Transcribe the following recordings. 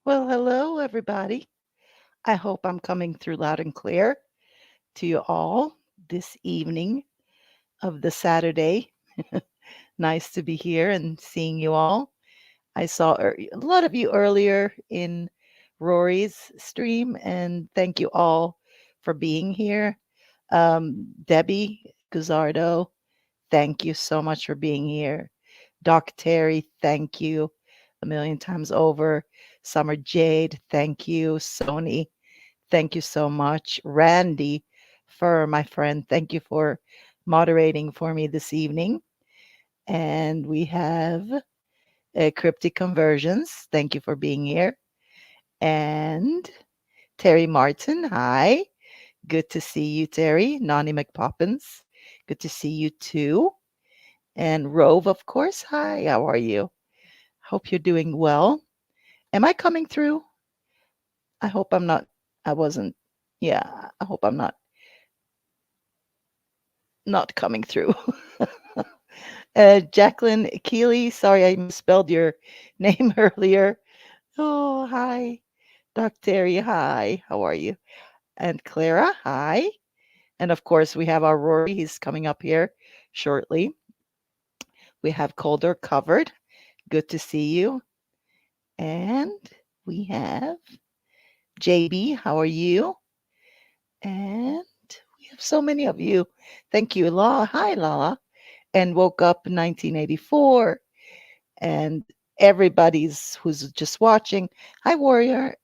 Well, hello, everybody. I hope I'm coming through loud and clear to you all this evening of the Saturday. Nice to be here and seeing you all. I saw a lot of you earlier in Rory's stream, and thank you all for being here. Debbie Guzzardo, thank you so much for being here. Doc Terry, thank you a million times over. Summer Jade, thank you. Sony, thank you so much. Randy Fur, my friend, thank you for moderating for me this evening. And we have Cryptic Conversions. Thank you for being here. And Terry Martin, hi. Good to see you, Terry. Nani McPoppins, good to see you too. And Rove, of course, hi. How are you? Hope you're doing well. Am I coming through? I hope I'm not. I wasn't. Yeah, I hope I'm not coming through. Jacqueline Keeley, sorry I misspelled your name earlier. Oh, hi. Dr. Terry, hi. How are you? And Clara, hi. And of course, we have our Rory. He's coming up here shortly. We have Calder covered. Good to see you. And we have JB. How are you? And we have so many of you. Thank you, Law. Hi, Law. And woke up in 1984. And everybody's who's just watching. Hi, Warrior.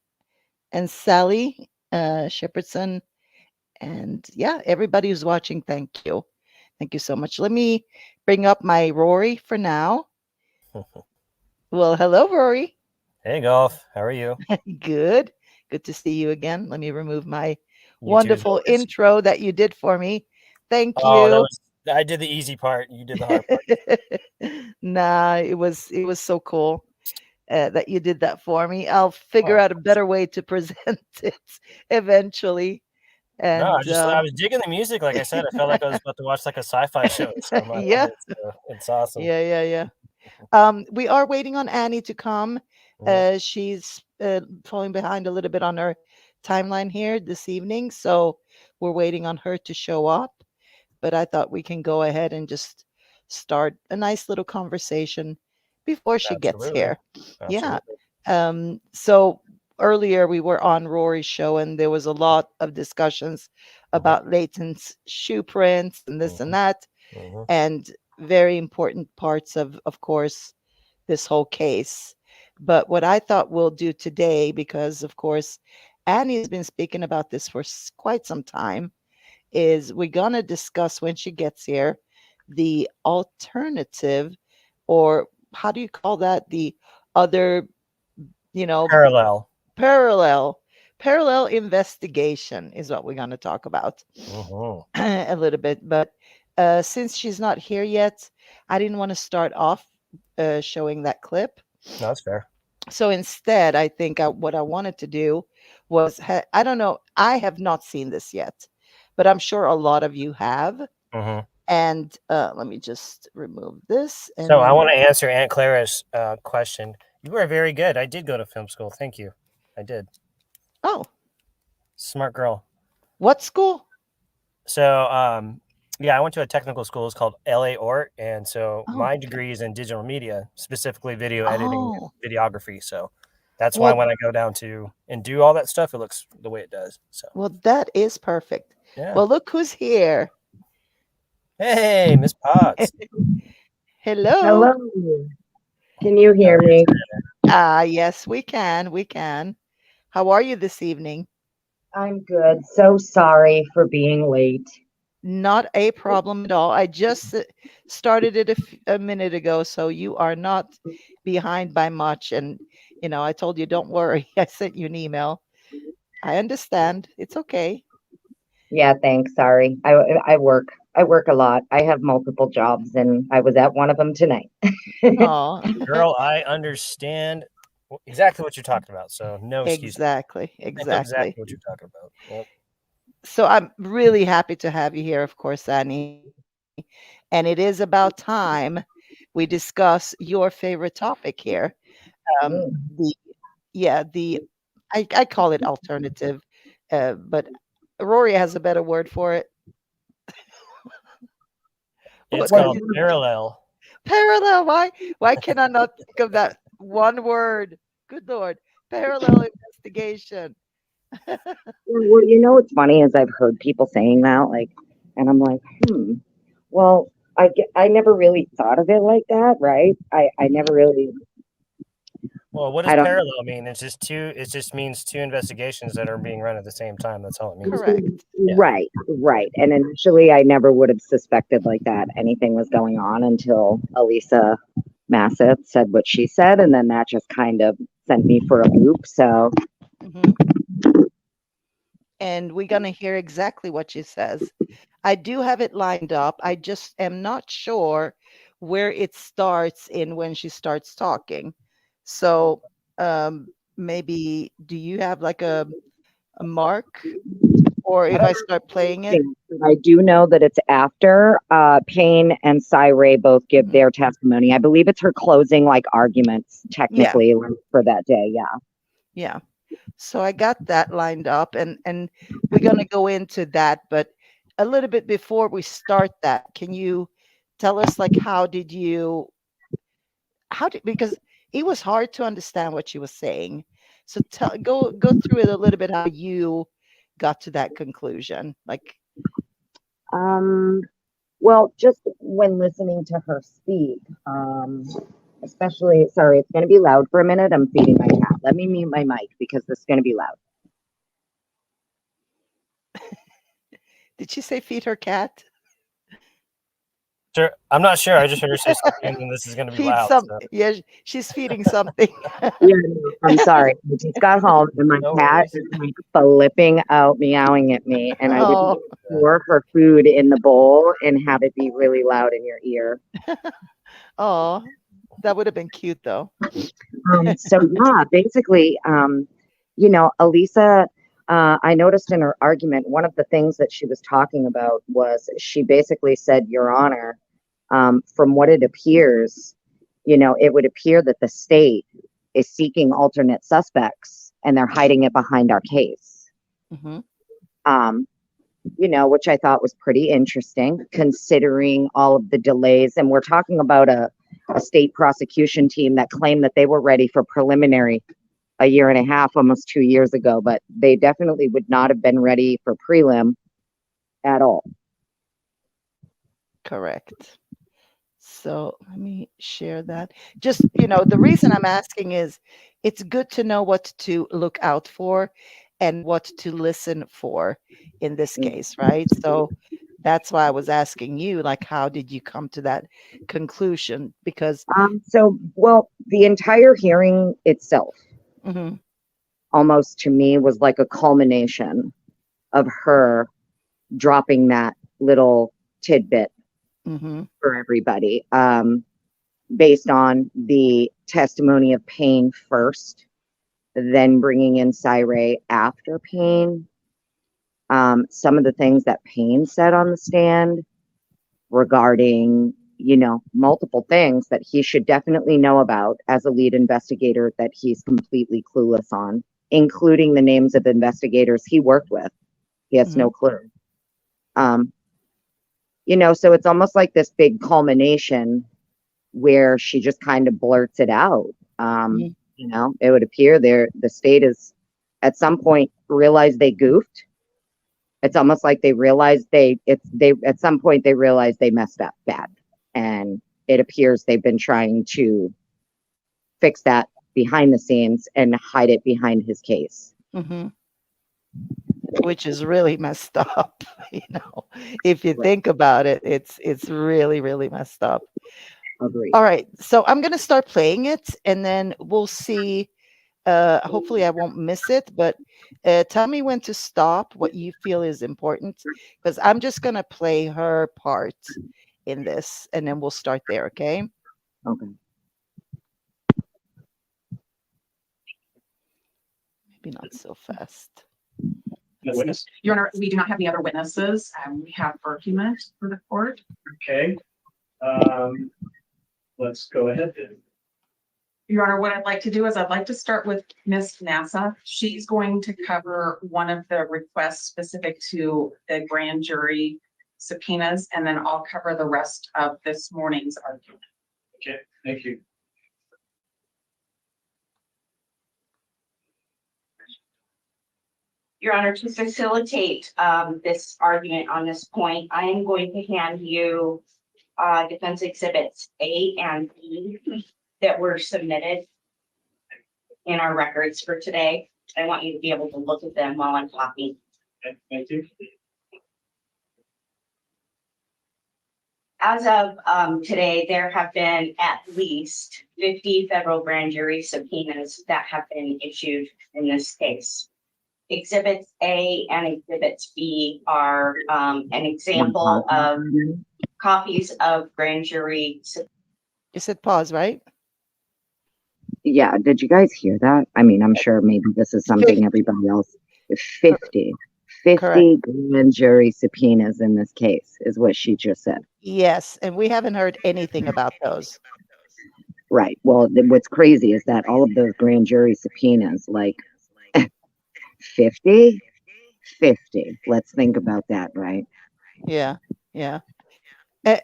And Sally Shepherdson. And yeah, everybody who's watching, thank you. Thank you so much. Let me bring up my Rory for now. Well, hello, Rory. Hey, Golf. How are you? Good. Good to see you again. Let me remove my You too, as wonderful always. intro that you did for me. Thank Oh, you. I did the easy part. You did the hard part. Nah, it was so cool that you did that for me. I'll figure Oh, out a better way to present it eventually. no, And I was digging the music. Like I said, I felt like I was about to watch like a sci-fi show. So I love yeah, it. So it's awesome. yeah. We are waiting on Annie to come. Mhm. She's falling behind a little bit on her timeline here this evening, so we're waiting on her to show up. But I thought we can go ahead and just start a nice little conversation before she gets Absolutely. here. Yeah. Absolutely. So earlier we were on Rory's show, and there was a lot of discussions Mhm. about Leighton's shoe prints and this and Mhm. that, Mhm. and very important parts of course, this whole case. But what I thought we'll do today, because of course, Annie's been speaking about this for quite some time, is we're going to discuss when she gets here the alternative, or how do you call that? The other, you know, Parallel. parallel parallel investigation is what we're going to talk about Mhm. a little bit. But since she's not here yet, I didn't want to start off showing that clip. No, that's fair. So instead, I think what I wanted to do was, I don't know, I have not seen this yet, but I'm sure a lot of you have. Mhm. And let me just remove this. So And I then, want to answer Aunt Clara's question. You were very good. I did go to film school. Thank you. I did. oh, Smart girl. what school? So, yeah, I went to a technical school. It's called LA Ort, and so Oh, my degree is in digital media, specifically video editing oh, and videography. So that's why well, when I go down to and do all that stuff, it looks the way it does. So well, that is perfect. yeah. Well, look who's here. Hey, Miss Potts. Hello. Hello. Can you How hear are you me? today? Yes, we can. We can. How are you this evening? I'm good. So sorry for being late. Not a problem at all. I just started it a minute ago, so you are not behind by much. And, I told you, don't worry. I sent you an email. I understand. It's okay. Yeah, thanks. Sorry. I work. I work a lot. I have multiple jobs, and I was at one of them tonight. Oh, Girl, I understand exactly what you're talking about. So no excuse. exactly. I know exactly Exactly. what you're talking about. Yep. So I'm really happy to have you here, of course, Annie. And it is about time we discuss your favorite topic here. The yeah, the I call it alternative, but Rory has a better word for it. It's What is Well, called it? parallel. Parallel. Why can I not think of that one word? Good Lord. Parallel investigation. well, what's funny is I've heard people saying that, like, and I'm like, well, I never really thought of it like that, right? I never really, Well, what does I don't. parallel mean? It's just two. It just means two investigations that are being run at the same time. That's all it means. Correct. Yeah. Right, right. And initially, I never would have suspected like that anything was going on until Elisa Massett said what she said, and then that just kind of sent me for a loop. So, hmm And we're going to hear exactly what she says. I do have it lined up. I just am not sure where it starts in when she starts talking. So maybe do you have like a mark, or I if don't I start playing it? think, but I do know that it's after Payne and Cyree both give Mhm. their testimony. I believe it's her closing like arguments, Yeah, technically, like, for that day. Yeah. yeah. So I got that lined up, and we're gonna go into that, but a little bit before we start that, can you tell us like how did because it was hard to understand what she was saying. So go through it a little bit how you got to that conclusion. Like, Um, well, just when listening to her speak, especially, sorry, it's going to be loud for a minute. I'm feeding my cat. Let me mute my mic because this is going to be loud. did she say feed her cat? Sure. I'm not sure. I just heard her say something, and this is going to be Feed loud. some So yeah, she's feeding something. Yeah, no, I'm sorry. I just got home and my no cat worries. is like flipping out, meowing at me, and I didn't Oh, pour her food in the bowl and have it be really loud in your ear. oh, that would have been cute though. So yeah, basically, Elisa, I noticed in her argument, one of the things that she was talking about was she basically said, Your Honor, from what it appears, it would appear that the state is seeking alternate suspects and they're hiding it behind our case. hmm Um, which I thought was pretty interesting considering all of the delays. And we're talking about a state prosecution team that claimed that they were ready for preliminary a year and a half, almost 2 years ago, but they definitely would not have been ready for prelim at all. Correct. So let me share that. Just, the reason I'm asking is it's good to know what to look out for and what to listen for in this case, right? So that's why I was asking you, like, how did you come to that conclusion? Because, Well, the entire hearing itself mhm, almost to me was like a culmination of her dropping that little tidbit mhm, for everybody, based on the testimony of Payne first, then bringing in Cyree after Payne. Some of the things that Payne said on the stand regarding, multiple things that he should definitely know about as a lead investigator that he's completely clueless on, including the names of investigators he worked with. He has no mhm, clue. Um, so it's almost like this big culmination where she just kind of blurts it out. mhm, It would appear the state is at some point realized they goofed. It's almost like they realized they at some point they realized they messed up bad, and it appears they've been trying to fix that behind the scenes and hide it behind his case. mhm. which is really messed up. If you Right. think about it, it's really, really messed up. Agreed. All right, so I'm going to start playing it, and then we'll see. Hopefully I won't miss it, but tell me when to stop, what you feel is important, because I'm just going to play her part in this, and then we'll start there, okay? Okay. Maybe not so fast. No witness? Your Honor, we do not have any other witnesses. We have argument for the court. Okay. Let's go ahead then. Your Honor, what I'd like to do is I'd like to start with Ms. NASA. She's going to cover one of the requests specific to the grand jury subpoenas, and then I'll cover the rest of this morning's argument. Okay, thank you. Your Honor, to facilitate this argument on this point, I am going to hand you defense exhibits A and B that were submitted in our records for today. I want you to be able to look at them while I'm talking. Okay, thank you. As of today, there have been at least 50 federal grand jury subpoenas that have been issued in this case. Exhibits A and Exhibits B are an example of copies of grand jury. You said pause, right? Yeah, did you guys hear that? I mean, I'm sure maybe this is something everybody else. 50 Correct. grand jury subpoenas in this case is what she just said. Yes, and we haven't heard anything about those. Right. Well, what's crazy is that all of those grand jury subpoenas, like 50. Let's think about that, right? Yeah.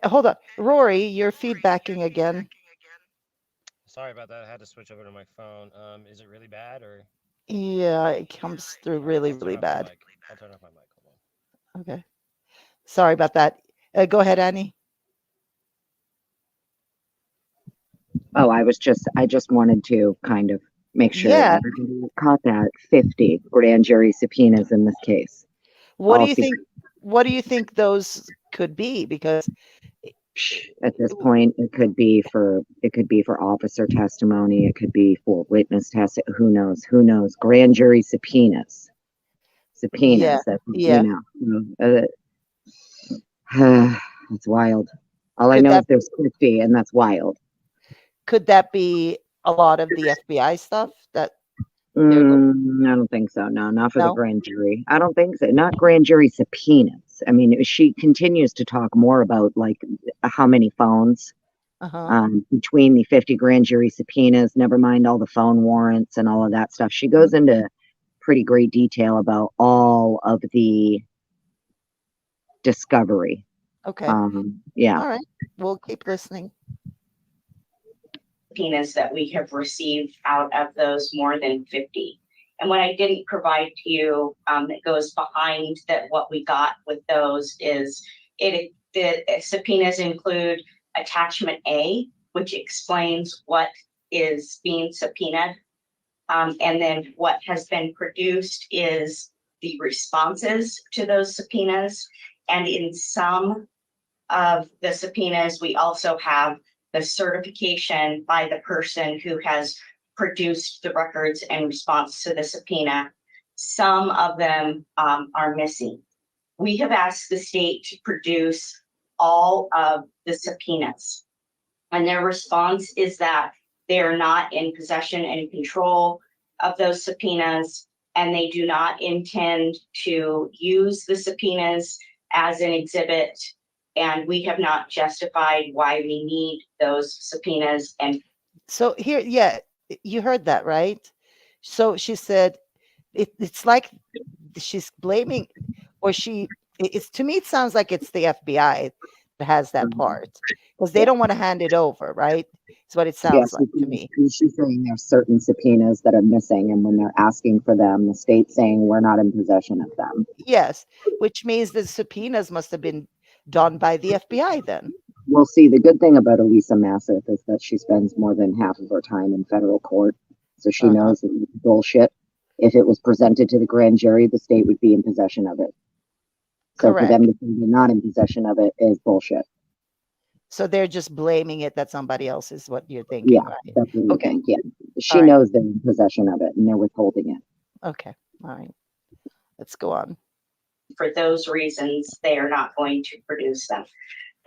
Hold on. Rory, you're feedbacking again. Sorry about that. I had to switch over to my phone. Is it really bad or? Yeah, it comes through really, I'll turn really off my bad. mic. I'll turn off my mic. Hold on. Okay. Sorry about that. Go ahead, Annie. Oh, I just wanted to kind of make sure Yeah. everybody caught that. 50 grand jury subpoenas in this case. What do All you think? What do you think those could be? Because at this point, it could be for officer testimony. It could be for witness test. Who knows? Grand jury subpoenas. Yeah. That, Yeah. It's wild. All I Could know that- is there's 50, and that's wild. Could that be a lot of the FBI stuff that? I don't think so. No, not for the No? grand jury. I don't think so. Not grand jury subpoenas. I mean, she continues to talk more about like how many phones between the 50 grand jury subpoenas, never mind all the phone warrants and all of that stuff. She goes into pretty great detail about all of the discovery. Okay. Yeah. All right. We'll keep listening. Subpoenas that we have received out of those more than 50. And what I didn't provide to you that goes behind that what we got with those is the subpoenas include attachment A, which explains what is being subpoenaed. And then what has been produced is the responses to those subpoenas. And in some of the subpoenas, we also have the certification by the person who has produced the records in response to the subpoena. Some of them are missing. We have asked the state to produce all of the subpoenas, and their response is that they are not in possession and control of those subpoenas, and they do not intend to use the subpoenas as an exhibit. And we have not justified why we need those subpoenas. And so here, yeah, you heard that, right? So she said it's like she's blaming, or it's to me, it sounds like it's the FBI that has that part because they don't want to hand it over, right? It's what it sounds like to me. She's saying there's certain subpoenas that are missing, and when they're asking for them, the state's saying we're not in possession of them. Yes, which means the subpoenas must have been done by the FBI then. We'll see. The good thing about Elisa Massif is that she spends more than half of her time in federal court, so she knows that it's bullshit. If it was presented to the grand jury, the state would be in possession of it. So for Correct. them to say they're not in possession of it is bullshit. So they're just blaming it that somebody else is what you're thinking, Yeah, right? that's what we Okay. think. Yeah, she All right. knows they're in possession of it and they're withholding it. Okay. All right. Let's go on. For those reasons, they are not going to produce them.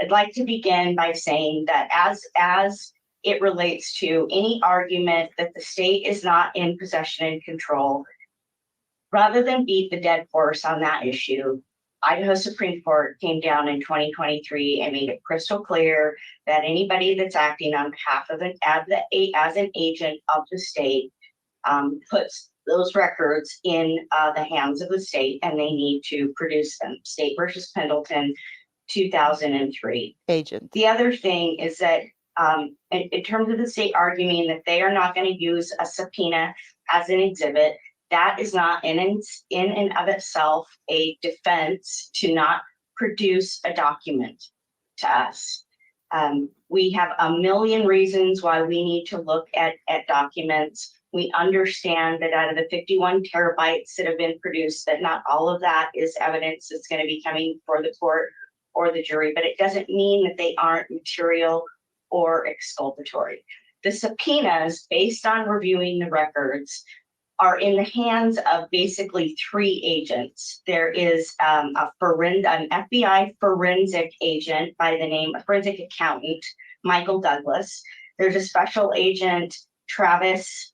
I'd like to begin by saying that as it relates to any argument that the state is not in possession and control, rather than beat the dead horse on that issue, Idaho Supreme Court came down in 2023 and made it crystal clear that anybody that's acting on behalf of as an agent of the state puts those records in the hands of the state, and they need to produce them. State versus Pendleton, 2003. Agent. The other thing is that in terms of the state arguing that they are not going to use a subpoena as an exhibit, that is not in and of itself a defense to not produce a document to us. We have a million reasons why we need to look at documents. We understand that out of the 51 terabytes that have been produced, that not all of that is evidence that's going to be coming before the court or the jury, but it doesn't mean that they aren't material or exculpatory. The subpoenas, based on reviewing the records, are in the hands of basically three agents. There is an FBI forensic agent by the name of forensic accountant, Michael Douglas. There's a special agent, Travis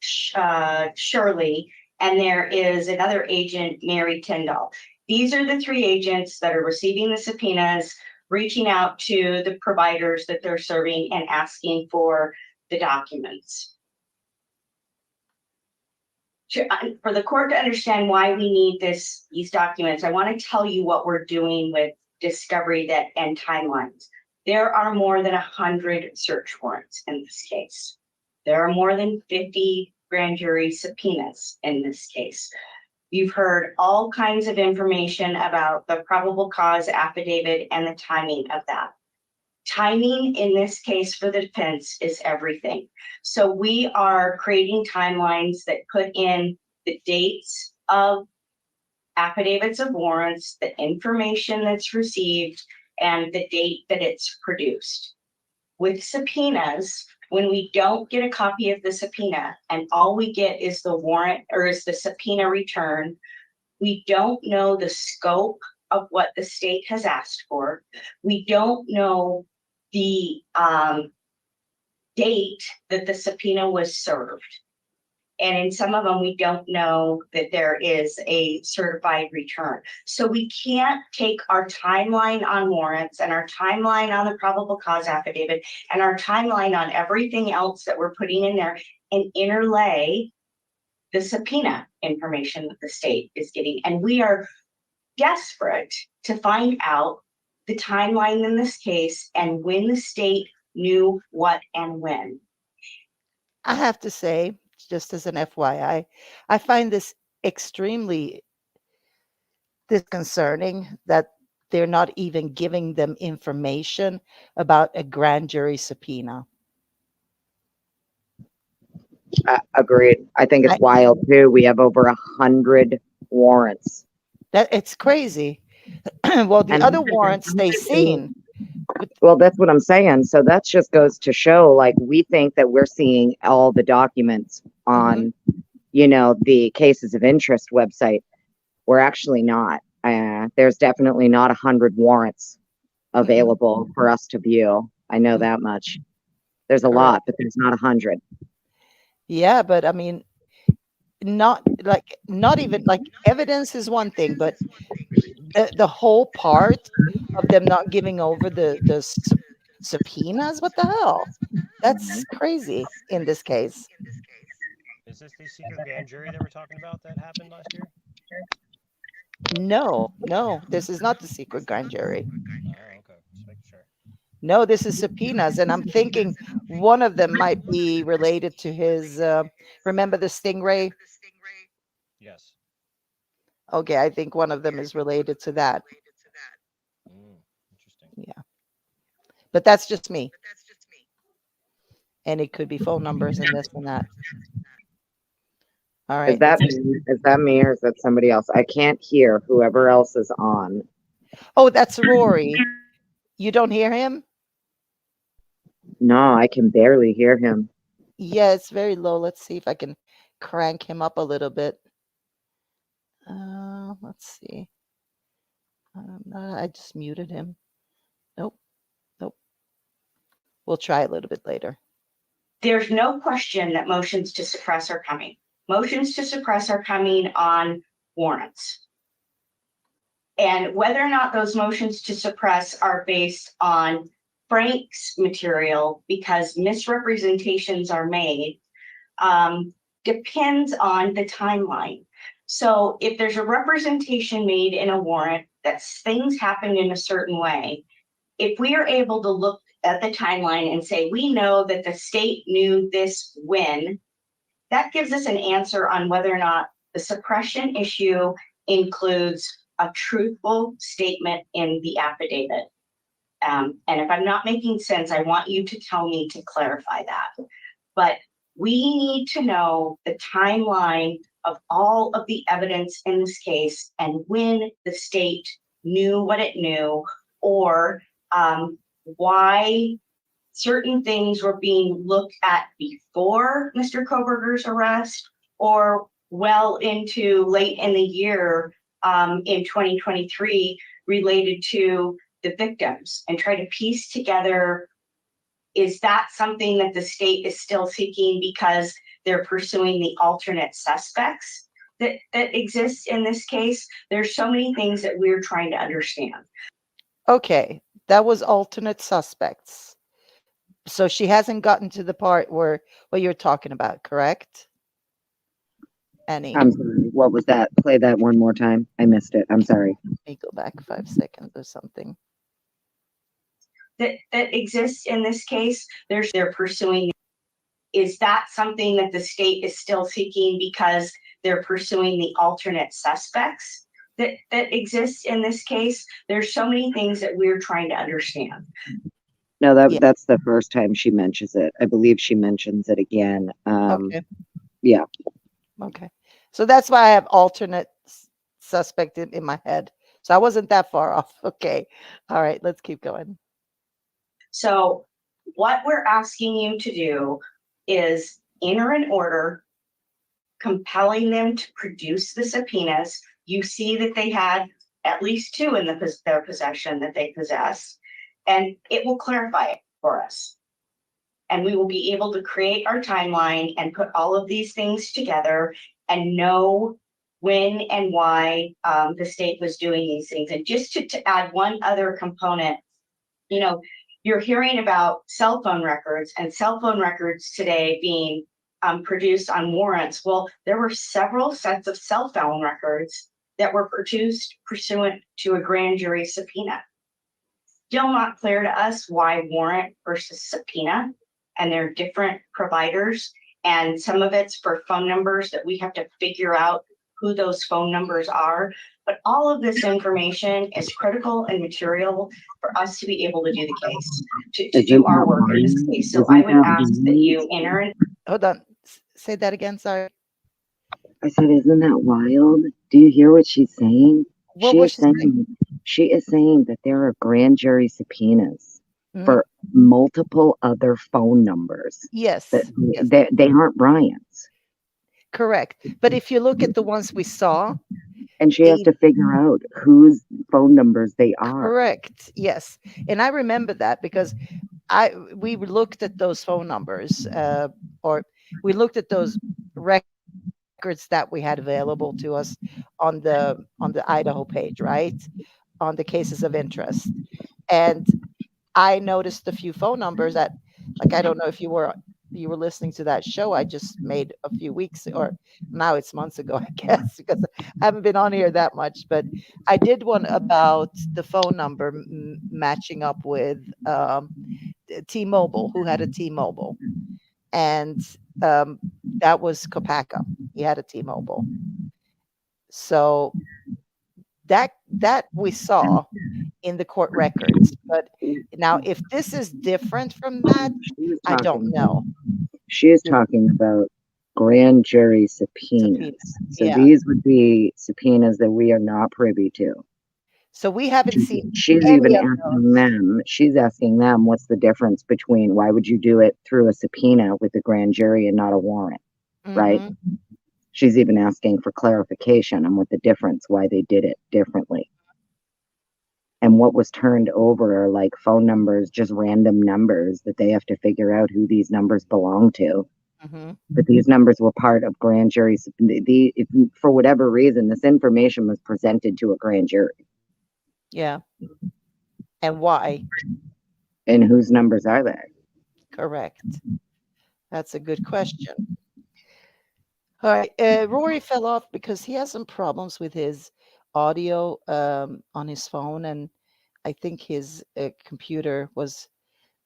Shirley, and there is another agent, Mary Tyndall. These are the three agents that are receiving the subpoenas, reaching out to the providers that they're serving and asking for the documents. For the court to understand why we need these documents, I want to tell you what we're doing with discovery and timelines. There are more than 100 search warrants in this case. There are more than 50 grand jury subpoenas in this case. You've heard all kinds of information about the probable cause affidavit and the timing of that. Timing in this case for the defense is everything. So we are creating timelines that put in the dates of affidavits of warrants, the information that's received, and the date that it's produced. With subpoenas, when we don't get a copy of the subpoena and all we get is the warrant or is the subpoena return, we don't know the scope of what the state has asked for. We don't know the date that the subpoena was served. And in some of them, we don't know that there is a certified return. So we can't take our timeline on warrants and our timeline on the probable cause affidavit and our timeline on everything else that we're putting in there and interlay the subpoena information that the state is getting. And we are desperate to find out the timeline in this case and when the state knew what and when. I have to say, just as an FYI, I find this extremely disconcerting that they're not even giving them information about a grand jury subpoena. Agreed. I think it's wild too. We have over 100 warrants. That it's crazy. Well, the And other warrants they seen. Well, that's what I'm saying. So that just goes to show, like, we think that we're seeing all the documents on, you know, the cases of interest website. We're actually not. There's definitely not 100 warrants available for us to view. I know that much. There's a lot, but there's not 100. Yeah, but I mean, not even like evidence is one thing, but the whole part of them not giving over the subpoenas, what the hell? That's crazy in this case. Is this the secret grand jury that we're talking about that happened last year? No, this is not the secret grand jury. Oh, okay. Just making sure. No, this is subpoenas, and I'm thinking one of them might be related to his. Remember the Stingray? Yes. Okay, I think one of them is related to that. Interesting. Yeah, but that's just me. and it could be phone numbers and this and that. All Is right. that me or is that somebody else? I can't hear whoever else is on. Oh, that's Rory. You don't hear him? No, I can barely hear him. Yeah, it's very low. Let's see if I can crank him up a little bit. Let's see. I just muted him. Nope. We'll try a little bit later. There's no question that motions to suppress are coming. Motions to suppress are coming on warrants. And whether or not those motions to suppress are based on Frank's material because misrepresentations are made depends on the timeline. So if there's a representation made in a warrant that things happened in a certain way, if we are able to look at the timeline and say, we know that the state knew this when, that gives us an answer on whether or not the suppression issue includes a truthful statement in the affidavit. And if I'm not making sense, I want you to tell me to clarify that. But we need to know the timeline of all of the evidence in this case and when the state knew what it knew, or why certain things were being looked at before Mr. Koberger's arrest or well into late in the year in 2023 related to the victims, and try to piece together, is that something that the state is still seeking because they're pursuing the alternate suspects that exist in this case? There's so many things that we're trying to understand. Okay, that was alternate suspects. So she hasn't gotten to the part where what you're talking about, correct? Annie, I'm sorry. What was that? Play that one more time. I missed it. I'm sorry. let me go back 5 seconds or something. That exists in this case, they're pursuing. Is that something that the state is still seeking because they're pursuing the alternate suspects that exists in this case? There's so many things that we're trying to understand. No, Yeah. that's the first time she mentions it. I believe she mentions it again. Okay. Yeah. Okay. So that's why I have alternate suspect in my head. So I wasn't that far off. Okay. All right. Let's keep going. So what we're asking you to do is enter an order compelling them to produce the subpoenas. You see that they had at least 2 in their possession that they possess, and it will clarify it for us. And we will be able to create our timeline and put all of these things together and know when and why the state was doing these things. And just to add one other component, you're hearing about cell phone records and cell phone records today being produced on warrants. Well, there were several sets of cell phone records that were produced pursuant to a grand jury subpoena. Still not clear to us why warrant versus subpoena, and they're different providers. And some of it's for phone numbers that we have to figure out who those phone numbers are. But all of this information is critical and material for us to be able to do the case, to do our work in this case. So I would ask that you enter. Hold on. Say that again. Sorry. I said, isn't that wild? Do you hear what she's saying? What was she saying? She is saying that there are grand jury subpoenas for multiple other phone numbers. Yes. They aren't Brian's. Correct. But if you look at the ones we saw, and she has to figure out whose phone numbers they are. Correct. Yes. And I remember that because we looked at those phone numbers, or we looked at those records that we had available to us on the Idaho page, right? On the cases of interest. And I noticed a few phone numbers that, like, I don't know if you were listening to that show I just made a few weeks, or now it's months ago, I guess, because I haven't been on here that much, but I did one about the phone number matching up with T-Mobile, who had a T-Mobile, and that was Kopaka. He had a T-Mobile. So that we saw, in the court records. But now, if this is different from that, I don't know. She is talking about grand jury subpoenas. So yeah. these would be subpoenas that we are not privy to. So we haven't seen She's any even of asking them, she's asking them, what's the difference between why would you do it through a subpoena with a grand jury and not a warrant, right? Mhm. She's even asking for clarification on what the difference, why they did it differently. And what was turned over are like phone numbers, just random numbers that they have to figure out who these numbers belong to. Mhm. But these numbers were part of grand jury. If, for whatever reason, this information was presented to a grand jury. Yeah. And why? And whose numbers are they? Correct. That's a good question. All right. Rory fell off because he has some problems with his audio on his phone, and I think his computer was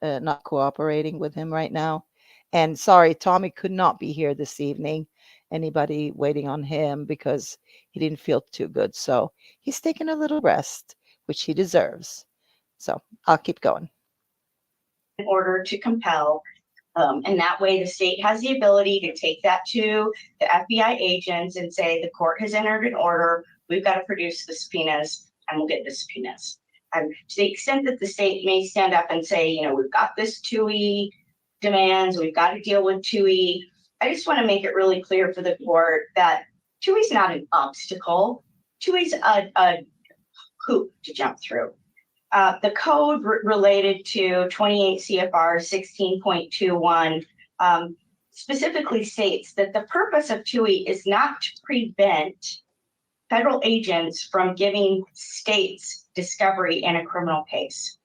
not cooperating with him right now. And sorry, Tommy could not be here this evening. Anybody waiting on him because he didn't feel too good. So he's taking a little rest, which he deserves. So I'll keep going. In order to compel, and that way the state has the ability to take that to the FBI agents and say, the court has entered an order, we've got to produce the subpoenas, and we'll get the subpoenas. And to the extent that the state may stand up and say, we've got this TUI demands, we've got to deal with TUI. I just want to make it really clear for the court that TUI's not an obstacle. TUI's a hoop to jump through. The code related to 28 CFR 16.21 specifically states that the purpose of TUI is not to prevent federal agents from giving states discovery in a criminal case.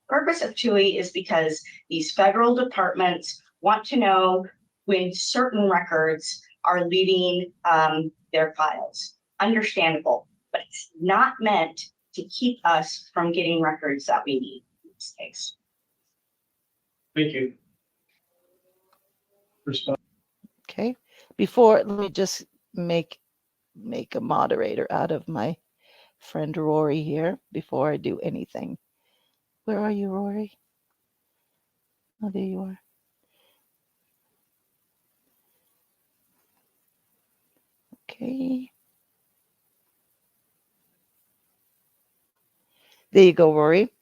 Purpose of TUI is because these federal departments want to know when certain records are leaving their files. Understandable, but it's not meant to keep us from getting records that we need in this case. Thank you. Response. Okay. Before, let me just make a moderator out of my friend Rory here before I do anything. Where are you, Rory? Oh, there you are. Okay. There you go, Rory.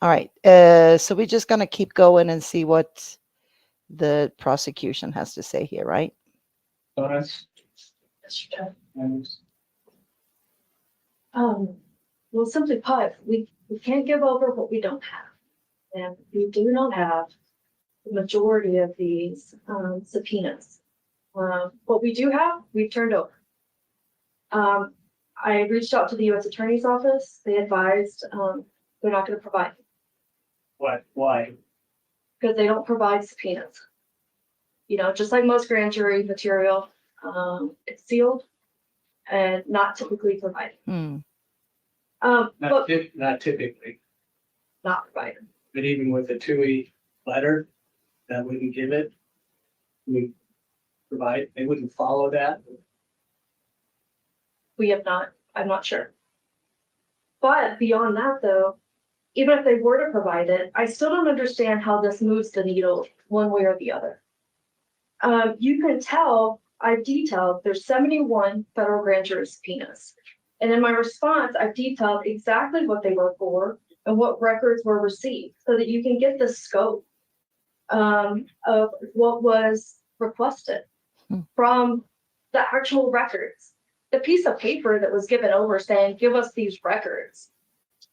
All right. So we're just going to keep going and see what the prosecution has to say here, right? Thoughts? Well, simply put, we can't give over what we don't have. And we do not have the majority of these subpoenas. What we do have, we've turned over. I reached out to the U.S. Attorney's Office. They advised they're not going to provide. What? Why? Because they don't provide subpoenas. Just like most grand jury material, it's sealed and not typically provided. Not But typically, not provided. but even with a TUI letter, that wouldn't give it. We provide, they wouldn't follow that. We have not, I'm not sure. But beyond that though, even if they were to provide it, I still don't understand how this moves the needle one way or the other. You can tell, I've detailed, there's 71 federal grand jury subpoenas. And in my response, I've detailed exactly what they were for and what records were received so that you can get the scope of what was requested from the actual records. The piece of paper that was given over saying, give us these records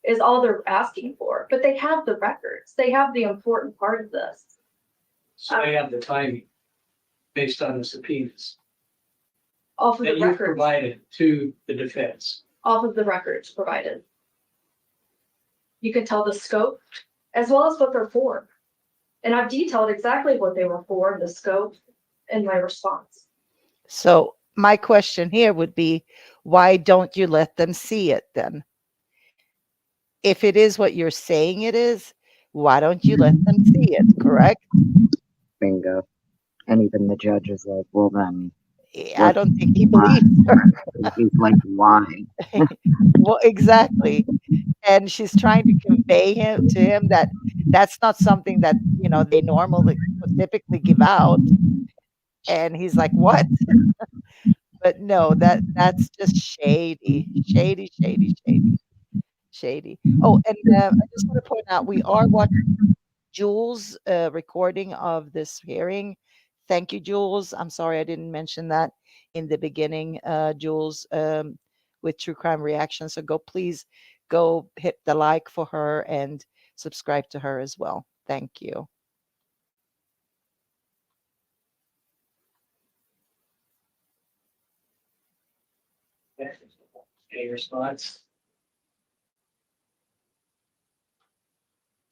is all they're asking for, but they have the records. They have the important part of this. So they have the timing based on the subpoenas Off of that the you records, provided to the defense. off of the records provided. You can tell the scope as well as what they're for. And I've detailed exactly what they were for, the scope, in my response. So my question here would be, why don't you let them see it then? If it is what you're saying it is, why don't you let them see it, correct? Bingo. And even the judge is like, well then, I don't think he believes her. He's like, why? Well, exactly. And she's trying to convey to him that that's not something that, they normally would typically give out. And he's like, "What?" But no, that's just shady, shady, shady, shady, shady. Oh, and I just want to point out we are watching Jules' recording of this hearing. Thank you, Jules. I'm sorry I didn't mention that in the beginning, Jules, with True Crime Reaction. So please go hit the like for her and subscribe to her as well. Thank you. Any response?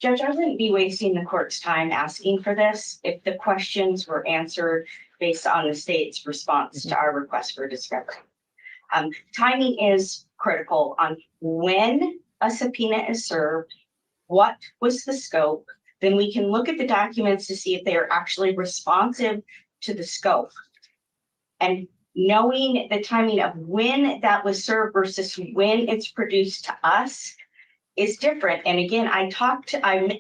Judge, I wouldn't be wasting the court's time asking for this if the questions were answered based on the state's response to our request for discovery. Timing is critical on when a subpoena is served, what was the scope, then we can look at the documents to see if they are actually responsive to the scope. And knowing the timing of when that was served versus when it's produced to us is different. And again, I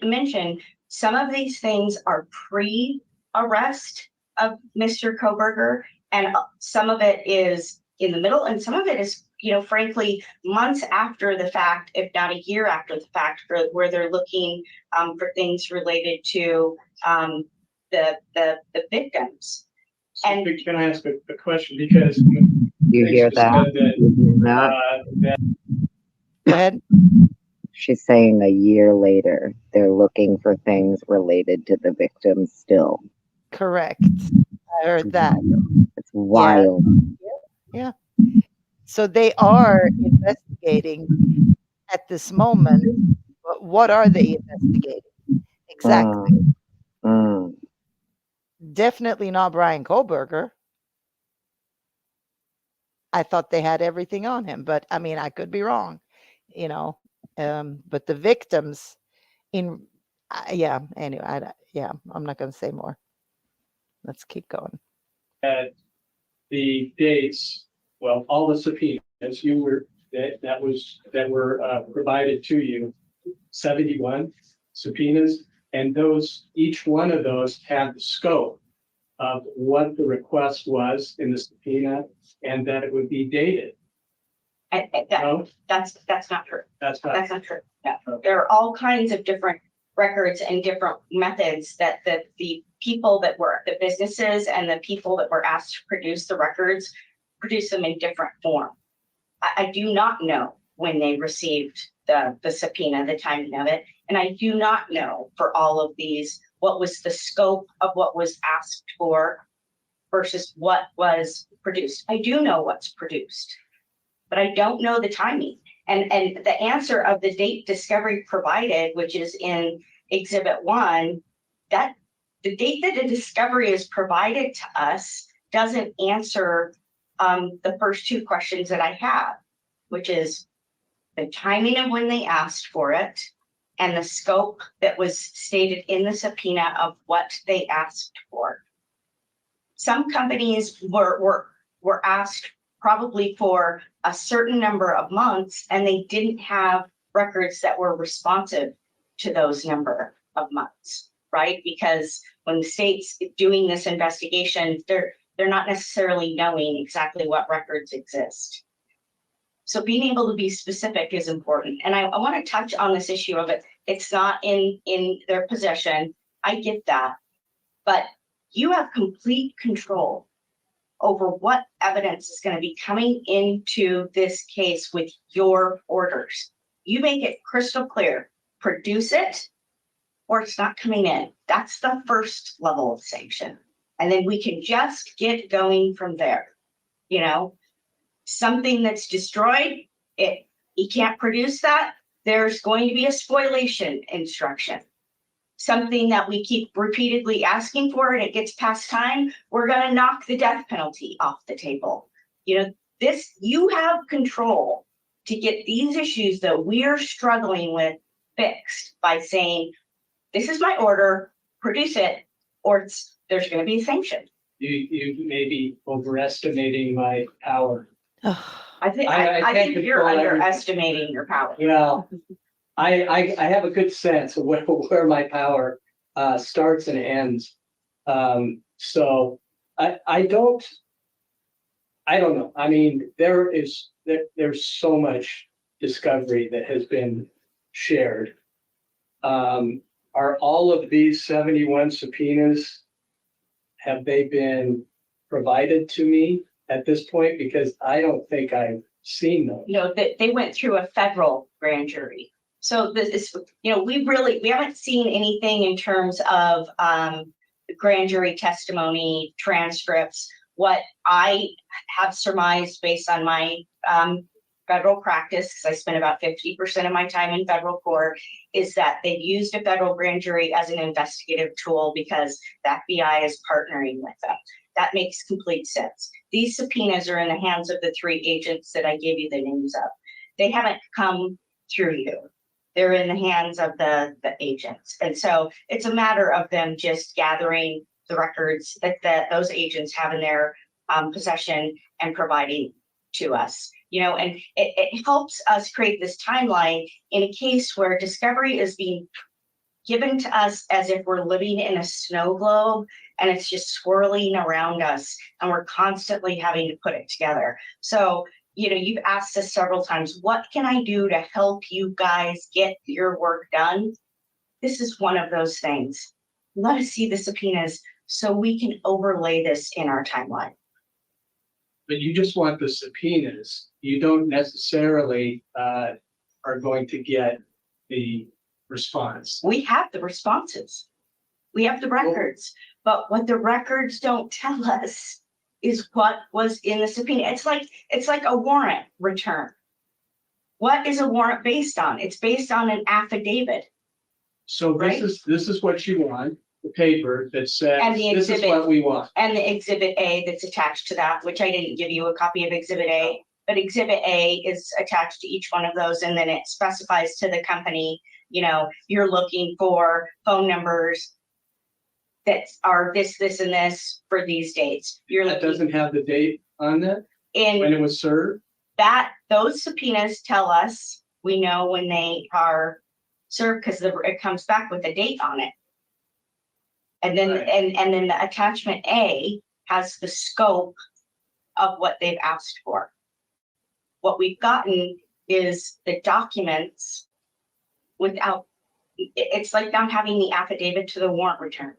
mentioned some of these things are pre-arrest of Mr. Koberger, and some of it is in the middle, and some of it is, frankly, months after the fact, if not a year after the fact, where they're looking for things related to the victims. So and can I ask a question? Because you hear that? Go ahead. She's saying a year later, they're looking for things related to the victims still. Correct. I heard that. It's wild. Yeah. So they are investigating at this moment. But what are they investigating? Exactly. Definitely not Brian Koberger. I thought they had everything on him, but I mean, I could be wrong, but the victims anyway, I'm not going to say more. Let's keep going. At the dates, well, all the subpoenas that were provided to you, 71 subpoenas, and each one of those had the scope of what the request was in the subpoena, and that it would be dated. That's not true. That's not true. No. Okay. There are all kinds of different records and different methods that the people that were the businesses and the people that were asked to produce the records produce them in different form. I do not know when they received the subpoena, the timing of it, and I do not know for all of these what was the scope of what was asked for versus what was produced. I do know what's produced, but I don't know the timing. And the answer of the date discovery provided, which is in Exhibit 1, that the date that a discovery is provided to us doesn't answer the first two questions that I have, which is the timing of when they asked for it and the scope that was stated in the subpoena of what they asked for. Some companies were asked probably for a certain number of months, and they didn't have records that were responsive to those number of months, right? Because when the state's doing this investigation, they're not necessarily knowing exactly what records exist. So being able to be specific is important. And I want to touch on this issue of it. It's not in their possession. I get that. But you have complete control over what evidence is going to be coming into this case with your orders. You make it crystal clear, produce it or it's not coming in. That's the first level of sanction. And then we can just get going from there. Something that's destroyed, you can't produce that, there's going to be a spoliation instruction. Something that we keep repeatedly asking for and it gets past time, we're going to knock the death penalty off the table. You have control to get these issues that we're struggling with fixed by saying, this is my order, produce it, or there's going to be a sanction. You may be overestimating my power. I think, I I can't think you're control everything. underestimating your power. Well, I have a good sense of where my power starts and ends. So I don't know. I mean, there's so much discovery that has been shared. Are all of these 71 subpoenas, have they been provided to me at this point? Because I don't think I've seen them. No, they went through a federal grand jury. So this is, we haven't seen anything in terms of grand jury testimony, transcripts. What I have surmised based on my federal practice, because I spent about 50% of my time in federal court, is that they've used a federal grand jury as an investigative tool because the FBI is partnering with them. That makes complete sense. These subpoenas are in the hands of the 3 agents that I gave you the names of. They haven't come through you. They're in the hands of the agents. And so it's a matter of them just gathering the records that those agents have in their possession and providing to us. And it helps us create this timeline in a case where discovery is being given to us as if we're living in a snow globe and it's just swirling around us and we're constantly having to put it together. So, you've asked us several times, what can I do to help you guys get your work done? This is one of those things. Let us see the subpoenas so we can overlay this in our timeline. But you just want the subpoenas. You don't necessarily are going to get the response. We have the responses. We have the records. But what the records don't tell us is what was in the subpoena. It's like a warrant return. What is a warrant based on? It's based on an affidavit. So Right. this is what you want, the paper that says, And the this is exhibit. what we want. And the exhibit A that's attached to that, which I didn't give you a copy of exhibit A, but exhibit A is attached to each one of those. And then it specifies to the company, you're looking for phone numbers that are this, and this for these dates. That doesn't have the date on that when in it was served. those subpoenas tell us, we know when they are served because it comes back with a date on it. And then, Right. and then the attachment A has the scope of what they've asked for. What we've gotten is the documents without, it's like not having the affidavit to the warrant return.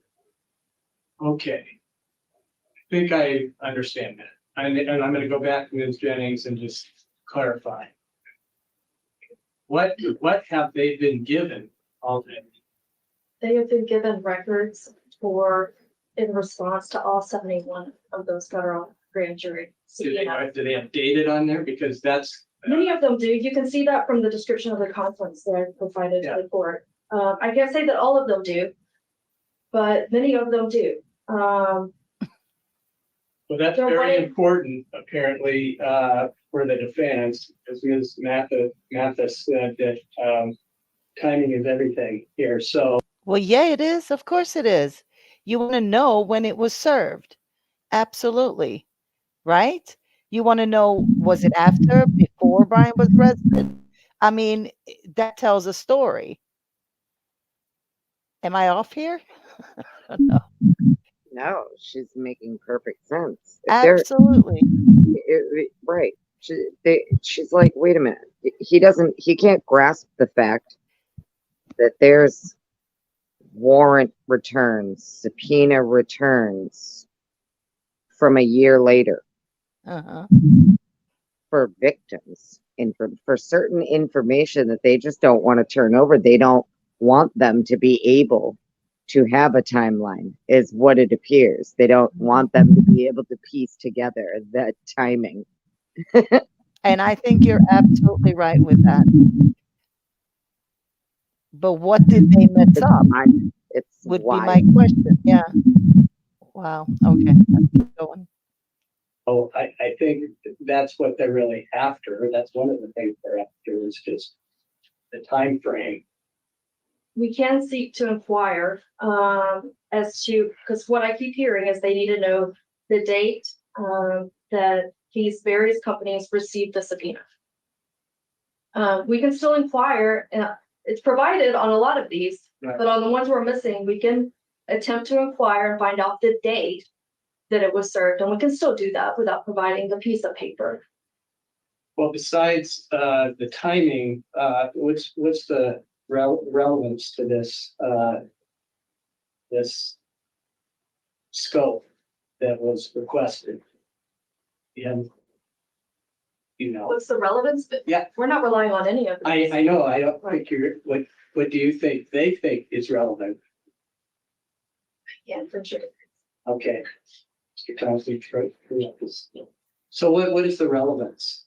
Okay. I think I understand that. And I'm going to go back to Ms. Jennings and just clarify. What have they been given already? They have been given records in response to all 71 of those federal grand jury Do subpoenas. they have dated on there? Because that's Many of them do. You can see that from the description of the conference that I provided to the court. I can't say that all of them do, but many of them do. well, that's They're very running- important, apparently, for the defense, as Ms. Mathis said that timing is everything here. So Well, yeah, it is. Of course it is. You want to know when it was served. Absolutely. Right? You want to know, was it after, before Brian was arrested? I mean, that tells a story. Am I off here? No. No, she's making perfect sense. If they're- Absolutely. right. She's like, wait a minute. He can't grasp the fact that there's warrant returns, subpoena returns from a year later Uh-huh. for victims and for certain information that they just don't want to turn over. They don't want them to be able to have a timeline, is what it appears. They don't want them to be able to piece together that timing. And I think you're absolutely right with that. But what did they mess up? It's Would be why. my question. Yeah. Wow. Okay. Let's keep going. oh, I think that's what they're really after. That's one of the things they're after is just the time frame. We can seek to inquire as to, because what I keep hearing is they need to know the date that these various companies received the subpoena. We can still inquire. It's provided on a lot of these, Right. but on the ones we're missing, we can attempt to inquire and find out the date that it was served, and we can still do that without providing the piece of paper. Well, besides the timing, what's the relevance to this this scope that was requested? And you know, What's the relevance? Yeah. We're not relying on any of this. I know, I don't think you're, what do you think they think is relevant? Yeah, for sure. Okay. Mr. Thompson, so what is the relevance?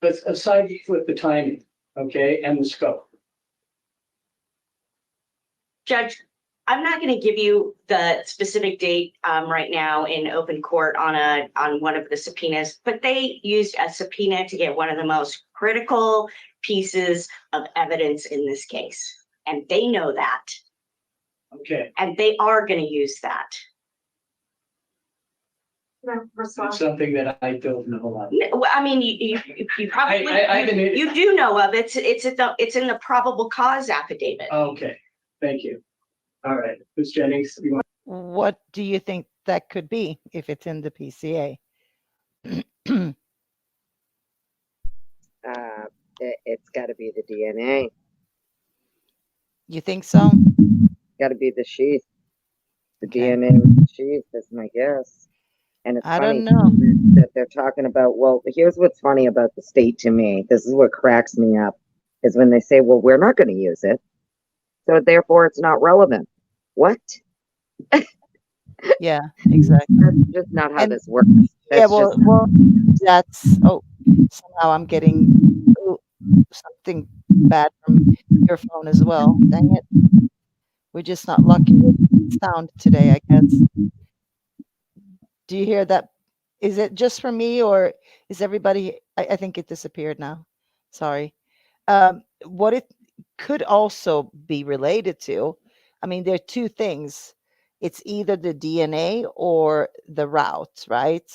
But aside with the timing, okay, and the scope. Judge, I'm not going to give you the specific date right now in open court on one of the subpoenas, but they used a subpoena to get one of the most critical pieces of evidence in this case. And they know that. Okay, And they are going to use that. it's something that I don't know about. Well, I mean, you probably you do know of it. It's in the probable cause affidavit. Okay, thank you. All right, Ms. Jennings, you want? What do you think that could be if it's in the PCA? It's got to be the DNA. You think so? Got to be the sheath. The Okay. DNA of the sheath is my guess. And it's I funny don't know. that they're talking about, well, here's what's funny about the state to me. This is what cracks me up, is when they say, well, we're not going to use it, so therefore it's not relevant. What? Yeah, exactly. That's just not how And- this works. Yeah, That's well, just, that's, oh, somehow I'm getting something bad from your phone as well. Dang it. We're just not lucky with sound today, I guess. Do you hear that? Is it just for me, or is everybody, I think it disappeared now. Sorry. What it could also be related to, I mean, there are two things. It's either the DNA or the route, right?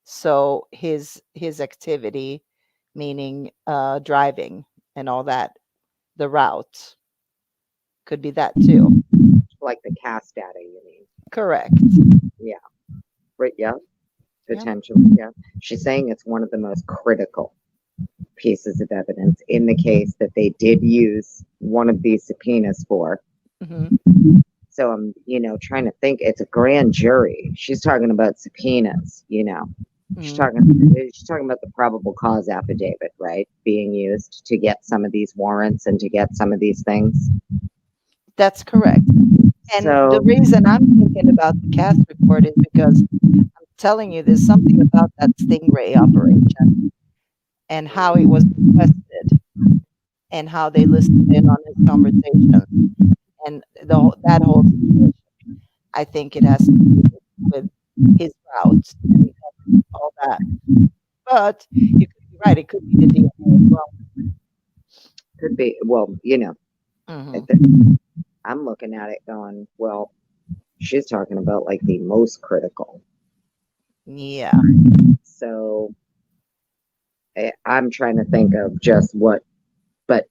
So his activity, meaning driving and all that, the route could be that too. like the cast data, you mean? Correct. Right, yeah, Yeah. potentially, yeah. She's saying it's one of the most critical pieces of evidence in the case that they did use one of these subpoenas for. Hmm. So I'm, trying to think. It's a grand jury. She's talking about subpoenas, She's talking about the probable cause affidavit, right? Being used to get some of these warrants and to get some of these things. That's correct. And So the reason I'm thinking about the cast report is because I'm telling you, there's something about that Stingray operation and how it was requested and how they listened in on his conversation and that whole situation. I think it has to do with his routes and all that. But you could be right; it could be the DNA as well. could be, well, Mhm. I'm looking at it going, well, she's talking about like the most critical. Yeah. So I'm trying to think of just what, but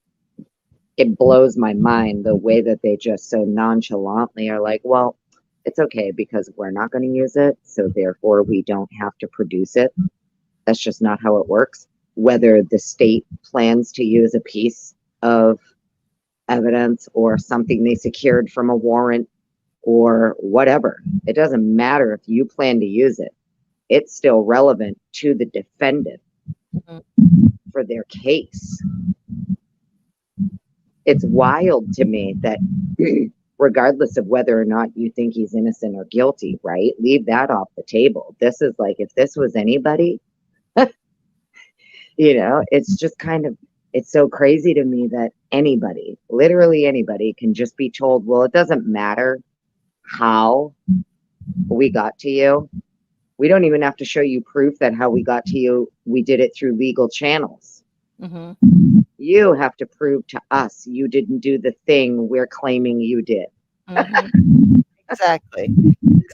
it blows my mind the way that they just so nonchalantly are like, well, it's okay because we're not going to use it, so therefore we don't have to produce it. That's just not how it works. Whether the state plans to use a piece of evidence or something they secured from a warrant or whatever, it doesn't matter if you plan to use it. It's still relevant to the defendant for their case. It's wild to me that regardless of whether or not you think he's innocent or guilty, right? Leave that off the table. This is like, if this was anybody, it's just kind of, it's so crazy to me that anybody, literally anybody, can just be told, well, it doesn't matter how we got to you. We don't even have to show you proof that how we got to you, we did it through legal channels. Hmm. You have to prove to us you didn't do the thing we're claiming you did. Hmm. exactly.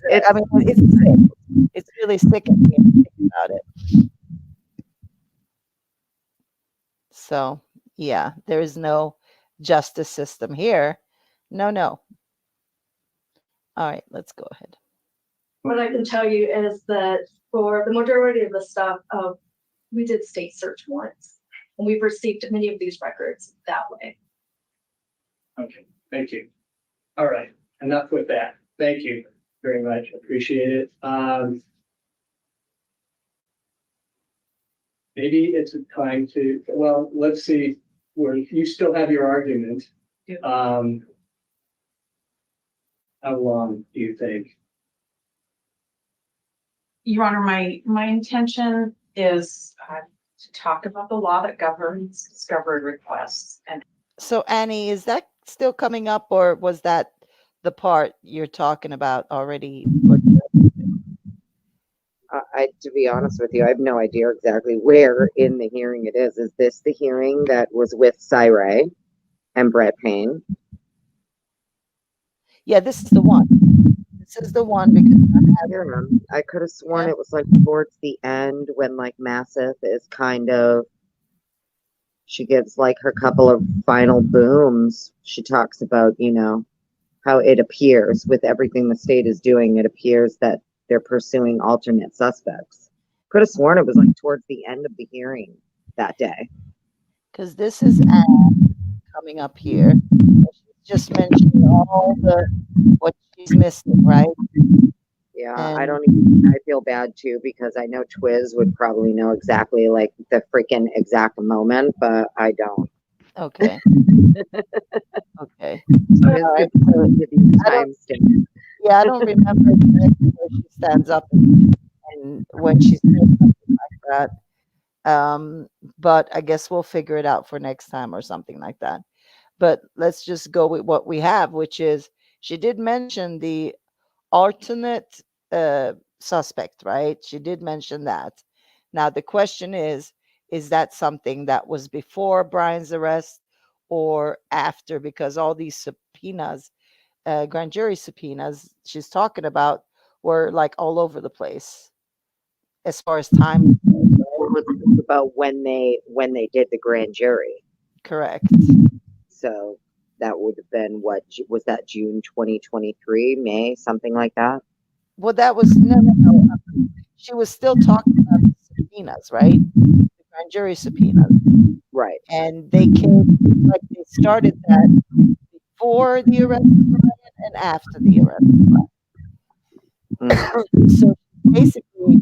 It's I mean, it's sick. It's really sick to think about it. So, yeah, there is no justice system here. No, no. All right, let's go ahead. What I can tell you is that for the majority of the stuff, we did state search warrants. And we've received many of these records that way. Okay, thank you. All right, enough with that. Thank you very much. Appreciate it. Maybe it's a time to, well, let's see, where you still have your argument. Yeah. How long do you think? Your Honor, my intention is to talk about the law that governs discovery requests. And So, Annie, is that still coming up, or was that the part you're talking about already? to be honest with you, I have no idea exactly where in the hearing it is. Is this the hearing that was with Cyree and Brett Payne? Yeah, this is the one. This is the one because I don't know. I could have sworn it was like towards the end when like Massif is kind of, she gives like her couple of final booms. She talks about, you know, how it appears with everything the state is doing, it appears that they're pursuing alternate suspects. Could have sworn it was like towards the end of the hearing that day. because this is Anne coming up here. She's just mentioning all the what she's missing, right? Yeah, And I don't even, I feel bad too because I know Twiz would probably know exactly like the freaking exact moment, but I don't. okay. Okay. Twiz All right. could give you I don't- timestamp. Yeah, I don't remember exactly where she stands up and when she says something like that. But I guess we'll figure it out for next time or something like that. But let's just go with what we have, which is she did mention the alternate suspect, right? She did mention that. Now the question is that something that was before Brian's arrest or after? Because all these subpoenas, grand jury subpoenas she's talking about were like all over the place as far as time. It was about when they did the grand jury. Correct. So that would have been what was that June 2023, May, something like that. Well, that was no. She was still talking about the subpoenas, right? The grand jury subpoenas, Right. and they came like they started that before the arrest of Brian and after the arrest of Brian. So basically,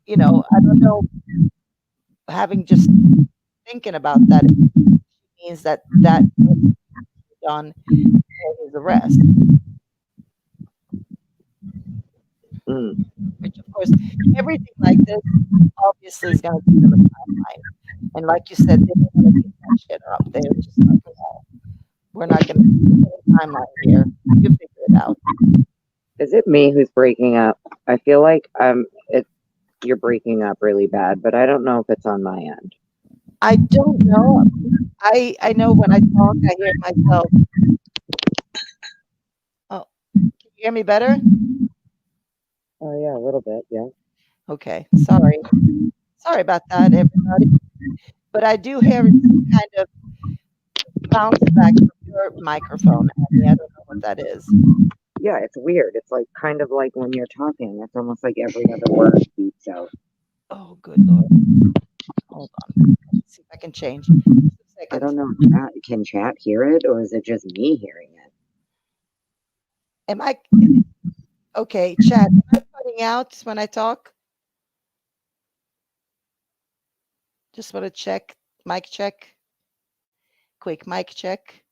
you know, I don't know, having just thinking about that means that was done for his arrest. Which of course, everything like this obviously is going to be in the timeline. And like you said, they don't want to get that shit up. They're just like, oh, we're not going to put a timeline here. You figure it out. Is it me who's breaking up? I feel like you're breaking up really bad, but I don't know if it's on my end. I don't know. I know when I talk, I hear myself. Oh, can you hear me better? Oh yeah, a little bit, yeah. Okay, sorry. Sorry about that, everybody. But I do hear it kind of bounce back from your microphone, Annie. I don't know what that is. Yeah, it's weird. It's like kind of like when you're talking, it's almost like every other word beeps out. Oh, good Lord. Hold on. Let's see if I can change. I don't know. Can chat hear it, or is it just me hearing it? Am I okay? Chat, am I cutting out when I talk? Just want to check. Mic check. Quick mic check.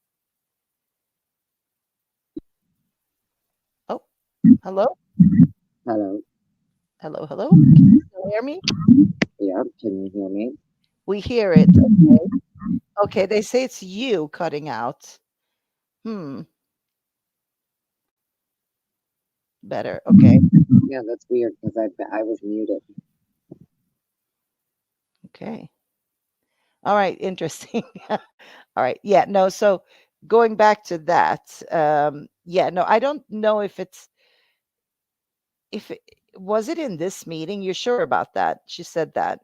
Oh, hello? Hello. Hello, hello. Can you still hear me? Yeah, can you hear me? We hear it. Okay. Okay, they say it's you cutting out. Better. Okay. Yeah, that's weird because I was muted. Okay. All right. Interesting. All right. Yeah. No. So going back to that, Yeah, no, I don't know if was it in this meeting? You're sure about that? She said that.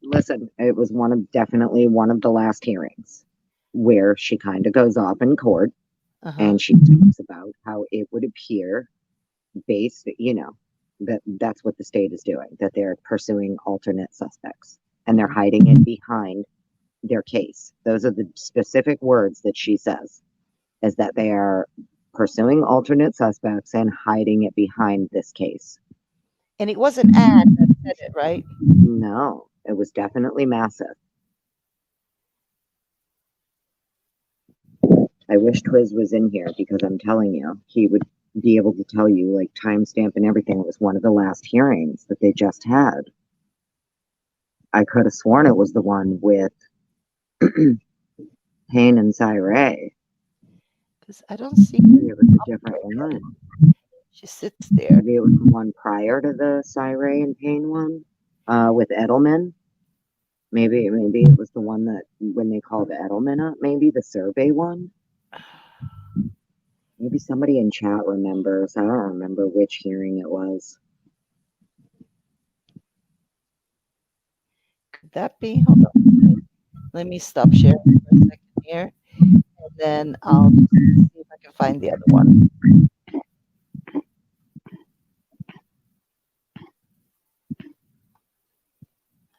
Listen, it was definitely one of the last hearings where she kind of goes off in court and she talks about how it would appear based, that's what the state is doing, that they're pursuing alternate suspects and they're hiding it behind their case. Those are the specific words that she says, is that they are pursuing alternate suspects and hiding it behind this case. And it was an ad that said it, right? No, it was definitely massive. I wish Twiz was in here because I'm telling you, he would be able to tell you like timestamp and everything. It was one of the last hearings that they just had. I could have sworn it was the one with Payne and Cyree. Because I don't see Maybe it was a different one. she sits there. Maybe it was the one prior to the Cyree and Payne one, with Edelman. Maybe it was the one that when they called Edelman up, maybe the survey one. Maybe somebody in chat remembers. I don't remember which hearing it was. Could that be? Hold on. Let me stop sharing for a second here. And then I'll see if I can find the other one.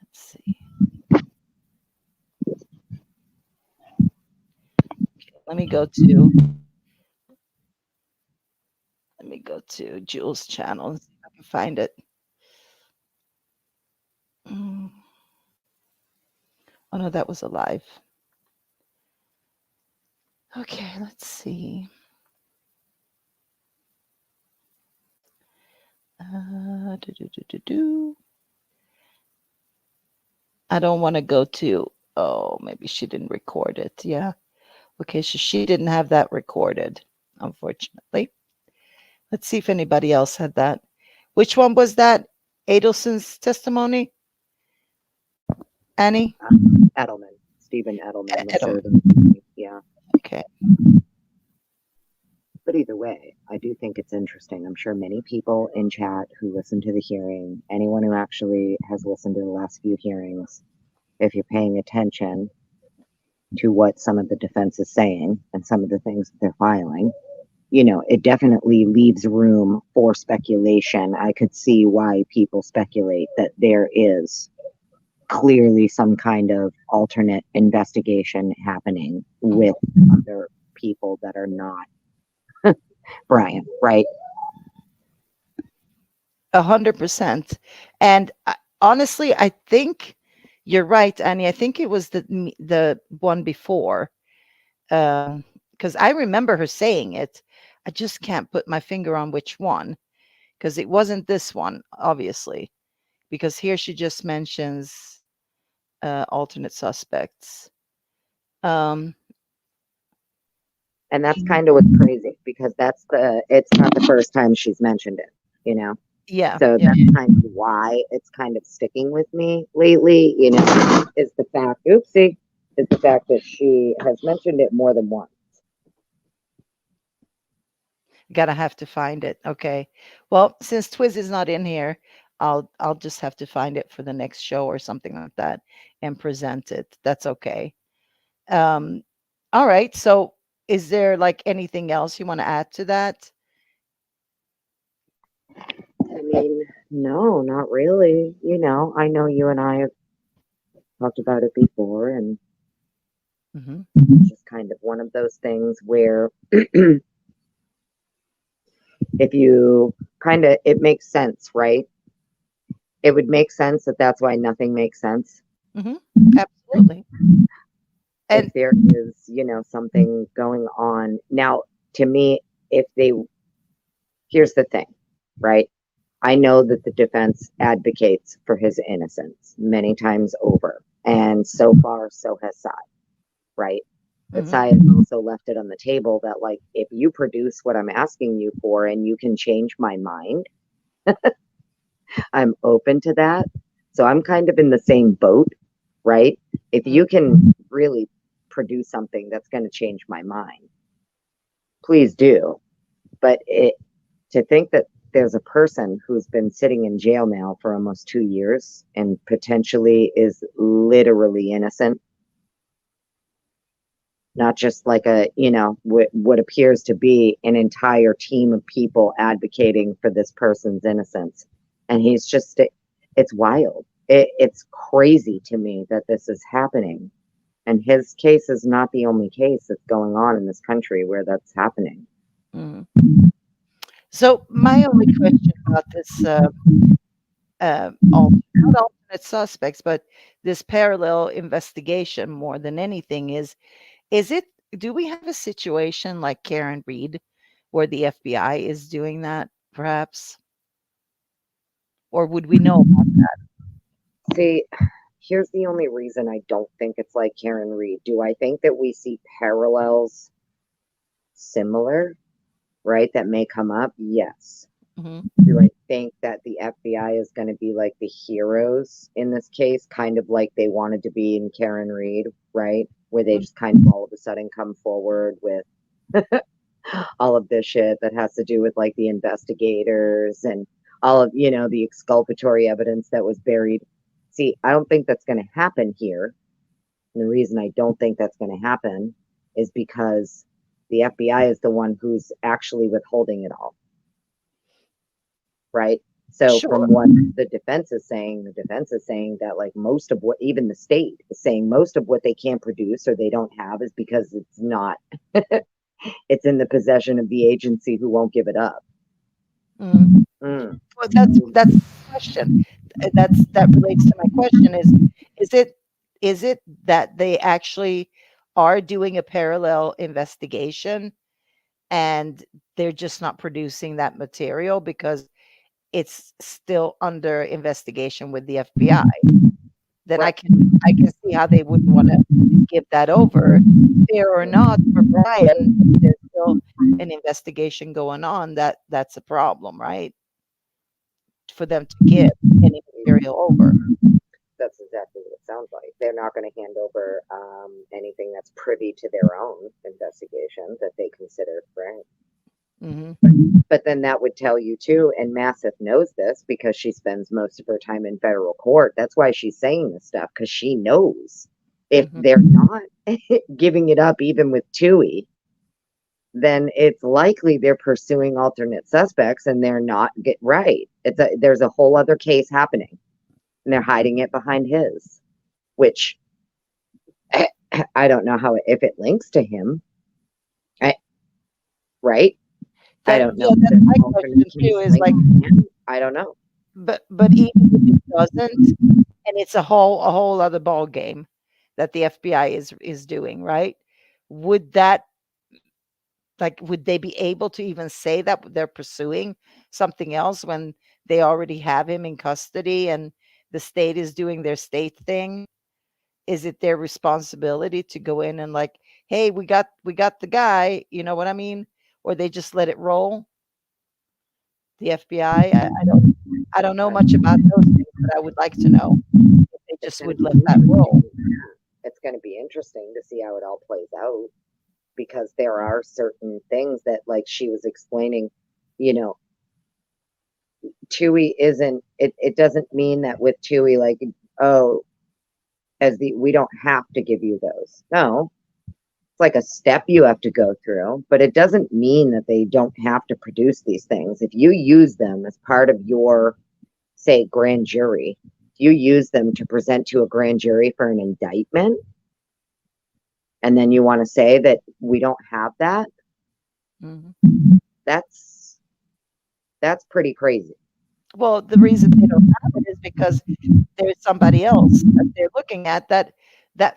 Let's see. Okay, let me go to Jules' channel and see if I can find it. Oh no, that was a live. Okay, let's see. I don't want to go to, oh, maybe she didn't record it. Yeah. Okay, so she didn't have that recorded, unfortunately. Let's see if anybody else had that. Which one was that? Adelson's testimony? Annie? Edelman. Stephen Edelman. Edelman. Yeah. Okay. But either way, I do think it's interesting. I'm sure many people in chat who listen to the hearing, anyone who actually has listened to the last few hearings, if you're paying attention to what some of the defense is saying and some of the things that they're filing, it definitely leaves room for speculation. I could see why people speculate that there is clearly some kind of alternate investigation happening with other people that are not Brian, right? 100%. And honestly, I think you're right, Annie. I think it was the one before, because I remember her saying it. I just can't put my finger on which one, because it wasn't this one, obviously, because here she just mentions alternate suspects. And that's kind of what's crazy because it's not the first time she's mentioned it, Yeah. So that's kind of why it's kind of sticking with me lately, is the fact that she has mentioned it more than once. Gotta have to find it. Okay. Well, since Twiz is not in here, I'll just have to find it for the next show or something like that and present it. That's okay. All right. So is there like anything else you want to add to that? I mean, no, not really. I know you and I have talked about it before, and it's just kind of one of those things where if you it makes sense, right? It would make sense that's why nothing makes sense. Absolutely. And if there is, something going on. Now, to me, here's the thing, right? I know that the defense advocates for his innocence many times over. And so far, so has Sai, right? But Sai has also left it on the table that, like, if you produce what I'm asking you for and you can change my mind, I'm open to that. So I'm kind of in the same boat, right? If you can really produce something that's going to change my mind, please do. But to think that there's a person who's been sitting in jail now for almost 2 years and potentially is literally innocent, not just like a, what appears to be an entire team of people advocating for this person's innocence. And he's just, it's wild. It's crazy to me that this is happening. And his case is not the only case that's going on in this country where that's happening. Mhm. So my only question about this, not alternate suspects, but this parallel investigation more than anything is it, do we have a situation like Karen Reed where the FBI is doing that perhaps? Or would we know about that? See, here's the only reason I don't think it's like Karen Reed. Do I think that we see parallels similar, right, that may come up? Yes. Mhm. Do I think that the FBI is going to be like the heroes in this case, kind of like they wanted to be in Karen Reed, right? Where they just kind of all of a sudden come forward with all of this shit that has to do with like the investigators and all of, the exculpatory evidence that was buried. See, I don't think that's going to happen here. And the reason I don't think that's going to happen is because the FBI is the one who's actually withholding it all. Right? So Sure. from what the defense is saying that like most of what, even the state is saying, most of what they can't produce or they don't have is because it's not, it's in the possession of the agency who won't give it up. Mm. Mm. Well, that's the question. That relates to my question is it that they actually are doing a parallel investigation and they're just not producing that material because it's still under investigation with the FBI? Then I can see how they wouldn't want to give that over. Fair or not for Brian, if there's still an investigation going on, that's a problem, right? For them to give any material over. That's exactly what it sounds like. They're not going to hand over anything that's privy to their own investigation that they consider, right? Mm-hmm. But then that would tell you too, and Massif knows this because she spends most of her time in federal court. That's why she's saying this stuff, because she knows if they're not giving it up, even with Tui, then it's likely they're pursuing alternate suspects and they're not right. There's a whole other case happening and they're hiding it behind his, which I don't know if it links to him. Right? I don't know. That's my question too, is like, I don't know. but even if it doesn't, and it's a whole other ball game that the FBI is doing, right? Would that, like, would they be able to even say that they're pursuing something else when they already have him in custody and the state is doing their state thing? Is it their responsibility to go in and like, hey, we got the guy, you know what I mean? Or they just let it roll? The FBI, I don't know much about those things, but I would like to know if they just would let that roll. It's going to be interesting to see how it all plays out, because there are certain things that, like she was explaining, Tui isn't, it doesn't mean that with Tui, like, oh, we don't have to give you those. No, it's like a step you have to go through, but it doesn't mean that they don't have to produce these things. If you use them as part of your, say, grand jury, you use them to present to a grand jury for an indictment, and then you want to say that we don't have that, that's pretty crazy. Well, the reason they don't have it is because there's somebody else that they're looking at that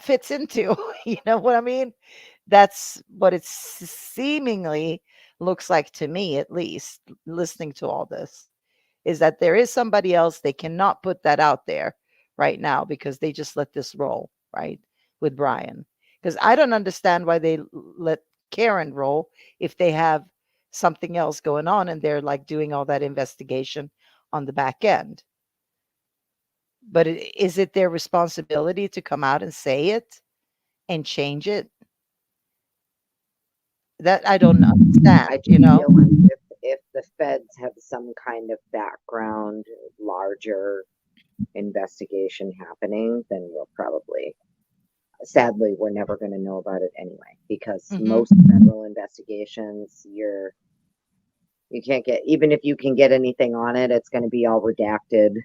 fits into, you know what I mean? That's what it seemingly looks like to me, at least, listening to all this, is that there is somebody else. They cannot put that out there right now because they just let this roll, right, with Brian. Because I don't understand why they let Karen roll if they have something else going on and they're like doing all that investigation on the back end. But is it their responsibility to come out and say it and change it? That I don't understand, I you do know? feel like if the feds have some kind of background, larger investigation happening, then we'll probably, sadly, we're never going to know about it anyway, because Mhm. most federal investigations, you can't get, even if you can get anything on it, it's going to be all redacted.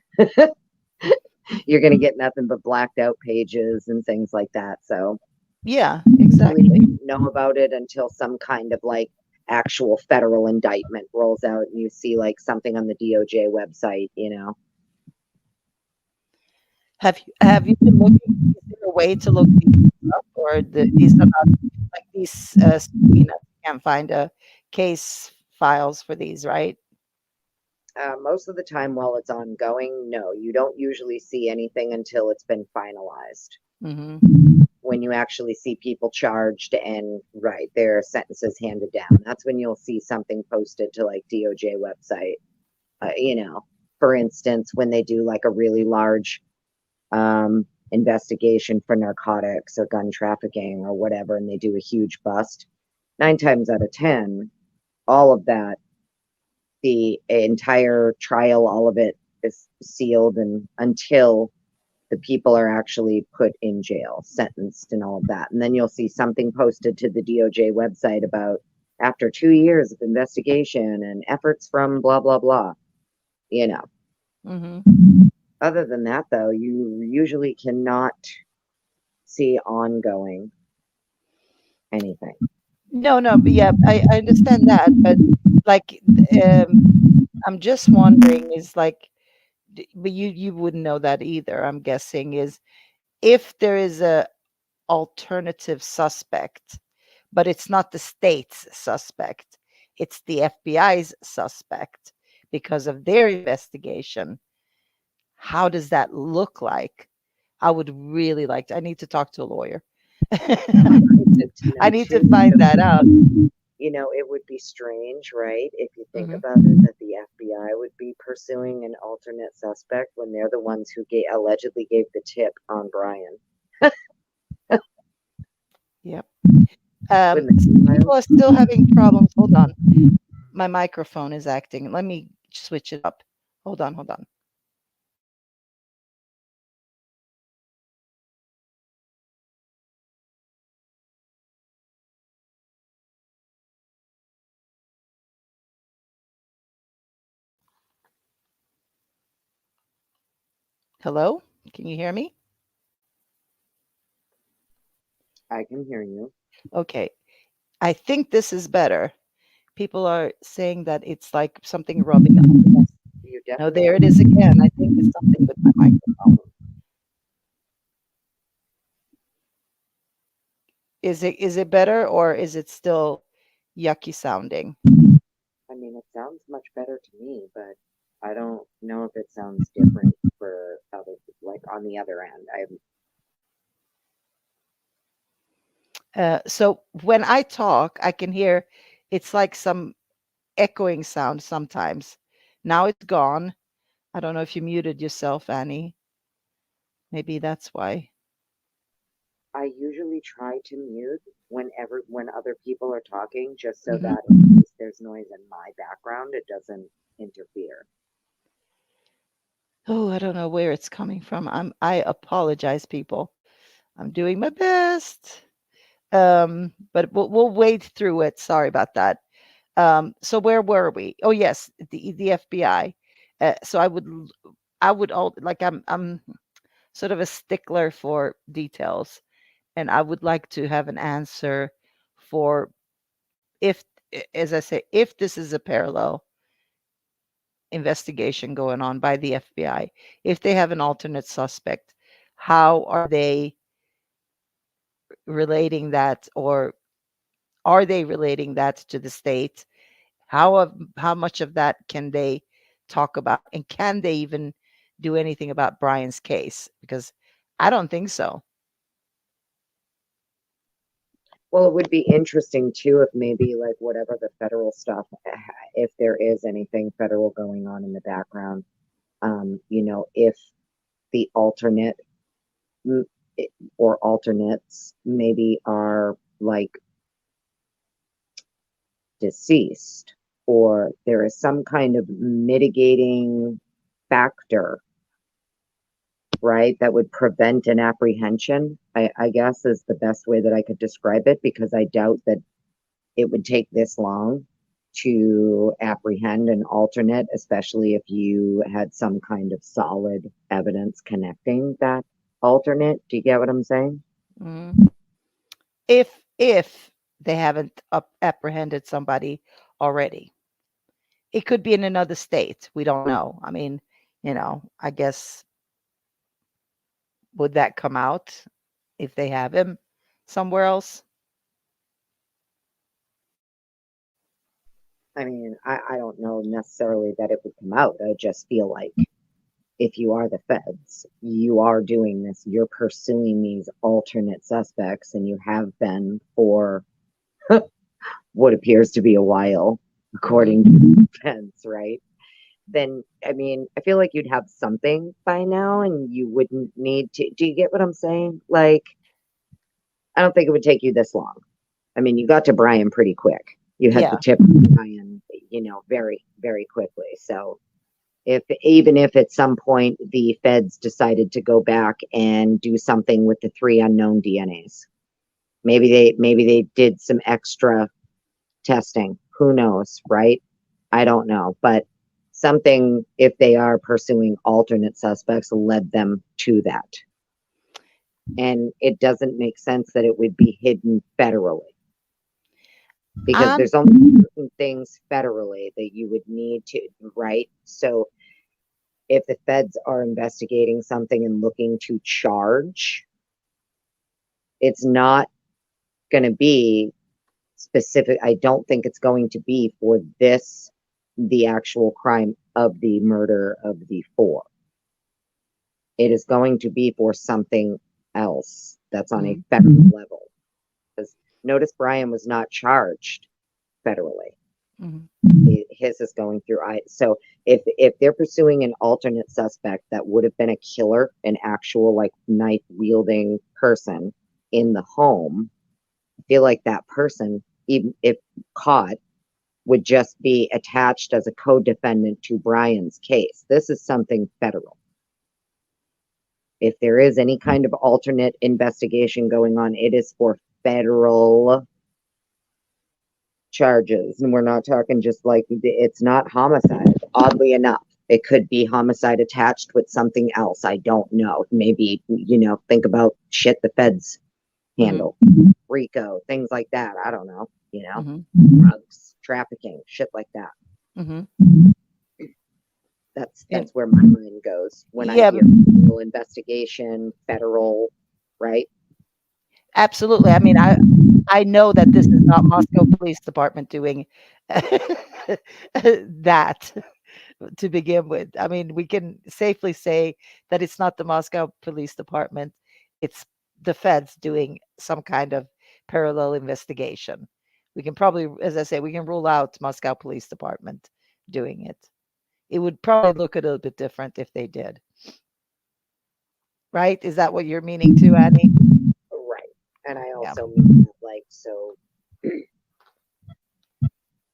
You're going to get nothing but blacked out pages and things like that. So Yeah, really exactly. didn't know about it until some kind of like actual federal indictment rolls out and you see like something on the DOJ website, you know. Have you been looking, is there a way to look these up, or these are not like these subpoenas, you can't find a case files for these, right? Most of the time while it's ongoing, no, you don't usually see anything until it's been finalized. Mm-hmm. When you actually see people charged and right, their sentences handed down, that's when you'll see something posted to like DOJ website. You know, for instance, when they do like a really large investigation for narcotics or gun trafficking or whatever, and they do a huge bust, 9 times out of 10, all of that, the entire trial, all of it is sealed and until the people are actually put in jail, sentenced, and all of that. And then you'll see something posted to the DOJ website about after 2 years of investigation and efforts from blah, blah, blah. You know, Mm-hmm. other than that, though, you usually cannot see ongoing anything. No, but yeah, I understand that, but like, I'm just wondering is like, but you wouldn't know that either, I'm guessing, is if there is a alternative suspect, but it's not the state's suspect, it's the FBI's suspect because of their investigation. How does that look like? I would really like to, I need to talk to a lawyer. I need to find that out. You know, it would be strange, right? If you think Mhm. about it, that the FBI would be pursuing an alternate suspect when they're the ones who allegedly gave the tip on Brian. Yep. Wouldn't it be People wild? are still having problems. Hold on. My microphone is acting. Let me switch it up. Hold on, hold on. Hello? Can you hear me? I can hear you. Okay. I think this is better. People are saying that it's like something rubbing on. You No, definitely there it is again. I think it's something with my microphone. Is it better, or is it still yucky sounding? I mean, it sounds much better to me, but I don't know if it sounds different for other, like on the other end. So when I talk, I can hear it's like some echoing sound sometimes. Now it's gone. I don't know if you muted yourself, Annie. Maybe that's why. I usually try to mute when other people are talking, just so Mhm. that in case there's noise in my background, it doesn't interfere. Oh, I don't know where it's coming from. I apologize, people. I'm doing my best. But we'll wade through it. Sorry about that. So where were we? Oh yes, the FBI. So I would all like I'm sort of a stickler for details, and I would like to have an answer for if, as I say, if this is a parallel investigation going on by the FBI, if they have an alternate suspect, how are they relating that, or are they relating that to the state? How much of that can they talk about, and can they even do anything about Brian's case? Because I don't think so. Well, it would be interesting too if maybe like whatever the federal stuff, if there is anything federal going on in the background, you know, if the alternate or alternates maybe are like deceased, or there is some kind of mitigating factor, right, that would prevent an apprehension, I guess is the best way that I could describe it, because I doubt that it would take this long to apprehend an alternate, especially if you had some kind of solid evidence connecting that alternate. Do you get what I'm saying? Mhm. If they haven't apprehended somebody already. It could be in another state. We don't know. I mean, I guess would that come out if they have him somewhere else? I mean, I don't know necessarily that it would come out. I just feel like if you are the feds, you are doing this, you're pursuing these alternate suspects, and you have been for what appears to be a while, according to the feds, right? Then, I mean, I feel like you'd have something by now and you wouldn't need to. Do you get what I'm saying? Like, I don't think it would take you this long. I mean, you got to Brian pretty quick. You had the Yeah. tip of Brian, very, very quickly. So, even if at some point the feds decided to go back and do something with the 3 unknown DNAs, maybe they did some extra testing. Who knows, right? I don't know, but something, if they are pursuing alternate suspects, led them to that. And it doesn't make sense that it would be hidden federally, because there's only certain things federally that you would need to, right? So if the feds are investigating something and looking to charge, it's not going to be specific. I don't think it's going to be for this, the actual crime of the murder of the 4. It is going to be for something else that's on a federal level. Because notice Brian was not charged federally. His is going through so if they're pursuing an alternate suspect that would have been a killer, an actual like knife wielding person in the home, I feel like that person, even if caught, would just be attached as a co-defendant to Brian's case. This is something federal. If there is any kind of alternate investigation going on, it is for federal charges. And we're not talking just like, it's not homicide, oddly enough. It could be homicide attached with something else. I don't know. Maybe, think about shit the feds handle. RICO, things like that. I don't know, drugs, trafficking, shit like that. That's where my mind goes when I hear federal investigation, federal, right? Absolutely. I mean, I know that this is not Moscow Police Department doing that to begin with. I mean, we can safely say that it's not the Moscow Police Department. It's the feds doing some kind of parallel investigation. We can probably, as I say, we can rule out Moscow Police Department doing it. It would probably look a little bit different if they did. Right? Is that what you're meaning too, Annie? Right. And I Yeah. also mean that, like, so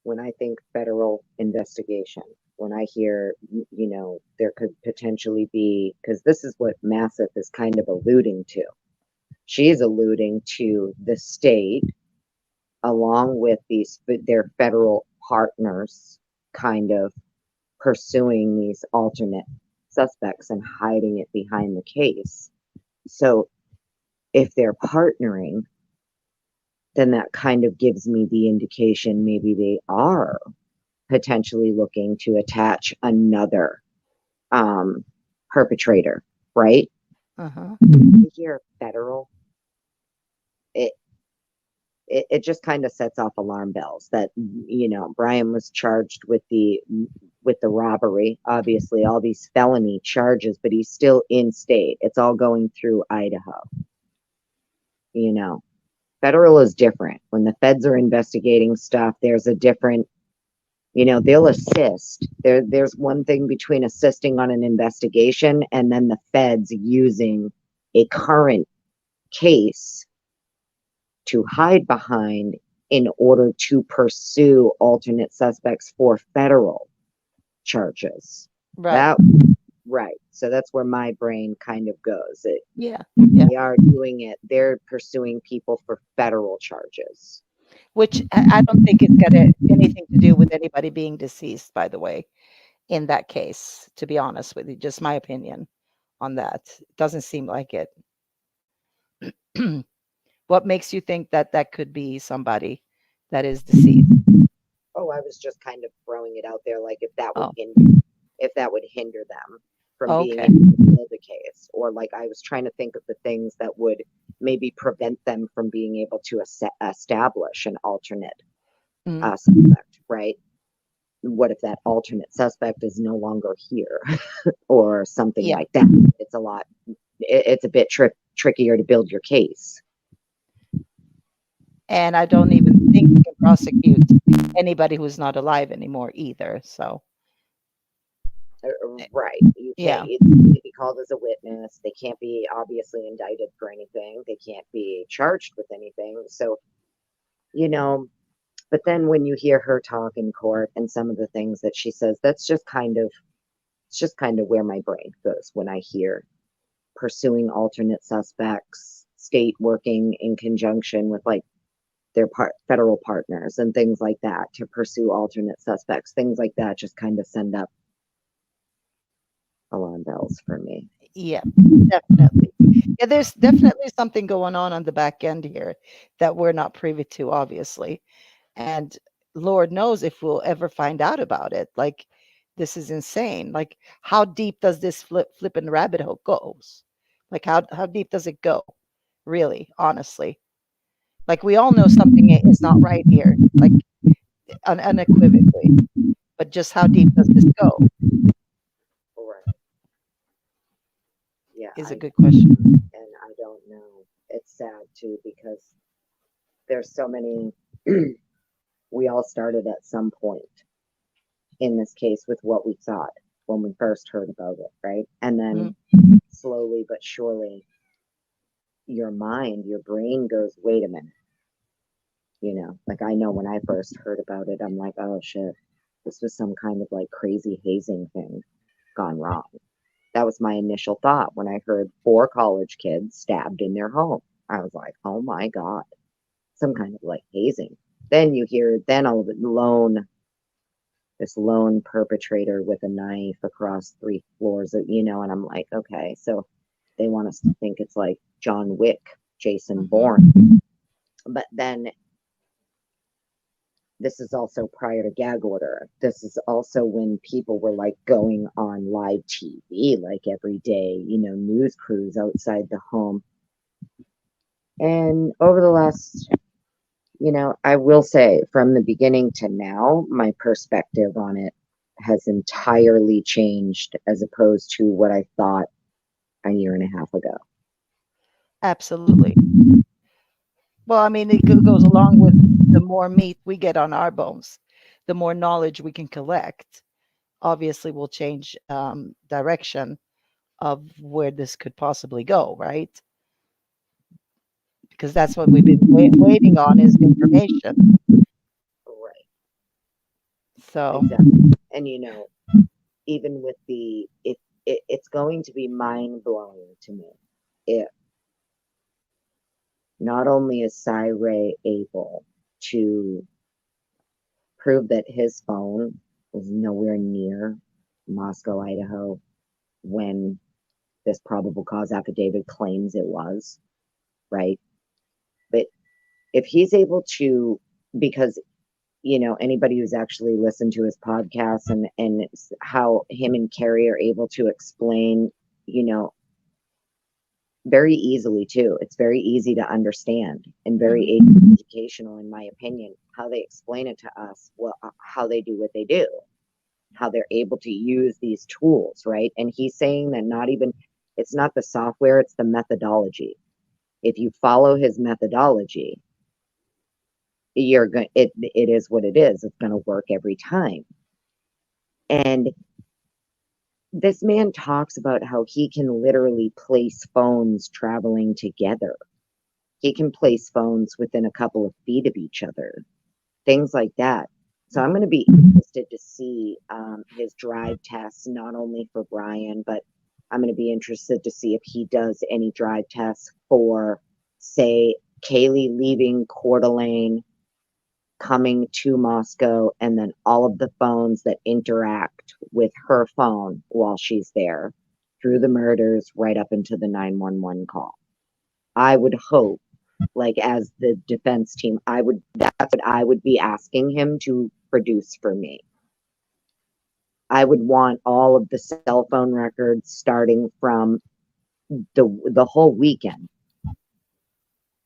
when I think federal investigation, when I hear, there could potentially be, because this is what Massif is kind of alluding to. She's alluding to the state, along with their federal partners, kind of pursuing these alternate suspects and hiding it behind the case. So if they're partnering, then that kind of gives me the indication maybe they are potentially looking to attach another perpetrator, right? Here, federal, it just kind of sets off alarm bells that, Brian was charged with the robbery, obviously all these felony charges, but he's still in state. It's all going through Idaho. Federal is different. When the feds are investigating stuff, there's a different, they'll assist. There's one thing between assisting on an investigation and then the feds using a current case to hide behind in order to pursue alternate suspects for federal charges. Right. Right. So that's where my brain kind of goes. Yeah. Yeah. They are doing it. They're pursuing people for federal charges. Which I don't think it's got anything to do with anybody being deceased, by the way, in that case, to be honest with you. Just my opinion on that. It doesn't seem like it. What makes you think that that could be somebody that is deceased? Oh, I was just kind of throwing it out there, like if that would Oh. hinder them from being Okay. able to build a case, or like I was trying to think of the things that would maybe prevent them from being able to establish an alternate Mm. suspect, right? What if that alternate suspect is no longer here, or something Yeah. like that? It's a lot. It's a bit trickier to build your case. And I don't even think you can prosecute anybody who's not alive anymore either. So, Right. You yeah. can't be called as a witness. They can't be obviously indicted for anything. They can't be charged with anything. So, but then when you hear her talk in court and some of the things that she says, it's just kind of where my brain goes when I hear pursuing alternate suspects, state working in conjunction with like their federal partners and things like that to pursue alternate suspects. Things like that just kind of send up alarm bells for me. Yeah, definitely. Yeah, there's definitely something going on the back end here that we're not privy to, obviously. And Lord knows if we'll ever find out about it. Like, this is insane. Like, how deep does this flipping rabbit hole goes? Like, how deep does it go? Really, honestly. Like, we all know something is not right here, like unequivocally. But just how deep does this go Right. Yeah, is a good question. and I don't know. It's sad too because there's so many. We all started at some point in this case with what we thought when we first heard about it, right? And then slowly but surely, your brain goes, wait a minute. Like I know when I first heard about it, I'm like, oh shit, this was some kind of like crazy hazing thing gone wrong. That was my initial thought when I heard 4 college kids stabbed in their home. I was like, oh my God, some kind of like hazing. Then you hear, this lone perpetrator with a knife across 3 floors, and I'm like, okay, so they want us to think it's like John Wick, Jason Bourne. But then this is also prior to gag order. This is also when people were like going on live TV like every day, news crews outside the home. And over the last, I will say from the beginning to now, my perspective on it has entirely changed as opposed to what I thought a year and a half ago. Absolutely. Well, I mean, it goes along with the more meat we get on our bones, the more knowledge we can collect. Obviously, will change direction of where this could possibly go, right? Because that's what we've been waiting on is information. Right. So, exactly. And even with it's going to be mind blowing to me if not only is Ray able to prove that his phone was nowhere near Moscow, Idaho, when this probable cause affidavit claims it was, right? But if he's able to, because anybody who's actually listened to his podcast and how him and Carrie are able to explain, very easily too. It's very easy to understand and very educational, in my opinion, how they explain it to us, how they do what they do, how they're able to use these tools, right? And he's saying that it's not the software, it's the methodology. If you follow his methodology, it is what it is. It's going to work every time. And this man talks about how he can literally place phones traveling together He can place phones within a couple of feet of each other, things like that. So I'm going to be interested to see his drive tests, not only for Brian, but I'm going to be interested to see if he does any drive tests for, say, Kaylee leaving Coeur d'Alene, coming to Moscow, and then all of the phones that interact with her phone while she's there, through the murders right up into the 911 call. I would hope, like, as the defense team, that's what I would be asking him to produce for me. I would want all of the cell phone records starting from the whole weekend,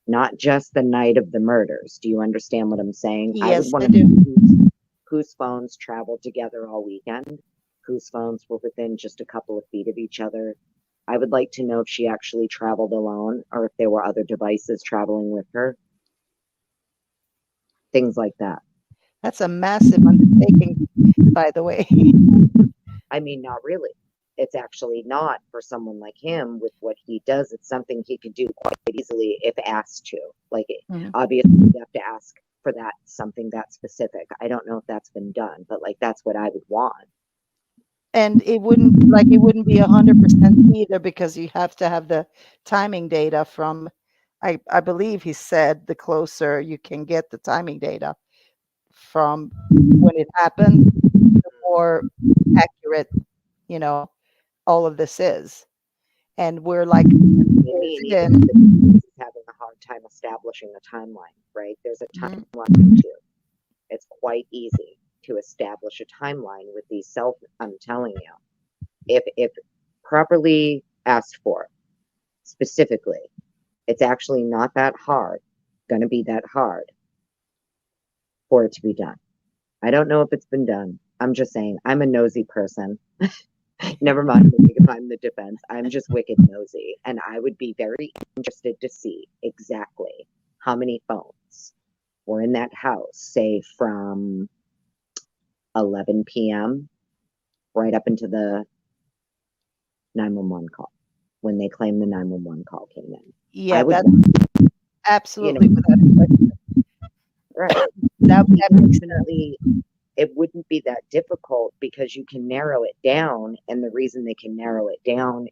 not just the night of the murders. Do you understand what I'm saying? Yes, I I would do. want to know whose phones traveled together all weekend, whose phones were within just a couple of feet of each other. I would like to know if she actually traveled alone or if there were other devices traveling with her. Things like that. That's a massive undertaking, by the way. I mean, not really. It's actually not for someone like him with what he does. It's something he could do quite easily if asked to. Like, Mhm. obviously, you have to ask for that, something that specific. I don't know if that's been done, but like, that's what I would want. And it wouldn't be 100% either, because you have to have the timing data from, I believe he said the closer you can get the timing data from when it happened, the more accurate, you know, all of this is. And we're like, I mean, even then, if the defense is having a hard time establishing a timeline, right? There's a Mhm. timeline too. It's quite easy to establish a timeline with these cell. I'm telling you, if properly asked for, specifically, it's actually not that hard. Going to be that hard for it to be done. I don't know if it's been done. I'm just saying, I'm a nosy person. Never mind if I'm the defense. I'm just wicked nosy. And I would be very interested to see exactly how many phones were in that house, say from 11 p.m. right up into the 911 call, when they claim the 911 call came in. yeah, I would that's want, absolutely without a question. right. That makes sense. Definitely, it wouldn't be that difficult because you can narrow it down. And the reason they can narrow it down,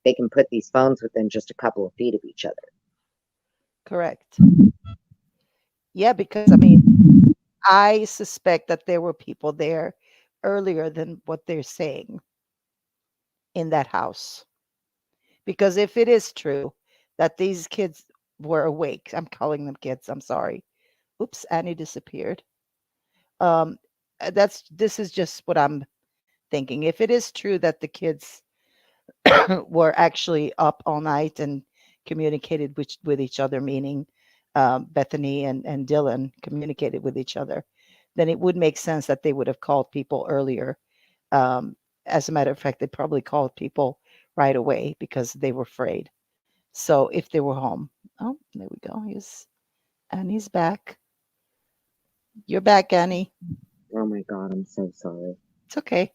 they can put these phones within just a couple of feet of each other. Correct. Yeah, because I mean, I suspect that there were people there earlier than what they're saying in that house. Because if it is true that these kids were awake, I'm calling them kids, I'm sorry. Oops, Annie disappeared. Um, this is just what I'm thinking. If it is true that the kids were actually up all night and communicated with each other, meaning Bethany and Dylan communicated with each other, then it would make sense that they would have called people earlier. As a matter of fact, they probably called people right away because they were afraid. So if they were home, oh, there we go. Annie's back. You're back, Annie. Oh my God, I'm so sorry. It's okay.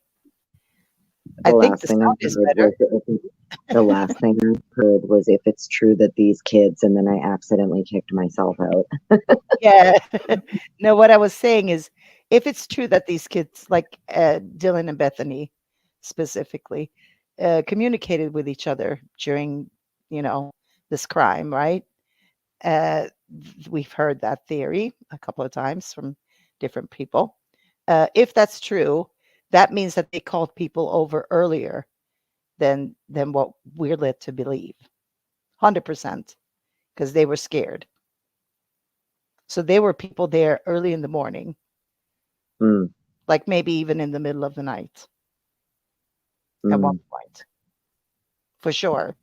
The I think last the thing I sound is heard better. was the last thing I heard was if it's true that these kids, and then I accidentally kicked myself out. Yeah. No, what I was saying is, if it's true that these kids, like Dylan and Bethany specifically, communicated with each other during, this crime, right? We've heard that theory a couple of times from different people. If that's true, that means that they called people over earlier than what we're led to believe. 100%, because they were scared. So there were people there early in the morning, Mm, like maybe even in the middle of the night at one point, for sure.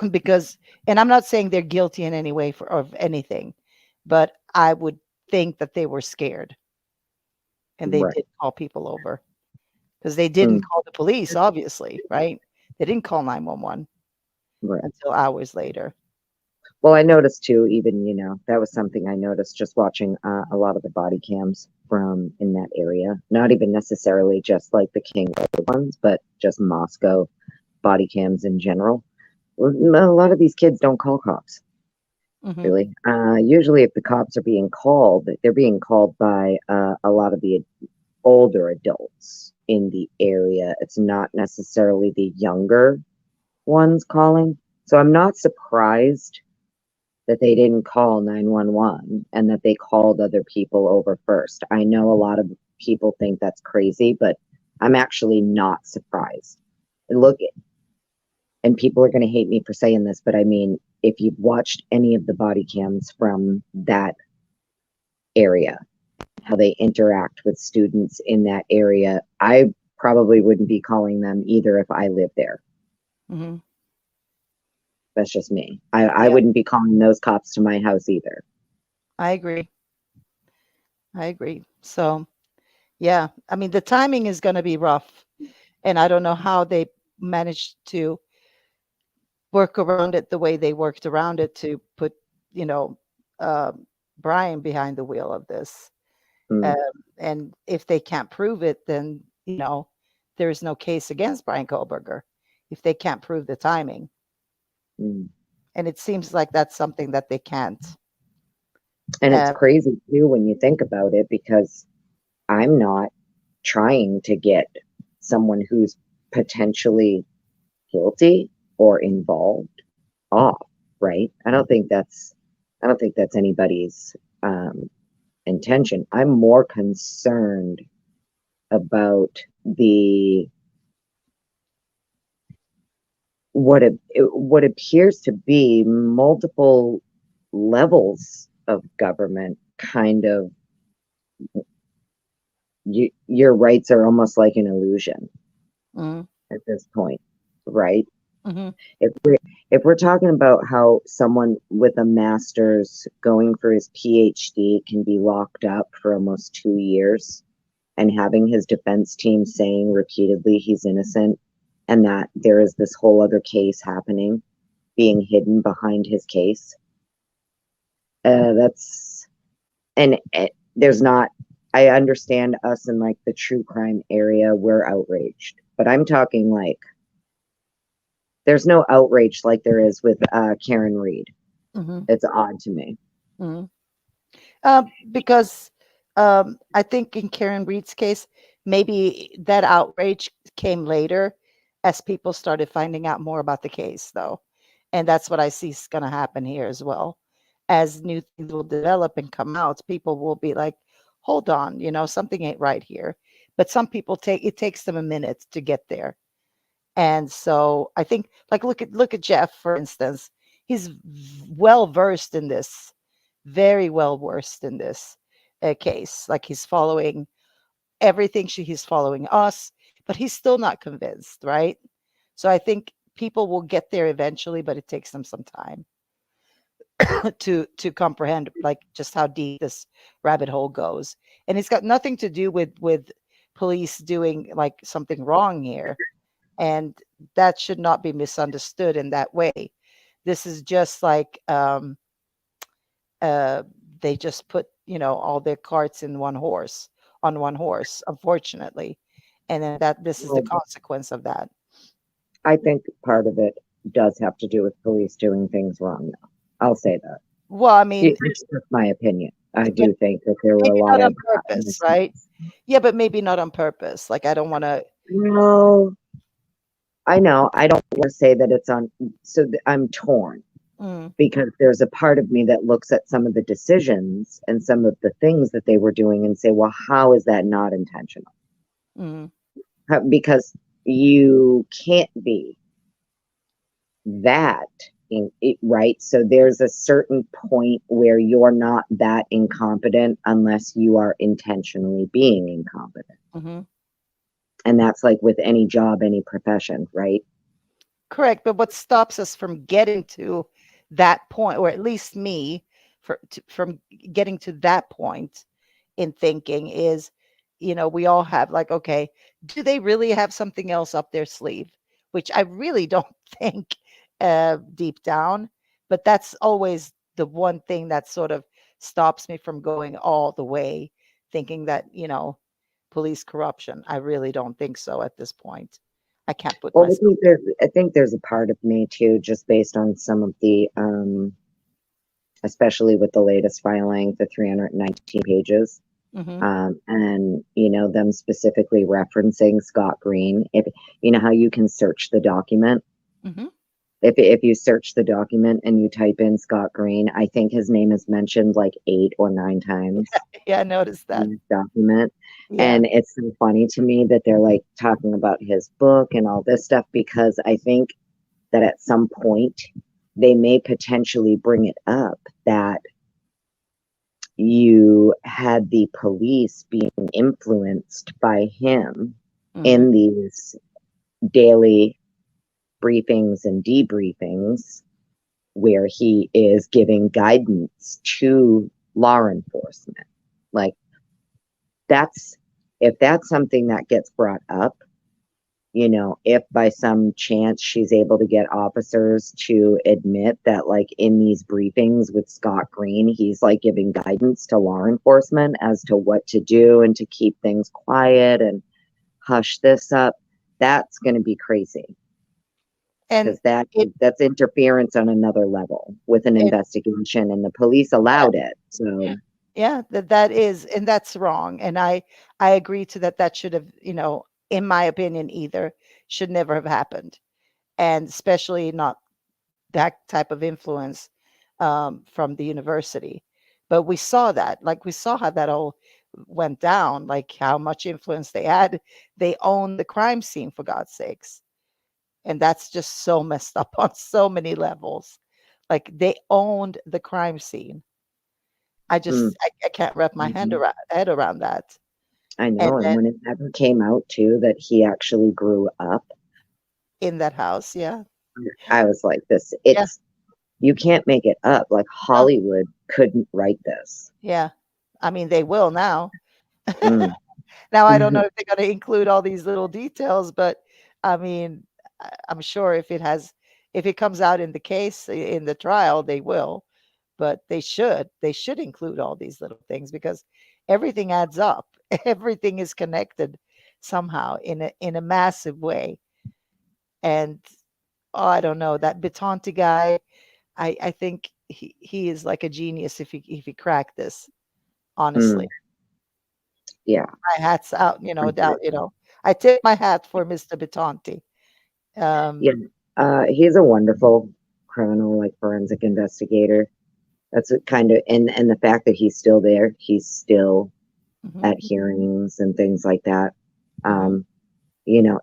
Because, and I'm not saying they're guilty in any way of anything, but I would think that they were scared and they right. did call people over, because they didn't Mm, call the police, obviously, right? They didn't call 911 right. until hours later. Well, I noticed too, even, that was something I noticed just watching a lot of the body cams from in that area. Not even necessarily just like the King Road ones, but just Moscow body cams in general. a lot of these kids don't call cops, Mhm. really. Usually if the cops are being called, they're being called by a lot of the older adults in the area. It's not necessarily the younger ones calling. So I'm not surprised that they didn't call 911 and that they called other people over first. I know a lot of people think that's crazy, but I'm actually not surprised. Look, and people are going to hate me for saying this, but I mean, if you've watched any of the body cams from that area, how they interact with students in that area, I probably wouldn't be calling them either if I lived there. Mhm. That's just me. I Yeah. wouldn't be calling those cops to my house either. I agree. I agree. So, yeah, I mean, the timing is going to be rough, and I don't know how they managed to work around it the way they worked around it to put, you know, um, Brian behind the wheel of this. Mm, And if they can't prove it, then, there is no case against Brian Kohlberger if they can't prove the timing. mm. And it seems like that's something that they can't. And it's Uh, crazy too when you think about it, because I'm not trying to get someone who's potentially guilty or involved off, right? I don't think that's anybody's intention. I'm more concerned about the what appears to be multiple levels of government kind of your rights are almost like an illusion mm, at this point, right? mhm, If we're talking about how someone with a master's going for his PhD can be locked up for almost 2 years and having his defense team saying repeatedly he's innocent and that there is this whole other case happening being hidden behind his case, that's and there's not. I understand us in like the true crime area, we're outraged, but I'm talking like there's no outrage like there is with Karen Reed. mhm, It's odd to me. mhm. Because I think in Karen Reed's case, maybe that outrage came later as people started finding out more about the case, though. And that's what I see is going to happen here as well. As new things will develop and come out, people will be like, hold on, something ain't right here. But some people it takes them a minute to get there. And so I think, like, look at Jeff, for instance. He's well versed in this, very well versed in this case. Like, he's following everything. He's following us, but he's still not convinced, right? So I think people will get there eventually, but it takes them some time to comprehend, like, just how deep this rabbit hole goes. And it's got nothing to do with police doing like something wrong here, and that should not be misunderstood in that way. This is just like uh, they just put all their carts in on one horse, unfortunately, and then that this is the Well, consequence of that. I think part of it does have to do with police doing things wrong, though. I'll say that. Well, I mean, It's just my opinion. I but do think that there were a maybe lot not on of purpose, right? mistakes. Yeah, but maybe not on purpose. Like, I don't want to. No, I know. I don't want to say that it's on. So I'm torn Mm, because there's a part of me that looks at some of the decisions and some of the things that they were doing and say, well, how is that not intentional? mm, Because you can't be that right. So there's a certain point where you're not that incompetent unless you are intentionally being incompetent. hmm And that's like with any job, any profession, right? Correct. But what stops us from getting to that point, or at least me, from getting to that point in thinking is, we all have like, okay, do they really have something else up their sleeve? Which I really don't think deep down, but that's always the one thing that sort of stops me from going all the way, thinking that, police corruption. I really don't think so at this point. I can't put Well, myself. I think there's a part of me too, just based on some of the, especially with the latest filing, the 319 pages, Hmm. and them specifically referencing Scott Green. If you know how you can search the document, Hmm. if you search the document and you type in Scott Green, I think his name is mentioned like 8 or 9 times Yeah, I noticed that. in this document. Yeah. And it's so funny to me that they're like talking about his book and all this stuff, because I think that at some point they may potentially bring it up that you had the police being influenced by him Hmm. in these daily briefings and debriefings where he is giving guidance to law enforcement. Like, if that's something that gets brought up, if by some chance she's able to get officers to admit that, like, in these briefings with Scott Green, he's like giving guidance to law enforcement as to what to do and to keep things quiet and hush this up, that's going to be crazy, And because it, that's interference on another level with an it investigation, and the police allowed it. So, yeah, that is, and that's wrong. And I agree to that. That should have, in my opinion, either should never have happened, and especially not that type of influence from the university. But we saw that, like we saw how that all went down, like how much influence they had. They owned the crime scene, for God's sakes, and that's just so messed up on so many levels. Like they owned the crime scene. mm, I can't wrap my mhm. head around that. I And know. And then when it ever came out too that he actually grew up, in that house, yeah, I was like, yeah, you can't make it up. Like, no, Hollywood couldn't write this. yeah. I mean, they will now. Mm. Now I don't know if they're going to include all these little details, but I mean, I'm sure if it comes out in the case in the trial, they will. But they should include all these little things because everything adds up. Everything is connected somehow in a massive way. And oh, I don't know, that Bitonti guy, I think he is like a genius if he cracked this, honestly. Mm. Yeah. My hat's out, down, I tip my hat for Mr. Bitonti. Yeah. He's a wonderful criminal, like, forensic investigator. That's kind of, and the fact that he's still there, he's still Mhm, at hearings and things like that, mhm,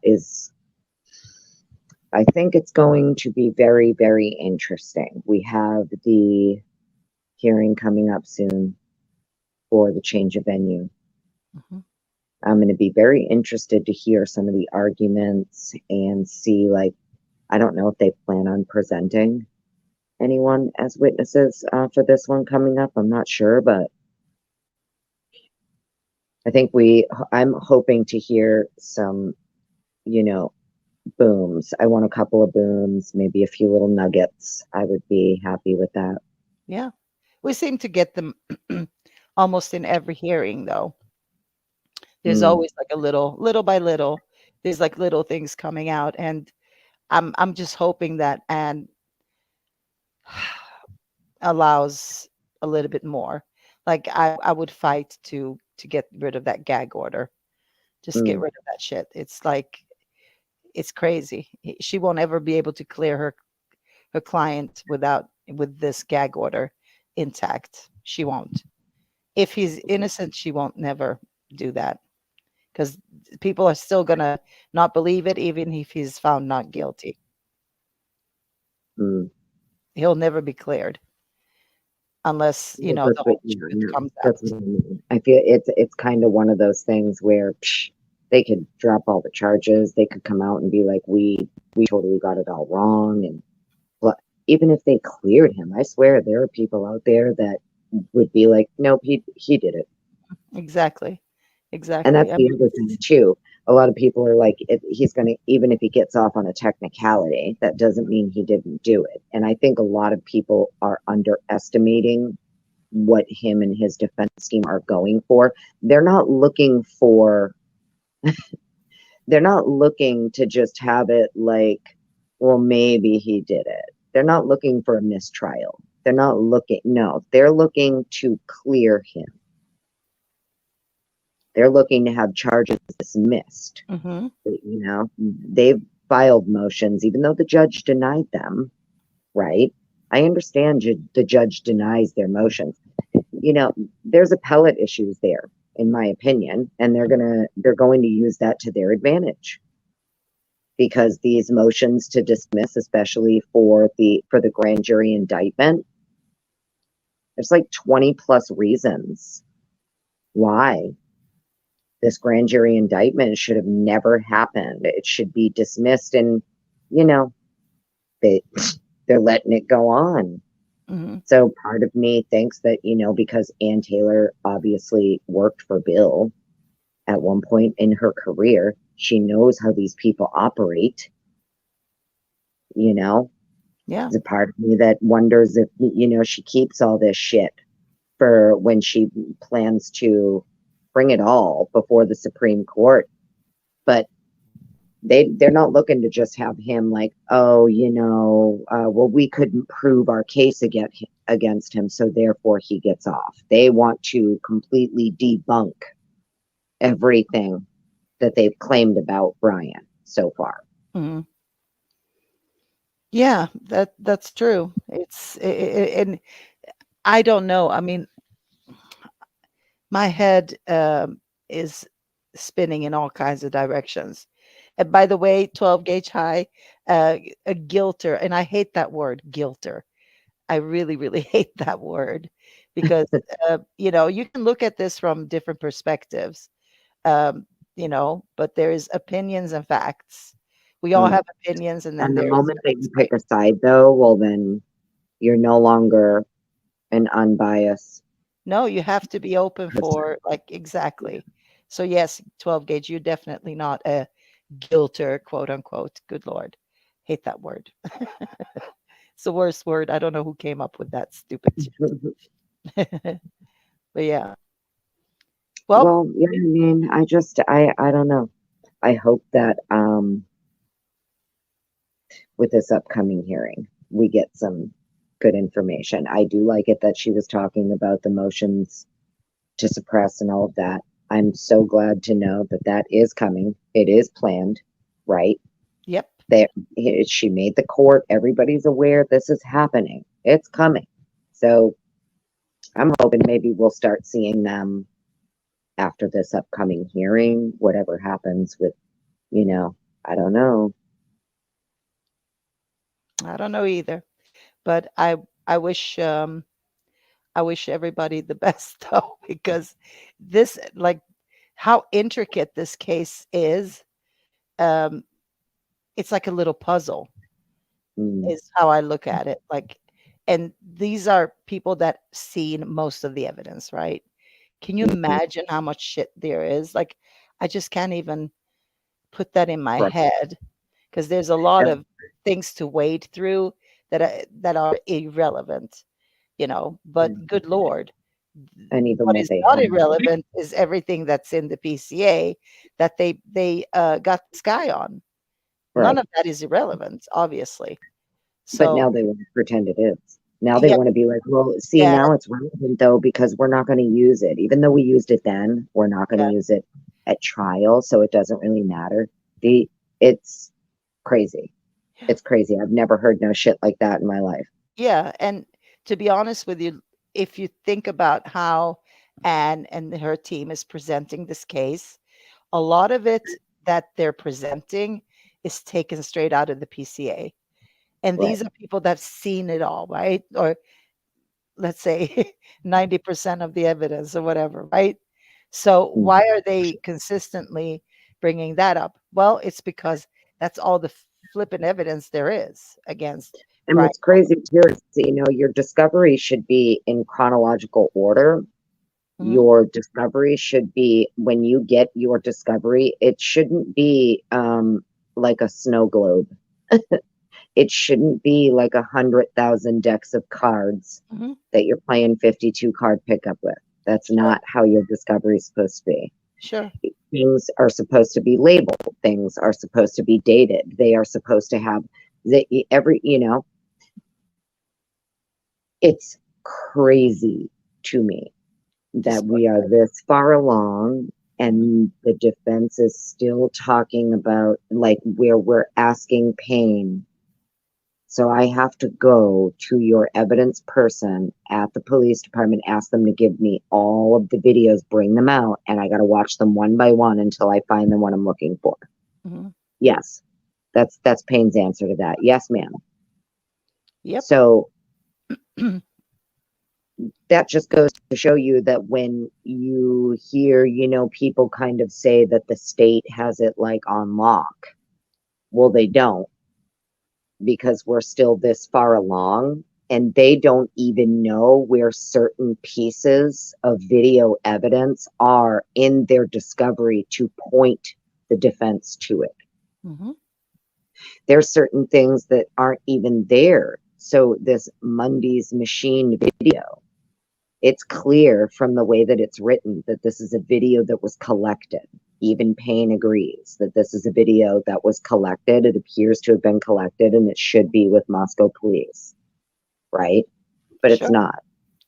is, I think it's going to be very, very interesting. We have the hearing coming up soon for the change of venue. mhm. I'm going to be very interested to hear some of the arguments and see, like, I don't know if they plan on presenting anyone as witnesses for this one coming up. I'm not sure, but I think I'm hoping to hear some, you know, booms. I want a couple of booms, maybe a few little nuggets. I would be happy with that. Yeah. We seem to get them almost in every hearing, though. There's Mm, always like a little by little, there's like little things coming out, and I'm just hoping that Anne allows a little bit more. Like I would fight to get rid of that gag order. Just get mm, rid of that shit. It's like it's crazy. She won't ever be able to clear her client with this gag order intact. She won't. If he's innocent, she won't never do that because people are still gonna not believe it, even if he's found not guilty. mm. He'll never be cleared unless Well, the that's what, whole yeah, truth no, comes that's out. what I mean. I feel it's kind of one of those things where they could drop all the charges. They could come out and be like, we totally got it all wrong. And but even if they cleared him, I swear there are people out there that would be like, nope, he did it. Exactly, And exactly. that's I the mean, other thing too. A lot of people are like, he's going to, even if he gets off on a technicality, that doesn't mean he didn't do it. And I think a lot of people are underestimating what him and his defense team are going for. They're not looking for they're not looking to just have it like, well, maybe he did it. They're not looking for a mistrial. They're not looking, no, they're looking to clear him. They're looking to have charges dismissed. Mm-hmm. You know, they've filed motions, even though the judge denied them, right? I understand the judge denies their motions. You know, there's appellate issues there, in my opinion, and they're going to use that to their advantage. Because these motions to dismiss, especially for the grand jury indictment, there's like 20 plus reasons why this grand jury indictment should have never happened. It should be dismissed, and you know, they're letting it go on. Mm-hmm. So part of me thinks that, you know, because Ann Taylor obviously worked for Bill at one point in her career, she knows how these people operate. You know, Yeah. there's a part of me that wonders if, you know, she keeps all this shit for when she plans to bring it all before the Supreme Court. But they're not looking to just have him like, oh, you know, well, we couldn't prove our case against him, so therefore he gets off. They want to completely debunk everything that they've claimed about Brian so far. Mm-hmm. Yeah, that's true. And I don't know. I mean, my head is spinning in all kinds of directions. And by the way, 12 gauge high, a guilter, and I hate that word, guilter. I really, really hate that word because, you know, you can look at this from different perspectives, you know, but there's opinions and facts. We all have opinions, and then And the there's moment that you facts, pick right? a side, though, well, then you're no longer an unbiased No, you have to be open person. for like exactly. So yes, 12 gauge, you're definitely not a guilter, quote unquote. Good Lord. Hate that word. It's the worst word. I don't know who came up with that stupid shit. But yeah. Well, Well, yeah, I mean, I don't know. I hope that with this upcoming hearing, we get some good information. I do like it that she was talking about the motions to suppress and all of that. I'm so glad to know that that is coming. It is planned, right? yep. That she made the court. Everybody's aware this is happening. It's coming. So I'm hoping maybe we'll start seeing them after this upcoming hearing, whatever happens with, you know, I don't know. I don't know either. But I wish everybody the best though, because this like how intricate this case is, um, it's like a little puzzle. Mm, Is how I look at it. Like, and these are people that seen most of the evidence, right? Can you mhm, imagine how much shit there is? Like, I just can't even put that in my right. head because there's a lot And of things to wade through that are irrelevant, you know. But good Lord, even what what is they not have, irrelevant is everything that's in the PCA that they got this guy on. None right. of that is irrelevant, obviously. But So now they want to pretend it is. Now they yeah, want to be like, well, see, yeah, now it's relevant though, because we're not going to use it. Even though we used it then, we're not going to yeah. use it at trial. So it doesn't really matter. It's crazy. It's crazy. I've never heard no shit like that in my life. Yeah, and to be honest with you, if you think about how Anne and her team is presenting this case, a lot of it that they're presenting is taken straight out of the PCA. And Right. these are people that've seen it all, right? Or let's say 90% of the evidence or whatever, right? So Mm, why are they consistently bringing that up? Well, it's because that's all the flippant evidence there is against And Brian. what's crazy here is, you know, your discovery should be in chronological order. Mhm. Your discovery should be, when you get your discovery, it shouldn't be like a snow globe. It shouldn't be like 100,000 decks of cards Mhm. that you're playing 52 card pickup with. That's Sure, not how your discovery is supposed to be. sure. things are supposed to be labeled. Things are supposed to be dated. They are supposed to have it's crazy to me that we are this far along and the defense is still talking about like where we're asking Payne. So I have to go to your evidence person at the police department, ask them to give me all of the videos, bring them out, and I got to watch them one by one until I find the one I'm looking for. Mhm. Yes, that's Payne's answer to that. Yes, ma'am. Yep. So that just goes to show you that when you hear, people kind of say that the state has it like on lock. Well, they don't, because we're still this far along and they don't even know where certain pieces of video evidence are in their discovery to point the defense to it. Mhm. There's certain things that aren't even there. So this Mundy's machine video, it's clear from the way that it's written that this is a video that was collected. Even Payne agrees that this is a video that was collected. It appears to have been collected and it should be with Moscow police, right? But it's Sure. not.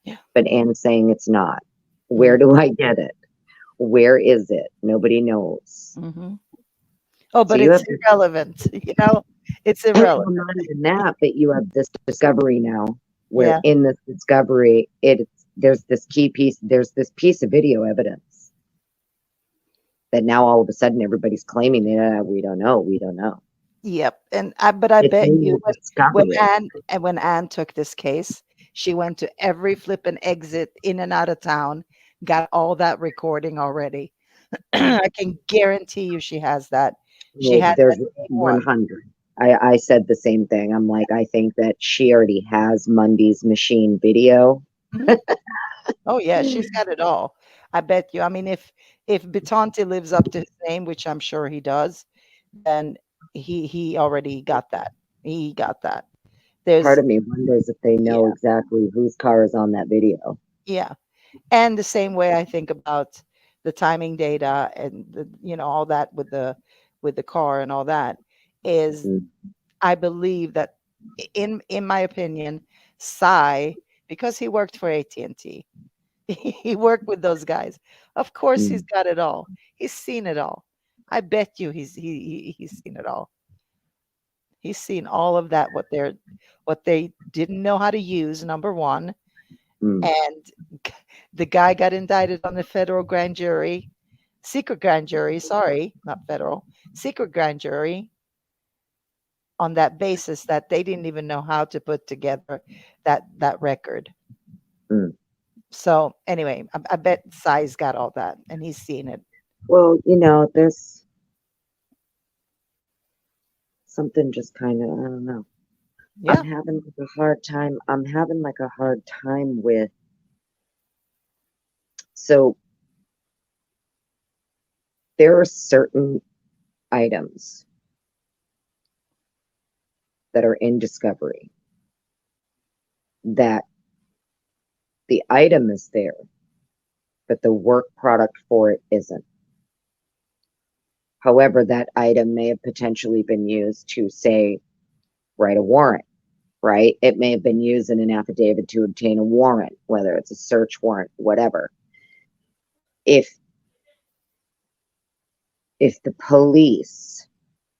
Yeah. But Anne's saying it's not. Where do I get it? Where is it? Nobody knows. Mhm. Oh, So but you it's have irrelevant. It's well, irrelevant. not even that, but you have this discovery now where Yeah. in this discovery, there's this key piece, there's this piece of video evidence that now all of a sudden everybody's claiming that we don't know. Yep. And I It's bet in you the when discovery. When Anne took this case, she went to every flipping exit in and out of town, got all that recording already. I can guarantee you she has that. She Well, had there's that day one. 100. I said the same thing. I'm like, I think that she already has Mundy's machine video. Mhm. Oh yeah, she's got it all. I bet you. I mean, if Bitante lives up to his name, which I'm sure he does, then he already got that. He got that. Part There's of me wonders if they know yeah, exactly whose car is on that video. yeah. And the same way I think about the timing data and all that with the car and all that is Mm, I believe that in my opinion, Cy, because he worked for AT&T, he worked with those guys. Of course, he's mm, got it all. He's seen it all. I bet you he's seen it all. He's seen all of that. What they didn't know how to use. Number one, mm, and the guy got indicted on the federal grand jury, secret grand jury. Sorry, not federal, secret grand jury. On that basis, that they didn't even know how to put together that record. mm. So anyway, I bet Cy's got all that, and he's seen it. Well, there's something just kind of, I don't know. Yeah. I'm having like a hard time. I'm having like a hard time with, so there are certain items that are in discovery that the item is there, but the work product for it isn't. However, that item may have potentially been used to, say, write a warrant, right? It may have been used in an affidavit to obtain a warrant, whether it's a search warrant, whatever. If the police,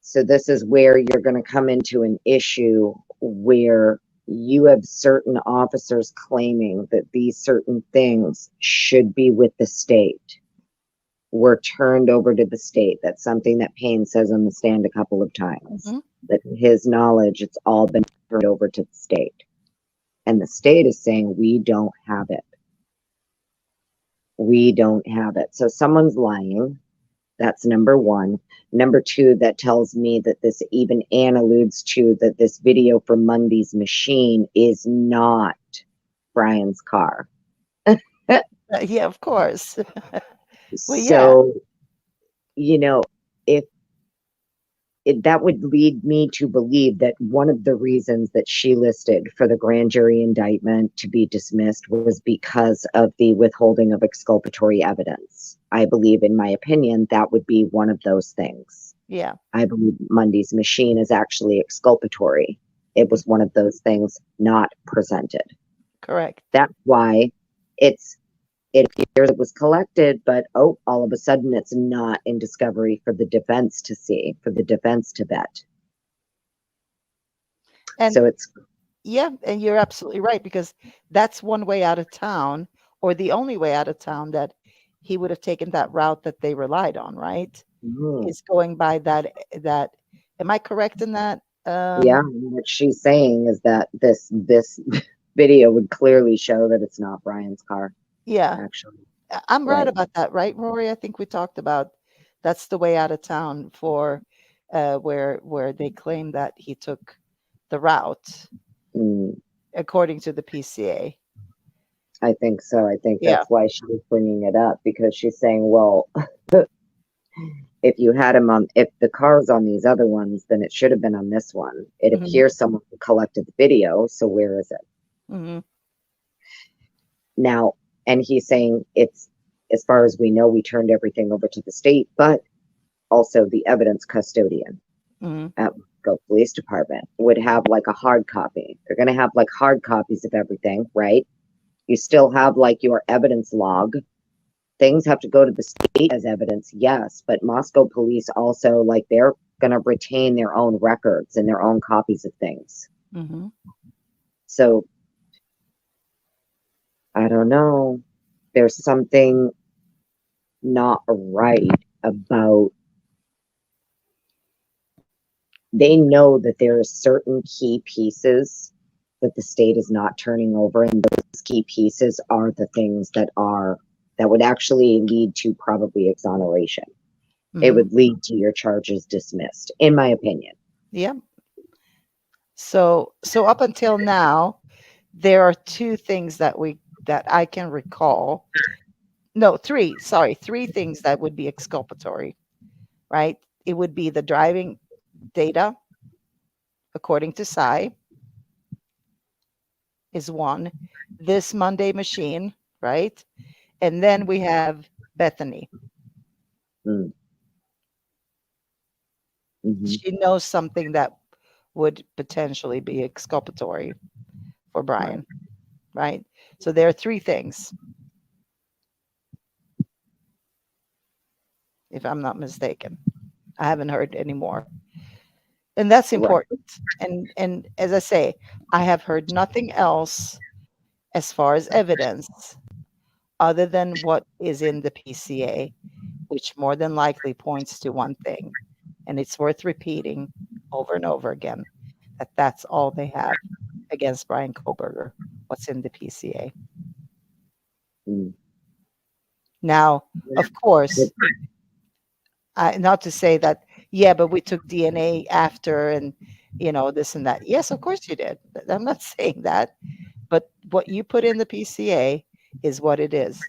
so this is where you're going to come into an issue where you have certain officers claiming that these certain things should be with the state, were turned over to the state. That's something that Payne says on the stand a couple of times. Mhm. That his knowledge, it's all been turned over to the state. And the state is saying, we don't have it. We don't have it. So someone's lying. That's number one. Number two, that tells me that this, even Anne alludes to, that this video from Mundy's machine is not Brian's car. Yeah, of course. Well, yeah. So, if that would lead me to believe that one of the reasons that she listed for the grand jury indictment to be dismissed was because of the withholding of exculpatory evidence. I believe, in my opinion, that would be one of those things. Yeah. I believe Mundy's machine is actually exculpatory. It was one of those things not presented. Correct. That's why it appears it was collected, but all of a sudden it's not in discovery for the defense to see, for the defense to vet. And So it's, yeah, and you're absolutely right, because that's one way out of town, or the only way out of town that he would have taken that route that they relied on, right? Is going by that. Am I correct in that? yeah, what she's saying is that this video would clearly show that it's not Brian's car, Yeah, actually. I'm right Right. about that, right, Rory? I think we talked about that's the way out of town for where they claim that he took the route Mm, according to the PCA. I think so. I think Yeah. that's why she was bringing it up, because she's saying, well, if you had him on, if the car's on these other ones, then it should have been on this one. It Mhm. appears someone collected the video, so where is it? Mhm. Now, and he's saying it's, as far as we know, we turned everything over to the state, but also the evidence custodian Mhm. at Go Police Department would have like a hard copy. They're going to have like hard copies of everything, right? You still have like your evidence log. Things have to go to the state as evidence, yes, but Moscow police also, like, they're going to retain their own records and their own copies of things. Mhm. So I don't know. There's something not right about, they know that there are certain key pieces that the state is not turning over, and those key pieces are the things that would actually lead to probably exoneration. It Mhm. would lead to your charges dismissed, in my opinion. Yeah. So up until now, there are two things that I can recall. No, three. Sorry, three things that would be exculpatory, right? It would be the driving data, according to Cy, is one. This Monday machine, right? And then we have Bethany. Mm. Mhm. She knows something that would potentially be exculpatory for Brian, right? So there are three things, if I'm not mistaken. I haven't heard any more. And that's Right. important. And as I say, I have heard nothing else as far as evidence other than what is in the PCA, which more than likely points to one thing. And it's worth repeating over and over again that that's all they have against Brian Koberger, what's in the PCA. Mm. Now, of course, not to say that, yeah, but we took DNA after and, this and that. Yes, of course you did. I'm not saying that. But what you put in the PCA is what it is.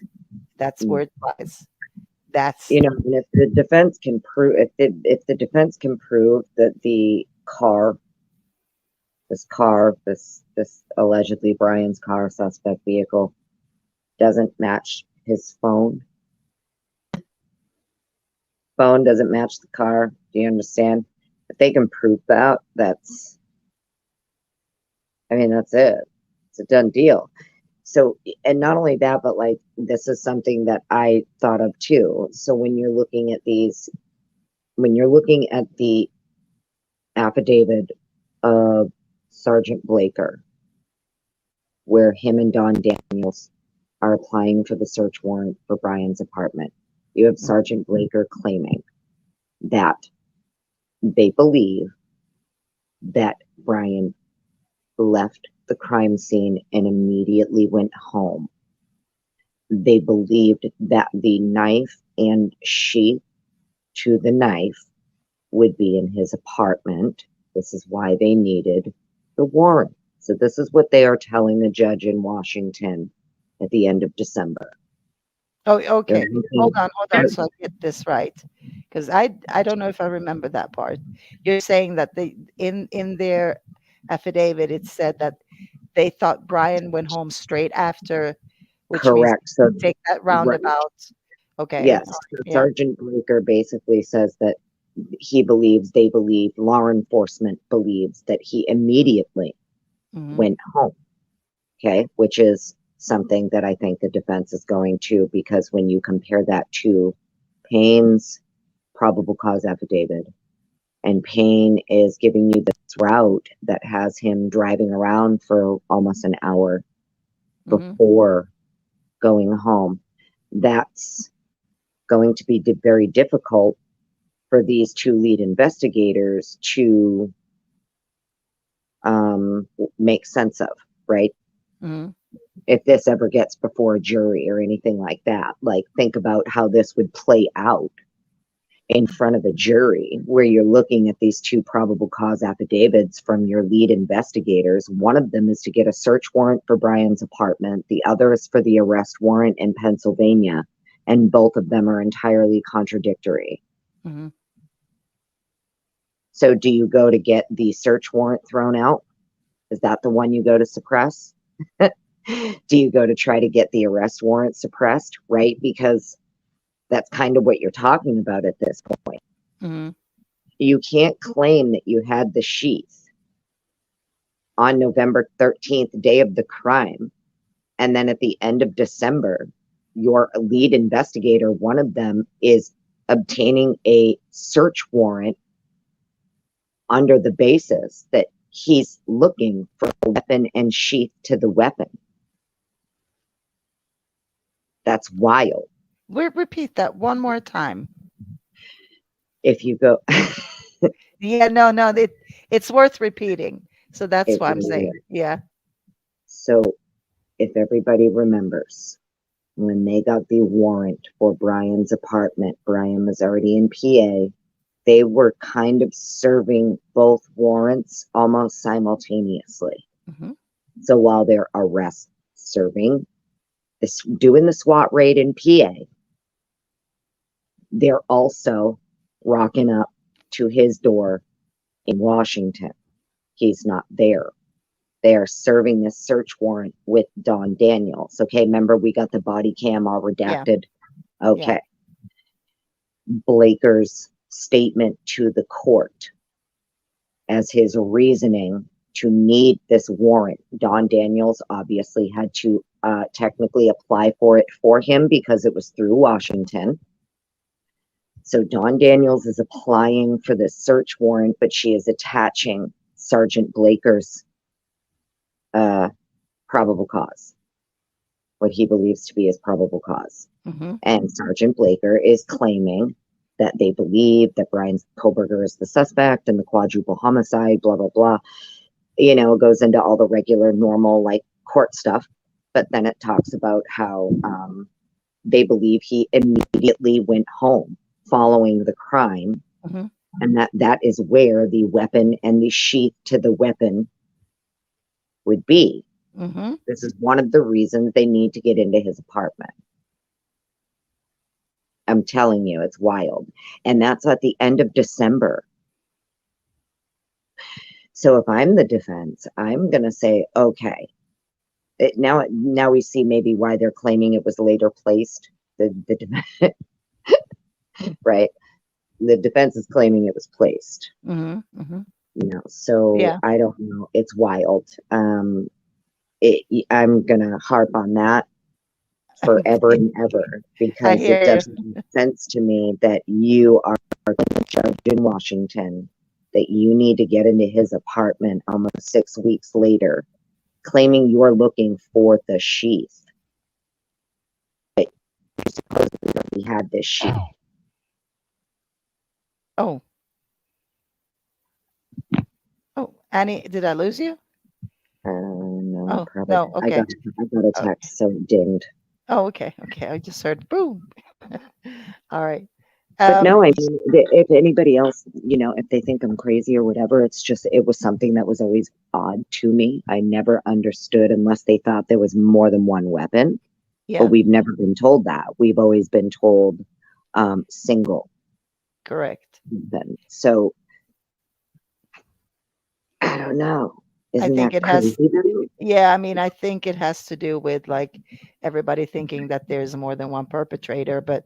That's where it lies. That's, And if the defense can prove, if the defense can prove that the car, this allegedly Brian's car, suspect vehicle, doesn't match his phone doesn't match the car. Do you understand? If they can prove that, that's it. It's a done deal. So, and not only that, but like, this is something that I thought of too. So when you're looking at the affidavit of Sergeant Blaker, where him and Don Daniels are applying for the search warrant for Brian's apartment, you have Sergeant Blaker claiming that they believe that Brian left the crime scene and immediately went home. They believed that the knife and sheath to the knife would be in his apartment. This is why they needed the warrant. So this is what they are telling the judge in Washington at the end of December. Oh, They're okay. Hold looking, on, so I get this right, because I don't know if I remember that part. You're saying that they in their affidavit it said that they thought Brian went home straight after, which means correct. So, take that right. roundabout. Okay. Yes. All right. So Yeah. Sergeant Bleeker basically says that they believe, law enforcement believes that he immediately Mhm. went home. Okay. Which is something that I think the defense is going to, because when you compare that to Payne's probable cause affidavit, and Payne is giving you this route that has him driving around for almost an hour Mhm. before going home, that's going to be very difficult for these two lead investigators to make sense of, right? Mhm. If this ever gets before a jury or anything like that, like think about how this would play out in front of a jury, where you're looking at these two probable cause affidavits from your lead investigators. One of them is to get a search warrant for Brian's apartment. The other is for the arrest warrant in Pennsylvania. And both of them are entirely contradictory. Mhm. So do you go to get the search warrant thrown out? Is that the one you go to suppress? Do you go to try to get the arrest warrant suppressed, right? Because that's kind of what you're talking about at this point. Mhm. You can't claim that you had the sheath on November 13th, day of the crime, and then at the end of December, your lead investigator, one of them, is obtaining a search warrant under the basis that he's looking for a weapon and sheath to the weapon. That's wild. Repeat that one more time. If you go, Yeah, no, it's worth repeating. So that's it why I'm really saying, is. yeah. So if everybody remembers, when they got the warrant for Brian's apartment, Brian was already in PA. They were kind of serving both warrants almost simultaneously. Mhm. So while they're arrest serving, doing the SWAT raid in PA, they're also rocking up to his door in Washington. He's not there. They are serving this search warrant with Don Daniels. Okay, remember we got the body cam all Yeah. redacted? Yeah. Okay. Blaker's statement to the court as his reasoning to need this warrant. Don Daniels obviously had to technically apply for it for him because it was through Washington. So Don Daniels is applying for this search warrant, but she is attaching Sergeant Blaker's probable cause, what he believes to be his probable cause. Mhm. And Sergeant Blaker is claiming that they believe that Brian Koberger is the suspect in the quadruple homicide, blah, blah, blah. You know, it goes into all the regular, normal, like court stuff. But then it talks about how they believe he immediately went home following the crime. Mhm. And that is where the weapon and the sheath to the weapon would be. Mhm. This is one of the reasons they need to get into his apartment. I'm telling you, it's wild. And that's at the end of December. So if I'm the defense, I'm going to say, okay, now we see maybe why they're claiming it was later placed. Right? The defense is claiming it was placed. Mhm. Mhm. You know, so Yeah. I don't know. It's wild. I'm gonna harp on that forever and ever, because hear it you. doesn't make sense to me that you are a judge in Washington, that you need to get into his apartment almost 6 weeks later, claiming you're looking for the sheath. But you supposedly already had this sheath. Oh. Oh, Annie, did I lose you? No, Oh, probably. no. I Okay. got a Oh, text, so it dinged. okay. Okay. I just heard boom. All right. But no, I mean, if anybody else, you know, if they think I'm crazy or whatever, it's just, it was something that was always odd to me. I never understood, unless they thought there was more than one weapon. Yeah, but we've never been told that. We've always been told single correct. weapon. So I don't know. I Isn't think that it has, crazy? Then? yeah, I mean, I think it has to do with like everybody thinking that there's more than one perpetrator, but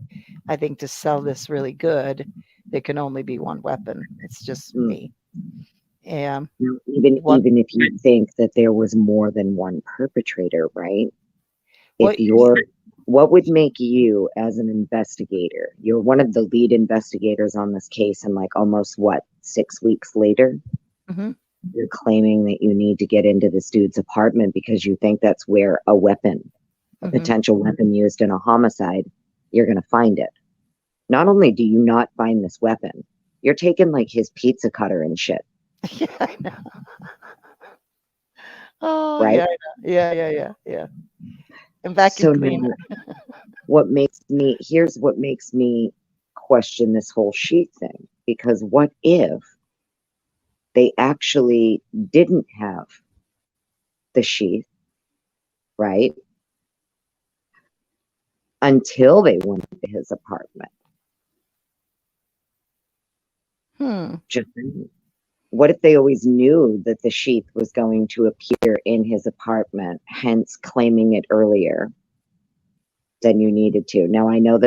I think to sell this really good, there can only be one weapon. It's just Mm. me. Yeah. Now, What even if you think that there was more than one perpetrator, right? what If you're, what would make you as an investigator? You're one of the lead investigators on this case, and like almost what, 6 weeks later, Mhm. you're claiming that you need to get into this dude's apartment because you think that's where a weapon, a Mhm. potential weapon used in a homicide, you're going to find it. Not only do you not find this weapon, you're taking like his pizza cutter and shit, Yeah, I know. Oh, right? yeah, I know. Yeah. And vacuum So cleaner. now, here's what makes me question this whole sheet thing. Because what if they actually didn't have the sheath, right? Until they went to his apartment. Just saying. What if they always knew that the sheath was going to appear in his apartment, hence claiming it earlier than you needed to? Now, I know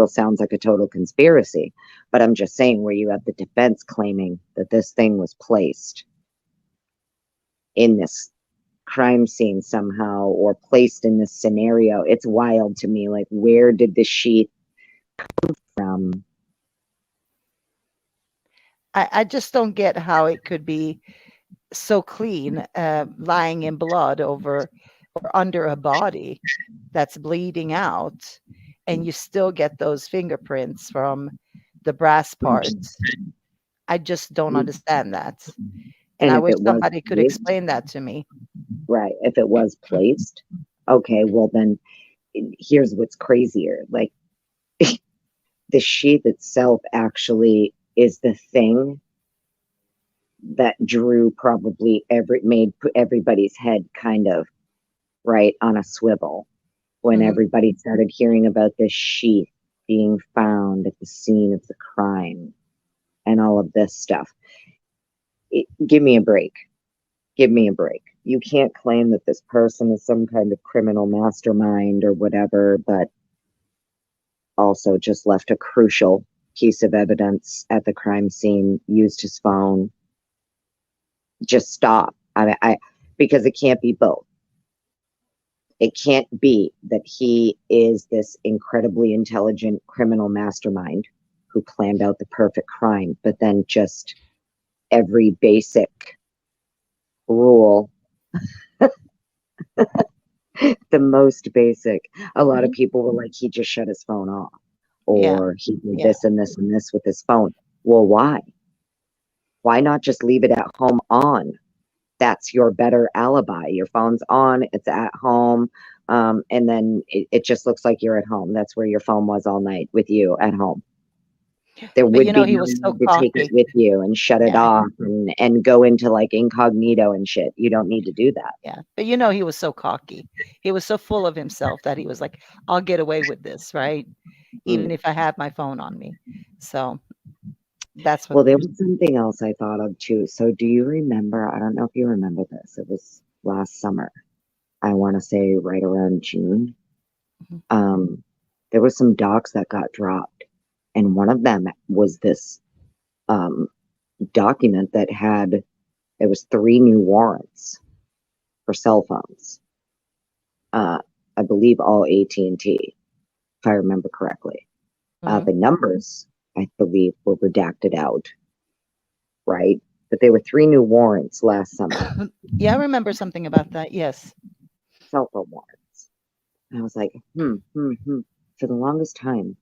sounds like a total conspiracy, but I'm just saying, where you have the defense claiming that this thing was placed in this crime scene somehow, or placed in this scenario. It's wild to me. Like, where did the sheath come from? I just don't get how it could be so clean, lying in blood over or under a body that's bleeding out, and you still get those fingerprints from the brass parts. I just don't understand that. And And I if wish it was somebody could placed, explain that to me. right, if it was placed, okay, well then here's what's crazier. Like, the sheath itself actually is the thing that drew probably made everybody's head kind of right on a swivel when Mhm. everybody started hearing about this sheath being found at the scene of the crime and all of this stuff. Give me a break. Give me a break. You can't claim that this person is some kind of criminal mastermind or whatever, but also just left a crucial piece of evidence at the crime scene, used his phone. Just stop. Because it can't be both. It can't be that he is this incredibly intelligent criminal mastermind who planned out the perfect crime, but then just every basic rule, the most basic. A lot of people were like, he just shut his phone off, Yeah. or he did Yeah. this and this and this with his phone. Well, why? Why not just leave it at home on? That's your better alibi. Your phone's on, it's at home, and then it just looks like you're at home. That's where your phone was all night, with you at home. There But would be he no was so need to take it cocky. with you and shut it Yeah. off and go into like incognito and shit. You don't need to do that. Yeah. But he was so cocky. He was so full of himself that he was like, I'll get away with this, right? Even if I have my phone on me. So that's what. Well, there was something else I thought of too. So do you remember, I don't know if you remember this, it was last summer. I want to say right around June. Mhm. There was some docs that got dropped, and one of them was this document that had, it was 3 new warrants for cell phones. I believe all AT&T, if I remember correctly. Mhm. The numbers, I believe, were redacted out, right? But there were 3 new warrants last summer, Yeah, I remember something about that. Yes. cell phone warrants. And I was like, for the longest time,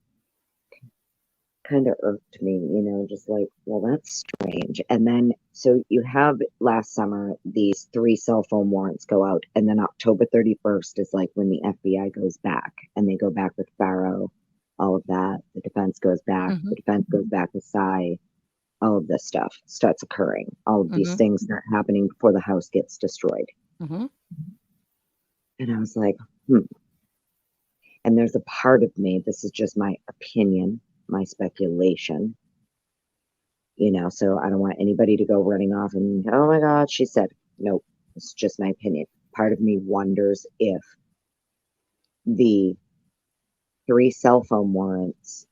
kind of irked me, just like, well, that's strange. And then, so you have last summer, these 3 cell phone warrants go out, and then October 31st is like when the FBI goes back, and they go back with Farrow, all of that. The defense goes back, Mhm. the defense goes back with Cy, all of this stuff starts occurring. All of these Mhm. things start happening before the house gets destroyed. Mhm. And I was like, And there's a part of me, this is just my opinion, my speculation, you know, so I don't want anybody to go running off and, oh my God, she said, nope, it's just my opinion. Part of me wonders if the 3 cell phone warrants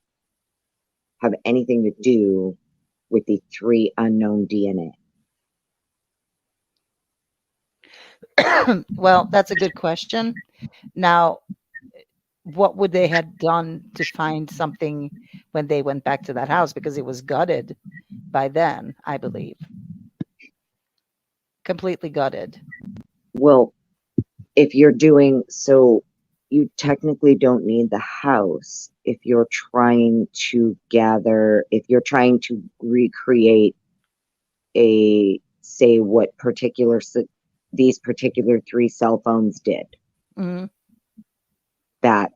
have anything to do with the 3 unknown DNA. Well, that's a good question. Now, what would they have done to find something when they went back to that house? Because it was gutted by then, I believe. Completely gutted. Well, if you're doing so, you technically don't need the house if you're trying to gather, if you're trying to recreate a, say, what particular, these particular 3 cell phones did Mhm. that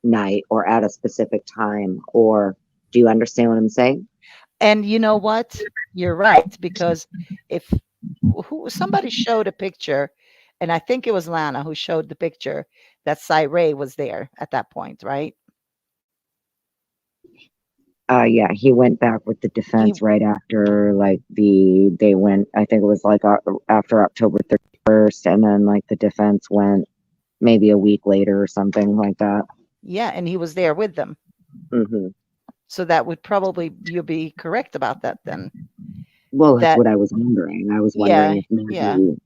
night or at a specific time, or do you understand what I'm saying? And you know what? You're right, because if somebody showed a picture, and I think it was Lana who showed the picture that Ray was there at that point, right? Yeah, he went back with the defense right after, like, they went, I think it was like after October 31st, and then like the defense went maybe a week later or something like that. Yeah, and he was there with them. Mm-hmm. So that would probably, you'll be correct about that then. Well, that's what I was wondering. I was wondering if maybe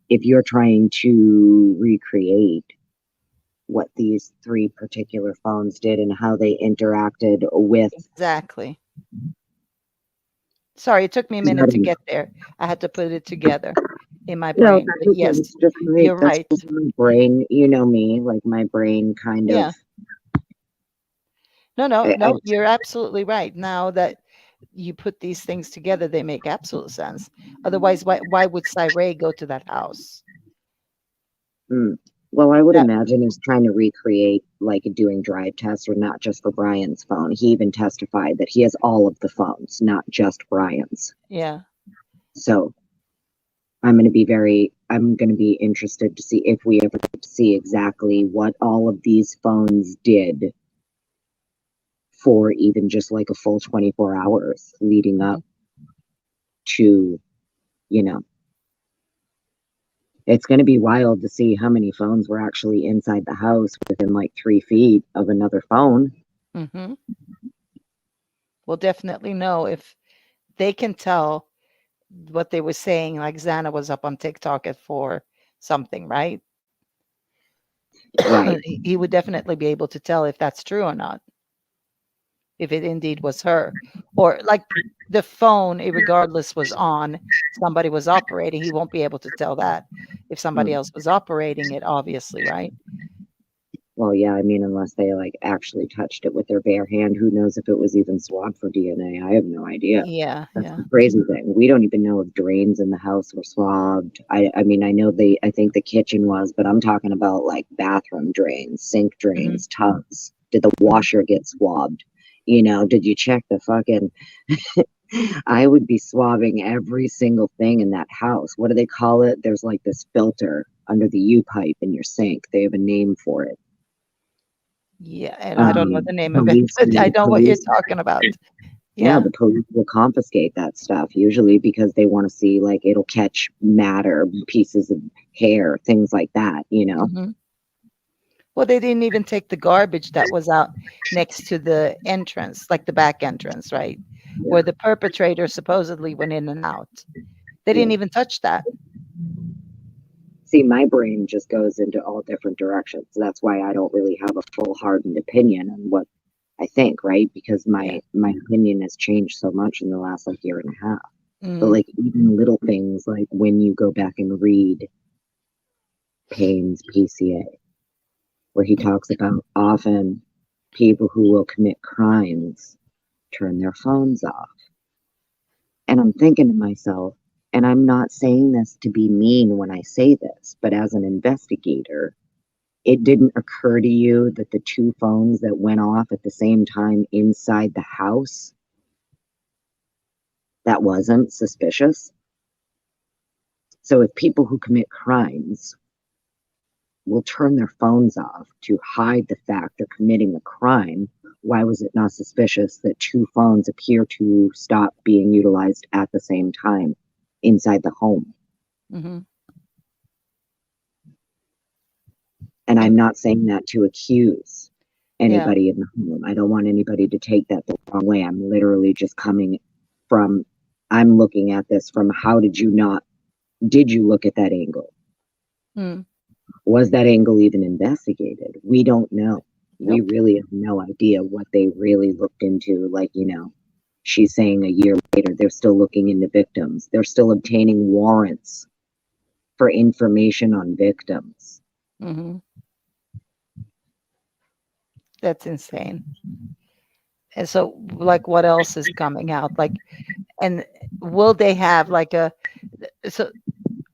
if you're trying to recreate what these 3 particular phones did and how they interacted with. Exactly. Sorry, it took me a minute to get there. I had to put it together in my brain. No, But yes, it's just you're right. My brain, you know me, like my brain kind of. No, you're absolutely right. Now that you put these things together, they make absolute sense. Otherwise, why would Ray go to that house? Well, I would imagine he's trying to recreate, like, doing drive tests, or not just for Brian's phone. He even testified that he has all of the phones, not just Brian's. Yeah. So I'm going to be interested to see if we ever see exactly what all of these phones did for even just like a full 24 hours leading up to, you know, it's going to be wild to see how many phones were actually inside the house within like 3 feet of another phone. Mm-hmm. We'll definitely know if they can tell what they were saying, like Xana was up on TikTok at 4 something, right? Right. He would definitely be able to tell if that's true or not. If it indeed was her, or like the phone, regardless was on, somebody was operating, he won't be able to tell that if somebody else was operating it, obviously, right? Well, yeah, I mean, unless they like actually touched it with their bare hand, who knows if it was even swabbed for DNA? I have no idea. Yeah, that's the crazy thing. We don't even know if drains in the house were swabbed. I mean, I know I think the kitchen was, but I'm talking about like bathroom drains, sink drains, tubs. Did the washer get swabbed? You know, did you check the fucking? I would be swabbing every single thing in that house. What do they call it? There's like this filter under the U-pipe in your sink. They have a name for it. Yeah, and I don't know the name of it, but I know what you're talking about. Yeah, the police will confiscate that stuff, usually because they want to see, like, it'll catch matter, pieces of hair, things like that, you know? Well, they didn't even take the garbage that was out next to the entrance, like the back entrance, right? Where the perpetrator supposedly went in and out. They didn't even touch that. See, my brain just goes into all different directions. That's why I don't really have a full hardened opinion on what I think, right? Because my opinion has changed so much in the last like year and a half. But like even little things, like when you go back and read Payne's PCA, where he talks about often people who will commit crimes turn their phones off. And I'm thinking to myself, and I'm not saying this to be mean when I say this, but as an investigator, it didn't occur to you that the 2 phones that went off at the same time inside the house, that wasn't suspicious? So if people who commit crimes will turn their phones off to hide the fact they're committing a crime, why was it not suspicious that two phones appear to stop being utilized at the same time inside the home? Mm-hmm. And I'm not saying that to accuse Yeah. anybody in the home. I don't want anybody to take that the wrong way. I'm literally just I'm looking at this from did you look at that angle? Mm. Was that angle even investigated? We don't know. We Nope. really have no idea what they really looked into. Like, she's saying a year later, they're still looking into victims. They're still obtaining warrants for information on victims. Mm-hmm. That's insane. And so, like, what else is coming out? Like, and will they have like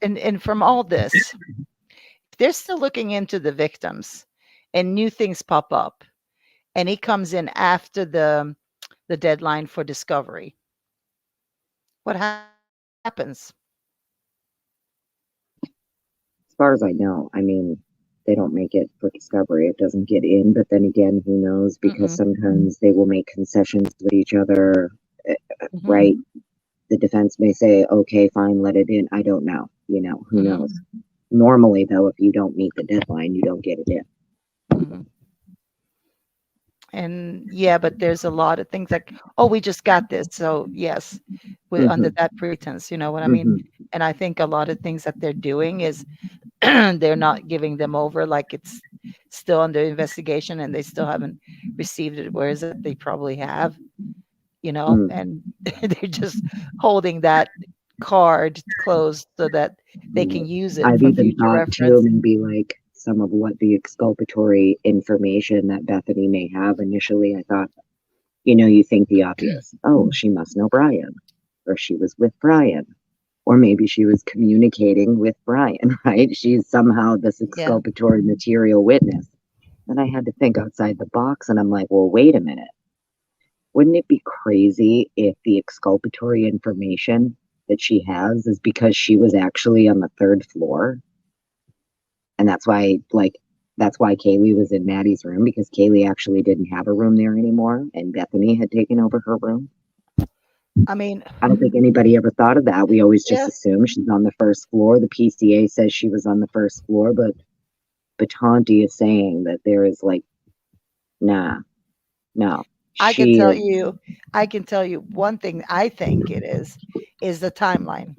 and from all this, if they're still looking into the victims and new things pop up, and he comes in after the deadline for discovery, what happens? As far as I know, they don't make it for discovery. It doesn't get in, but then again, who knows? Because sometimes they will make concessions with each other, right? The defense may say, okay, fine, let it in. I don't know. Who knows? Normally, though, if you don't meet the deadline, you don't get it in. And yeah, but there's a lot of things like, oh, we just got this. So yes, under that pretense, you know what I mean? And I think a lot of things that they're doing is they're not giving them over, like it's still under investigation and they still haven't received it, whereas they probably have, and they're just holding that card closed so that they can use it I've for even future thought too, reference. maybe like some of what the exculpatory information that Bethany may have initially. I thought, you think the obvious. Oh, she must know Brian, or she was with Brian, or maybe she was communicating with Brian, right? She's somehow this exculpatory material witness. And I had to think outside the box, and I'm like, well, wait a minute. Wouldn't it be crazy if the exculpatory information that she has is because she was actually on the third floor? And that's why Kaylee was in Maddie's room, because Kaylee actually didn't have a room there anymore, and Bethany had taken over her room. I mean, I don't think anybody ever thought of that. We always just assume she's on the first floor. The PCA says she was on the first floor, but Batanti is saying that there is no. I can tell you one thing I think it is the timeline.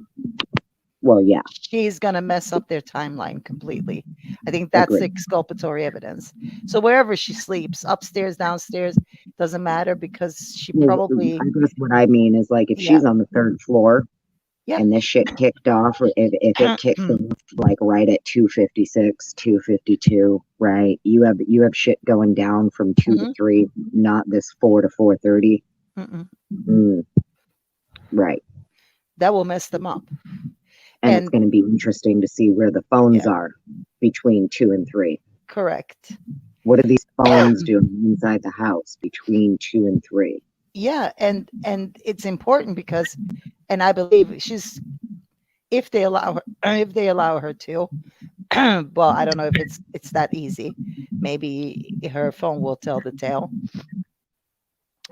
Well, yeah. She's going to mess up their timeline completely. I think that's the exculpatory evidence. So wherever she sleeps, upstairs, downstairs, doesn't matter, because she probably... I guess what I mean is, like, if she's on the third floor and this shit kicked off, or if it kicked off, like, right at 2:56, 2:52, right? You have shit going down from 2 to 3, not this 4 to 4:30. Right. That will mess them up. And it's going to be interesting to see where the phones are between 2 and 3. Correct. What are these phones doing inside the house between 2 and 3? Yeah, and it's important because, and I believe if they allow her to, well, I don't know if it's that easy. Maybe her phone will tell the tale.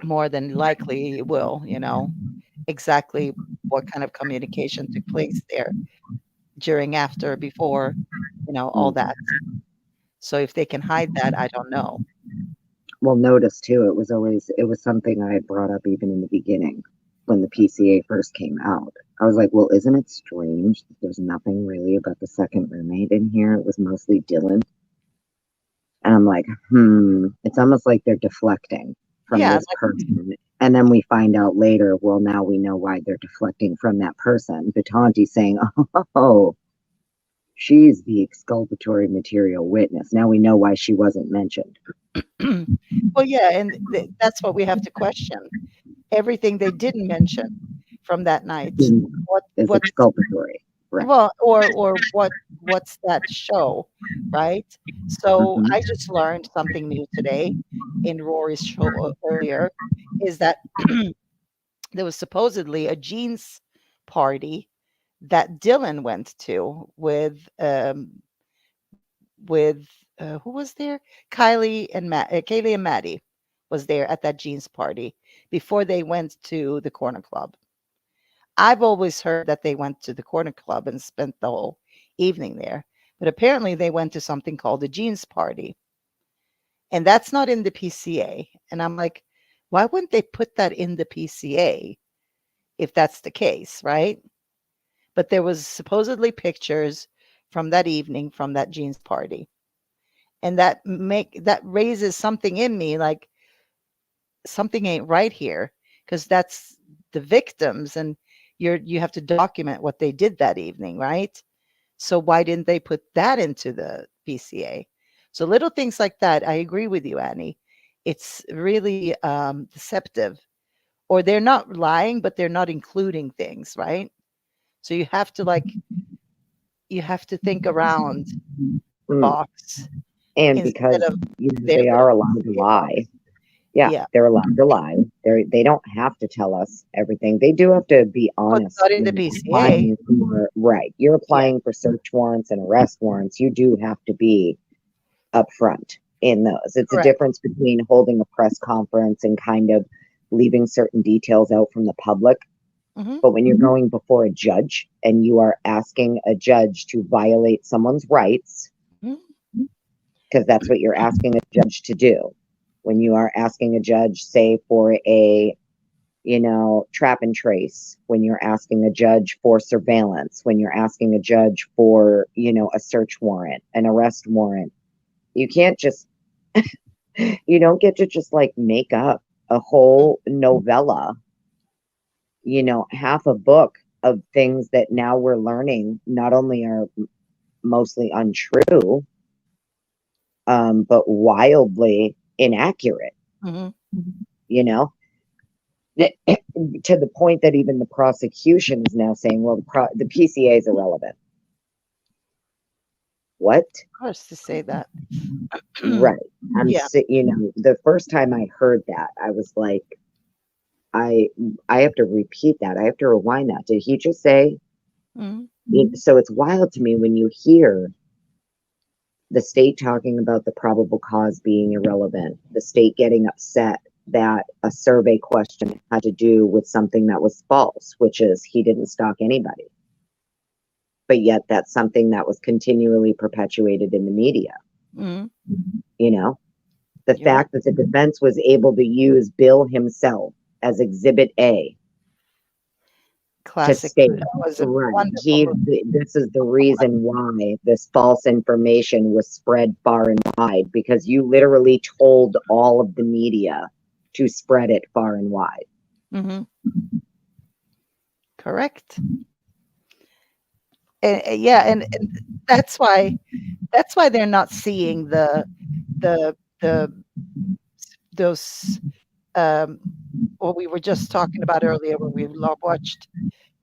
More than likely it will, exactly what kind of communication took place there during, after, before, all that. So if they can hide that, I don't know. Well, notice too, it was something I had brought up even in the beginning when the PCA first came out. I was like, well, isn't it strange that there's nothing really about the second roommate in here? It was mostly Dylan. And I'm like, it's almost like they're deflecting from this person. And then we find out later, well, now we know why they're deflecting from that person. Batanti saying, oh, she's the exculpatory material witness. Now we know why she wasn't mentioned. Well, yeah, and that's what we have to question. Everything they didn't mention from that night. What's exculpatory? Right. Well, or what's that show, right? So I just learned something new today in Rory's show earlier, is that there was supposedly a jeans party that Dylan went to with with who was there? Kaylee and Maddie was there at that jeans party before they went to the corner club. I've always heard that they went to the corner club and spent the whole evening there, but apparently they went to something called the jeans party, and that's not in the PCA. And I'm like, why wouldn't they put that in the PCA if that's the case, right? But there was supposedly pictures from that evening from that jeans party, and that raises something in me, like something ain't right here, because that's the victims, and you have to document what they did that evening, right? So why didn't they put that into the PCA? So little things like that. I agree with you, Annie. It's really deceptive, or they're not lying, but they're not including things, right? So you have to think around the box And instead because of their they are little allowed to PCA lie. box. Yeah, Yeah, they're allowed to lie. They don't have to tell us everything. They do have to be but it's honest not in the when you're PCA. applying for, right. You're Yeah. applying for search warrants and arrest warrants. You do have to be upfront in those. It's a Correct. difference between holding a press conference and kind of leaving certain details out from the public. Hmm. But when you're going before a judge and you are asking a judge to violate someone's rights, Hmm. because that's what you're asking a judge to do. When you are asking a judge, say, for a, trap and trace, when you're asking a judge for surveillance, when you're asking a judge for, a search warrant, an arrest warrant, you can't just, you don't get to just like make up a whole novella, half a book of things that now we're learning not only are mostly untrue, but wildly inaccurate, Hmm. you know, to the point that even the prosecution is now saying, well, the PCA is irrelevant. What? Of course, to say that. Right. Yeah. The first time I heard that, I was like, I have to repeat that. I have to rewind that. Did he just say? Mhm. So it's wild to me when you hear the state talking about the probable cause being irrelevant, the state getting upset that a survey question had to do with something that was false, which is he didn't stalk anybody. But yet that's something that was continually perpetuated in the media. Mhm. The You're right. fact that the defense was able to use Bill himself as Exhibit A to Classic. state, That was a right, wonderful movie. this is the reason why this false information was spread far and wide, because you literally told all of the media to spread it far and wide. Mhm. Correct. Yeah, and that's why they're not seeing the those what we were just talking about earlier when we watched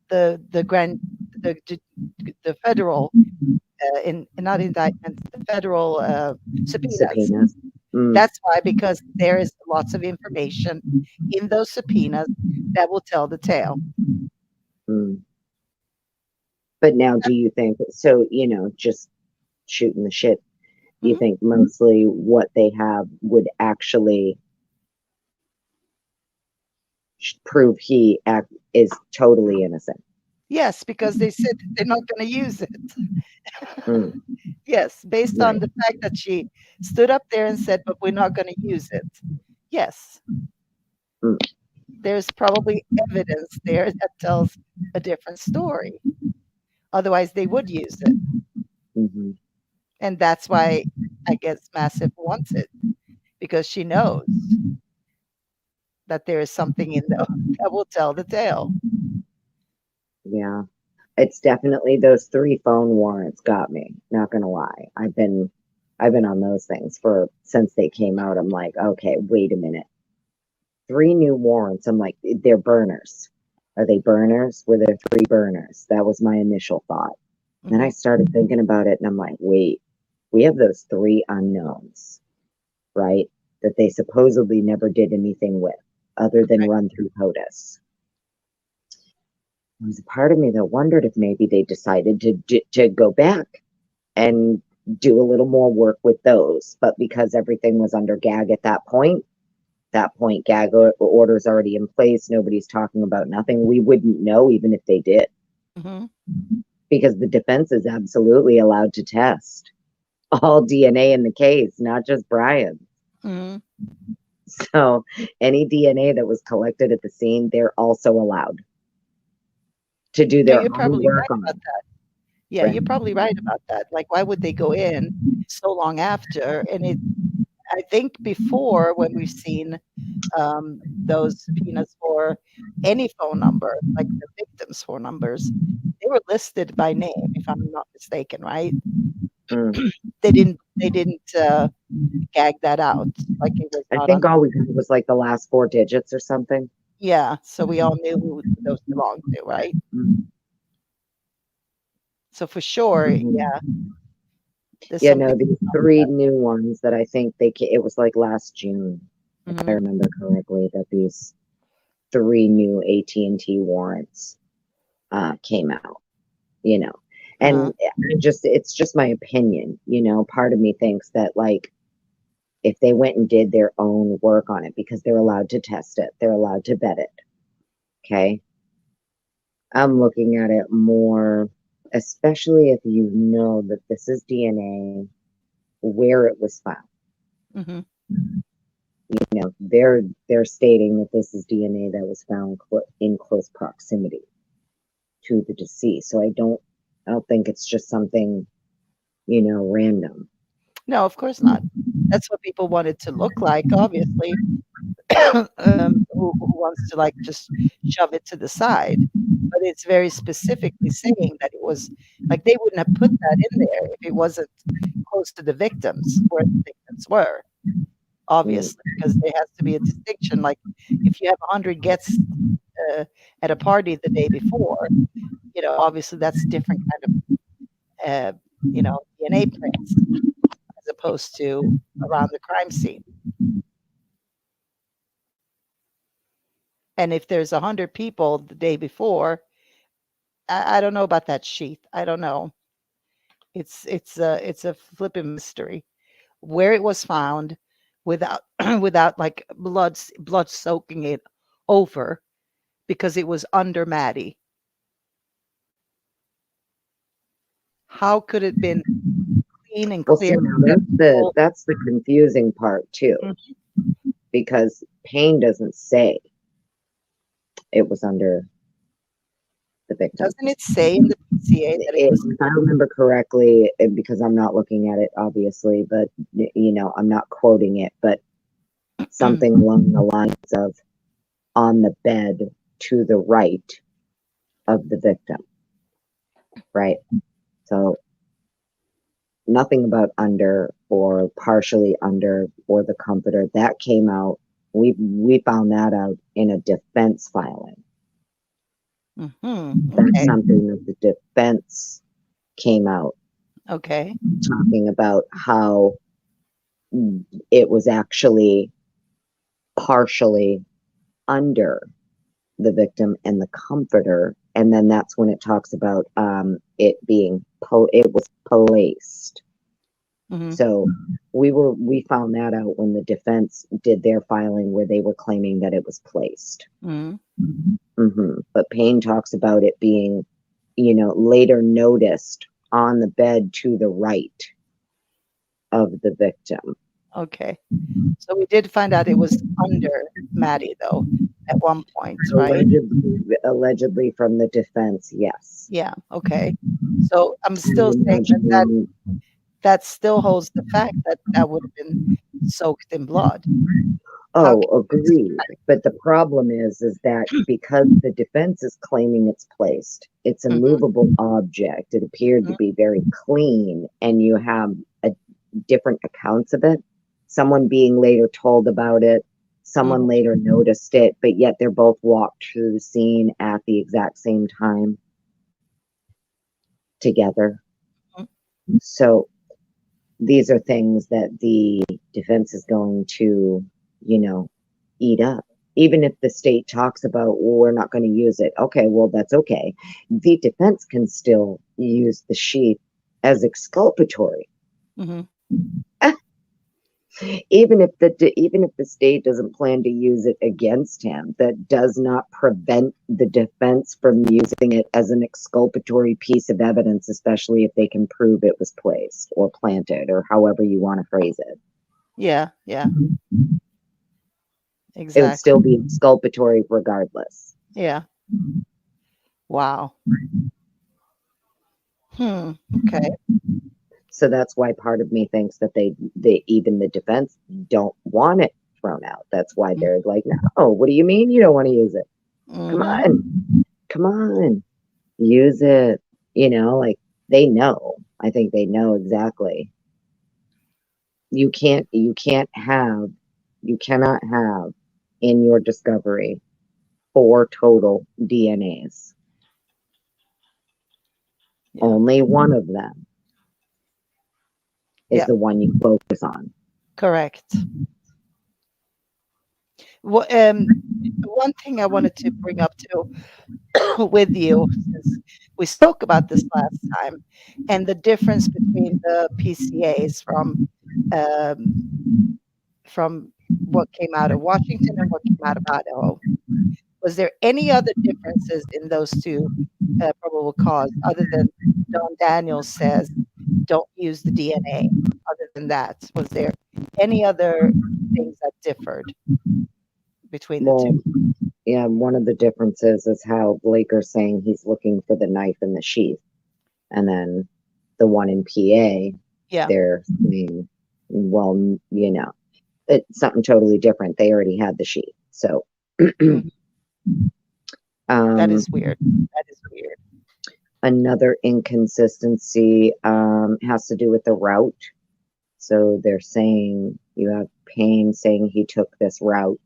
the grand the federal not indictments, the federal subpoenas. Subpoenas. That's why, because there is lots of information in those subpoenas that will tell the tale. Mm. But now, do you think so? Just shooting the shit. You Mhm. think mostly what they have would actually prove he is totally innocent? Yes, because they said they're not going to use it. Mm. Yes, based on Right. the fact that she stood up there and said, "But we're not going to use it." Yes, Mm. there's probably evidence there that tells a different story. Otherwise, they would use it. Hmm. And that's why I guess Massive wants it, because she knows that there is something in there that will tell the tale. Yeah. It's definitely those 3 phone warrants got me. Not gonna lie. I've been on those things since they came out. I'm like, okay, wait a minute. 3 new warrants. I'm like, they're burners. Are they burners? Were there 3 burners? That was my initial thought. Then I Mhm. started thinking about it and I'm like, wait, we have those 3 unknowns, right? That they supposedly never did anything with other than run through POTUS. There was a part of me that wondered if maybe they decided to go back and do a little more work with those. But because everything was under gag at that point, gag order's already in place. Nobody's talking about nothing. We wouldn't know even if they did, Mhm. because the defense is absolutely allowed to test all DNA in the case, not just Brian. Mhm. So any DNA that was collected at the scene, they're also allowed to do No, their you're own probably work right on. about that. Yeah, Right. you're probably right about that. Like, why would they go in so long after? And I think before, when we've seen those subpoenas for any phone number, like the victims' phone numbers, they were listed by name, if I'm not mistaken, right? Mm. They didn't gag that out, like it was I not think on. all we got was like the last 4 digits or something. Yeah, so we all knew who those belonged to, right? Mhm. So for sure, Mhm. yeah, there's Yeah, no, something. these 3 new ones that I think it was like last June, if I Mhm. remember correctly, that these 3 new AT&T warrants came out, you know. And it's just my opinion, you know. Part of me thinks that, like, if they went and did their own work on it, because they're allowed to test it, they're allowed to vet it. Okay. I'm looking at it more, especially if you know that this is DNA, where it was found. Mhm. You know, they're stating that this is DNA that was found in close proximity to the deceased. So I don't think it's just something, you know, random. No, of course not. That's what people want it to look like, obviously. Who wants to, like, just shove it to the side? But it's very specifically saying that it was like, they wouldn't have put that in there if it wasn't close to the victims, where the victims were, obviously, because there has to be a distinction. Like, if you have 100 guests at a party the day before, you know, obviously that's different kind of, you know, DNA prints as opposed to around the crime scene. And if there's 100 people the day before, I don't know about that sheath. I don't know. It's a flipping mystery where it was found without without like blood soaking it over, because it was under Maddie. How could it been clean and Well, see, clear? now that's the confusing part too, because Payne doesn't say it was under the victim. Doesn't it say in the PCA that it was? If I remember correctly, because I'm not looking at it, obviously, but you know, I'm not quoting it, but something along the lines of on the bed to the right of the victim, right? So nothing about under or partially under or the comforter. That came out. We found that out in a defense filing. That's Okay. something that the defense came out Okay. talking about, how it was actually partially under the victim and the comforter, and then that's when it talks about it being it was placed. Mhm. So we found that out when the defense did their filing, where they were claiming that it was placed. Mhm. But Payne talks about it being, you know, later noticed on the bed to the right of the victim. Okay. So we did find out it was under Maddie, though, at one point, right? Allegedly from the defense, yes. Yeah. Okay. So I'm still saying that still holds the fact that that would have been soaked in blood. How Oh, agreed. But the problem is that because the defense is claiming it's placed, it's a Mhm. movable object. It appeared to be very clean, and you have different accounts of it. Someone being later told about it, someone later noticed it, but yet they're both walked through the scene at the exact same time together. So these are things that the defense is going to, you know, eat up. Even if the state talks about, well, we're not going to use it. Okay, well, that's okay. The defense can still use the sheath as exculpatory. Mhm. Even if the state doesn't plan to use it against him, that does not prevent the defense from using it as an exculpatory piece of evidence, especially if they can prove it was placed or planted or however you want to phrase it. Yeah, yeah, It would exactly. still be exculpatory regardless. Yeah. Wow. Okay. So that's why part of me thinks that they even the defense don't want it thrown out. That's why they're like, no, what do you mean you don't want to use it? Mhm. Come on, use it. You know, like they know. I think they know exactly. You cannot have in your discovery 4 total DNAs. Yeah. Only one of them is Yeah. the one you focus on. Correct. Well, one thing I wanted to bring up too with you, since we spoke about this last time, and the difference between the PCAs from what came out of Washington and what came out of Idaho. Was there any other differences in those two probable cause other than Don Daniels says don't use the DNA? Other than that, was there any other things that differed between the Well, two? yeah, one of the differences is how Blaker's saying he's looking for the knife in the sheath. And then the one in PA, Yeah. they're saying, well, you know, it's something totally different. They already had the sheath. So That is weird. That is weird. another inconsistency has to do with the route. So they're saying you have Payne saying he took this route,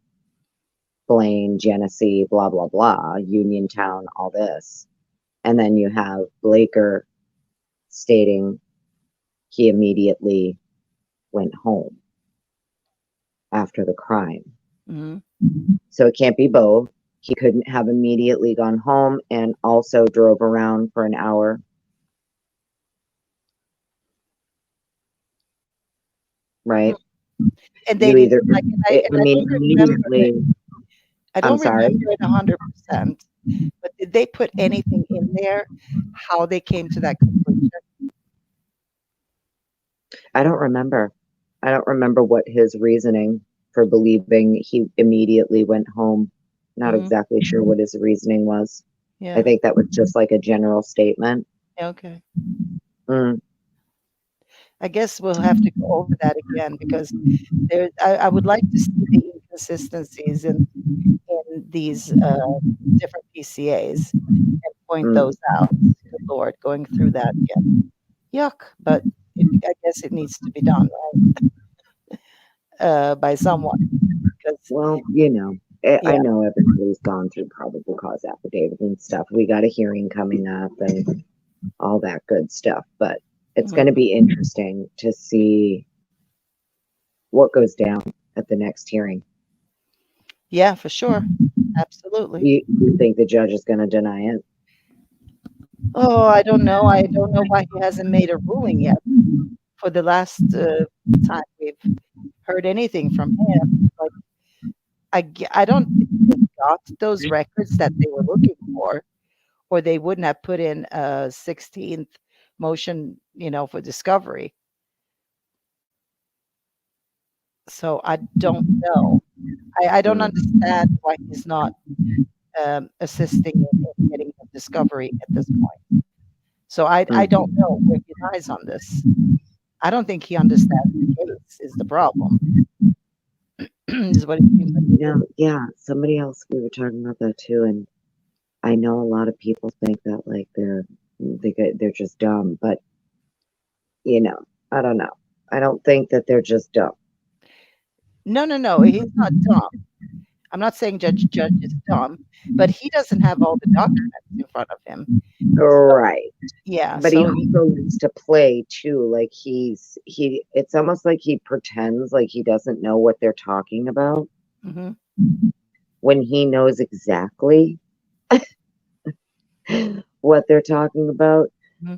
Blaine, Genesee, blah, blah, blah, Uniontown, all this. And then you have Blaker stating he immediately went home after the crime. Mhm. So it can't be both. He couldn't have immediately gone home and also drove around for an hour. Right? And they You either, didn't like, I and I mean, don't remember it. immediately, I I'm don't sorry. remember it 100%, but did they put anything in there, how they came to that conclusion? I don't remember. I don't remember what his reasoning for believing he immediately went home. Not Mhm. exactly sure what his reasoning was. I Yeah. think that was just like a general statement. Okay. Mm, I guess we'll have to go over that again because I would like to see the inconsistencies in these different PCAs and point mm. those out. Good Lord, going through that again. Yuck, but I guess it needs to be done, right? By someone. Because Well, you know, I yeah, know everybody's gone through probable cause affidavit and stuff. We got a hearing coming up and all that good stuff, but it's mhm. going to be interesting to see what goes down at the next hearing. Yeah, for sure. Absolutely. You think the judge is going to deny it? Oh, I don't know. I don't know why he hasn't made a ruling yet. For the last time we've heard anything from him, like I don't think they got those records that they were looking for, or they wouldn't have put in a 16th motion, for discovery. So I don't know. I don't understand why he's not assisting in getting the discovery at this point. So I don't know where he lies on this. I don't think he understands the case is the problem. Is what it seems like. Yeah, somebody else, we were talking about that too, and I know a lot of people think that like they're just dumb, but I don't know. I don't think that they're just dumb. No, he's not dumb. I'm not saying Judge is dumb, but he doesn't have all the documents in front of him. Right. Yeah, But he so also needs to play too. Like it's almost like he pretends like he doesn't know what they're talking about mhm. when he knows exactly what they're talking about.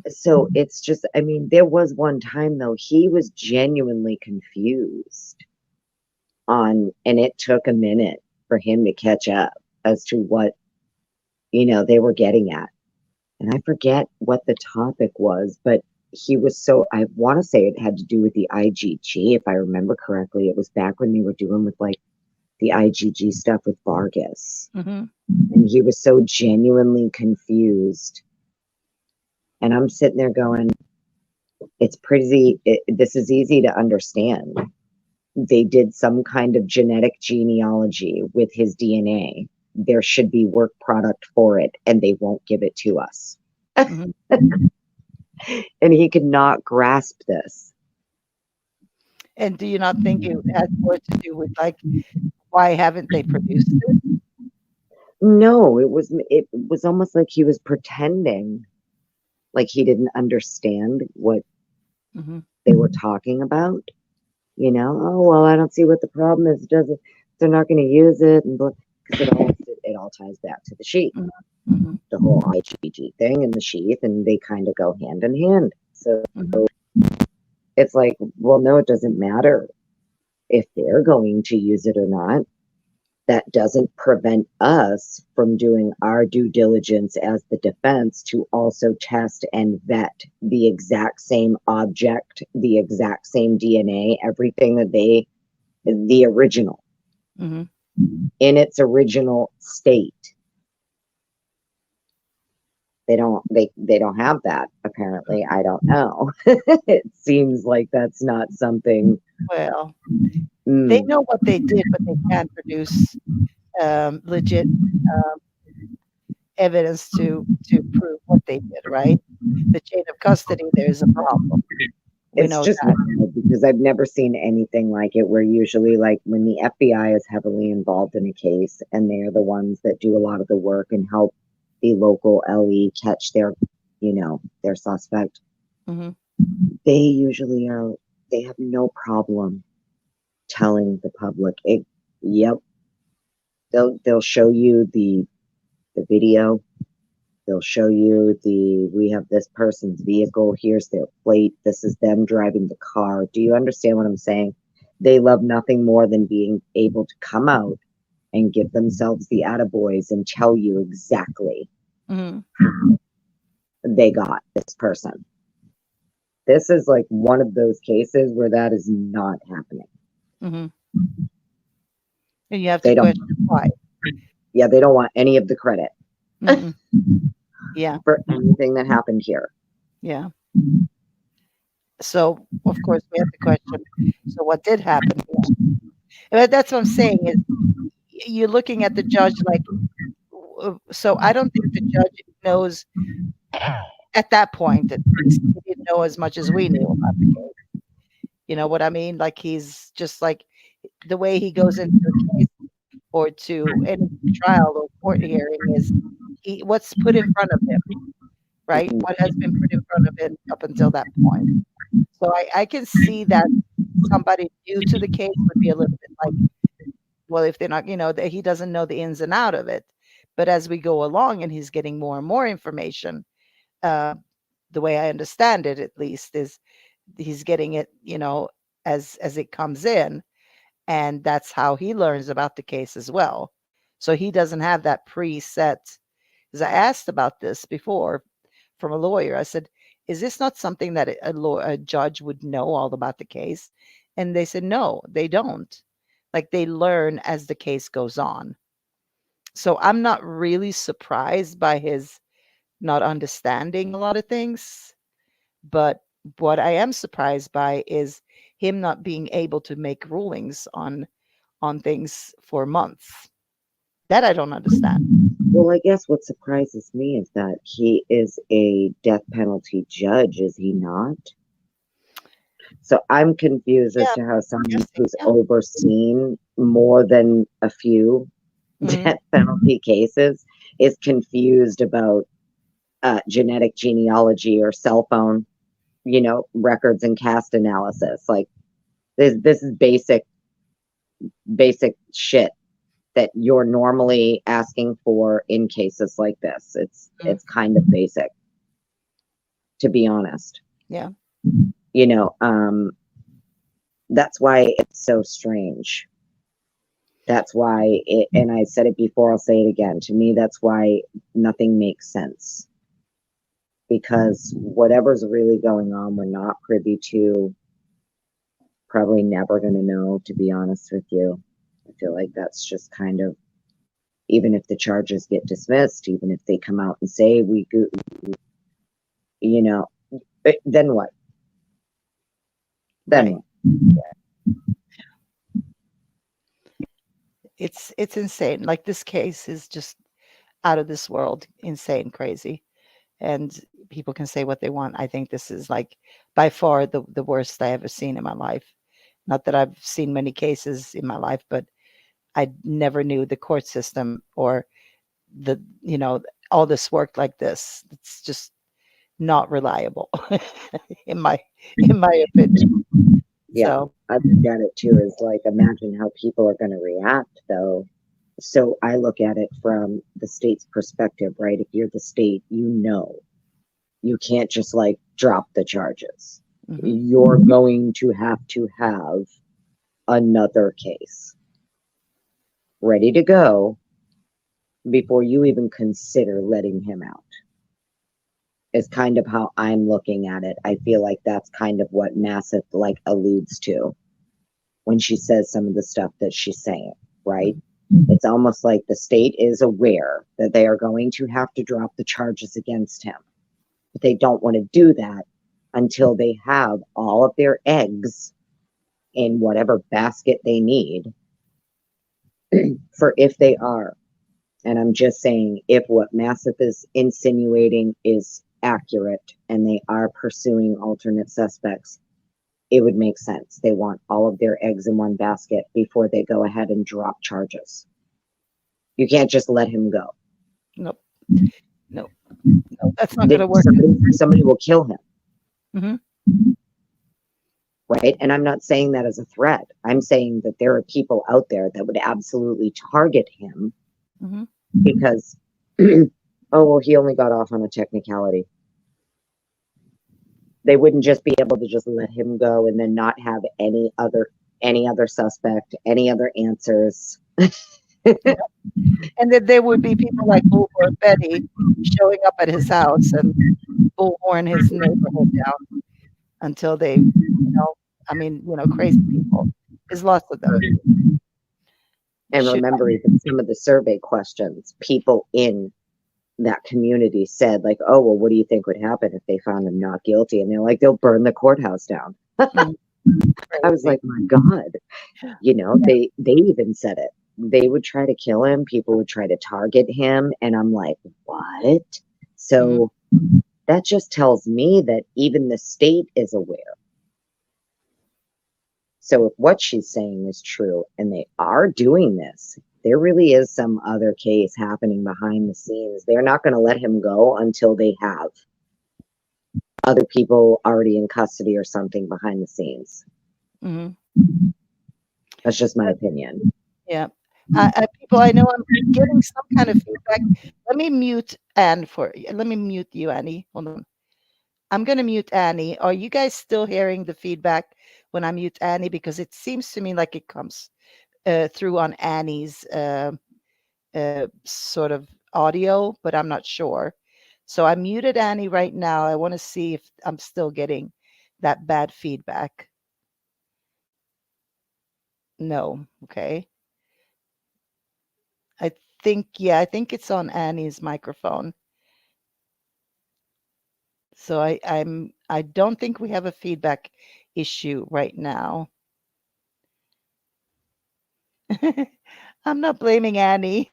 So it's just, I mean, there was one time though, he was genuinely confused on, and it took a minute for him to catch up as to what, they were getting at. And I forget what the topic was, but he was so, I want to say it had to do with the IgG, if I remember correctly. It was back when they were doing with like the IgG stuff with Vargas. And he was so genuinely confused. And I'm sitting there going, it's pretty, this is easy to understand. They did some kind of genetic genealogy with his DNA. There should be work product for it, and they won't give it to us. And he could not grasp this. And do you not think it has more to do with like, why haven't they produced it? No, it was almost like he was pretending like he didn't understand what they were talking about. Oh, well, I don't see what the problem is. They're not going to use it, and because it all ties back to the sheath, the whole IgG thing and the sheath, and they kind of go hand in hand. So it's like, well, no, it doesn't matter if they're going to use it or not. That doesn't prevent us from doing our due diligence as the defense to also test and vet the exact same object, the exact same DNA, everything that the original, in its original state. They don't have that, apparently. I don't know. It seems like that's not something. Well, they know what they did, but they can't produce legit evidence to prove what they did, right? The chain of custody, there's a problem. It's just wild because I've never seen anything like it, where usually like when the FBI is heavily involved in a case and they're the ones that do a lot of the work and help the local LE catch their suspect, they usually they have no problem telling the public. They'll show you the video. They'll show you we have this person's vehicle. Here's their plate. This is them driving the car. Do you understand what I'm saying? They love nothing more than being able to come out and give themselves the attaboys and tell you exactly how they got this person. This is like one of those cases where that is not happening. And you have to question why. Yeah, they don't want any of the credit. Yeah. For anything that happened here. Yeah. So, of course, we have to question, so what did happen here? But that's what I'm saying, is you're looking at the judge like, so I don't think the judge knows at that point, at least, he didn't know as much as we knew about the case. You know what I mean? Like, he's just like, the way he goes into a case or to any trial or court hearing is what's put in front of him, right? What has been put in front of him up until that point. So I can see that somebody new to the case would be a little bit like, well, if they're not, that he doesn't know the ins and out of it. But as we go along and he's getting more and more information, the way I understand it, at least, is he's getting it, as it comes in. And that's how he learns about the case as well. So he doesn't have that preset. Because I asked about this before from a lawyer. I said, is this not something that a judge would know all about the case? And they said, no, they don't. Like, they learn as the case goes on. So I'm not really surprised by his not understanding a lot of things. But what I am surprised by is him not being able to make rulings on things for months. That I don't understand. Well, I guess what surprises me is that he is a death penalty judge, is he not? So I'm confused as to how someone who's overseen more than a few death penalty cases is confused about genetic genealogy or cell phone, records and cast analysis. Like, this is basic shit that you're normally asking for in cases like this. It's kind of basic. to be honest. Yeah. You know, that's why it's so strange. That's why it, and I said it before, I'll say it again. To me, that's why nothing makes sense. Because whatever's really going on, we're not privy to, probably never going to know, to be honest with you. I feel like that's just kind of, even if the charges get dismissed, even if they come out and say you know, then what? Then Right. what? It's insane. Like, this case is just out of this world, insane, crazy. And people can say what they want. I think this is, like, by far the worst I ever seen in my life. Not that I've seen many cases in my life, but I never knew the court system or the, all this worked like this. It's just not reliable in my opinion. Yeah, So I look at it too as like, imagine how people are going to react though. So I look at it from the state's perspective, right? If you're the state, you can't just like drop the charges. You're going to have another case ready to go before you even consider letting him out. Is kind of how I'm looking at it. I feel like that's kind of what Nassif like alludes to when she says some of the stuff that she's saying, right? It's almost like the state is aware that they are going to have to drop the charges against him, but they don't want to do that until they have all of their eggs in whatever basket they need for if they are. And I'm just saying, if what Nassif is insinuating is accurate and they are pursuing alternate suspects, it would make sense. They want all of their eggs in one basket before they go ahead and drop charges. You can't just let him go. Nope. That's not going to work. Somebody will kill him. Mm-hmm. Right? And I'm not saying that as a threat. I'm saying that there are people out there that would absolutely target him because, oh, well, he only got off on a technicality. They wouldn't just be able to just let him go and then not have any other suspect, any other answers. And then there would be people like Bullhorn Betty showing up at his house and bullhorn his neighborhood down until they, crazy people. There's lots of them. And remember, even some of the survey questions, people in that community said, like, oh, well, what do you think would happen if they found him not guilty? And they're like, they'll burn the courthouse down. I was like, my God, they even said it. They would try to kill him. People would try to target him. And I'm like, what? So that just tells me that even the state is aware. So if what she's saying is true and they are doing this, there really is some other case happening behind the scenes. They're not going to let him go until they have other people already in custody or something behind the scenes. That's just my opinion. Yeah. People, I know I'm getting some kind of feedback. Let me mute let me mute you, Annie. Hold on. I'm going to mute Annie. Are you guys still hearing the feedback when I mute Annie? Because it seems to me like it comes through on Annie's sort of audio, but I'm not sure. So I muted Annie right now. I want to see if I'm still getting that bad feedback. No. Okay. I think it's on Annie's microphone. So I don't think we have a feedback issue right now. I'm not blaming Annie.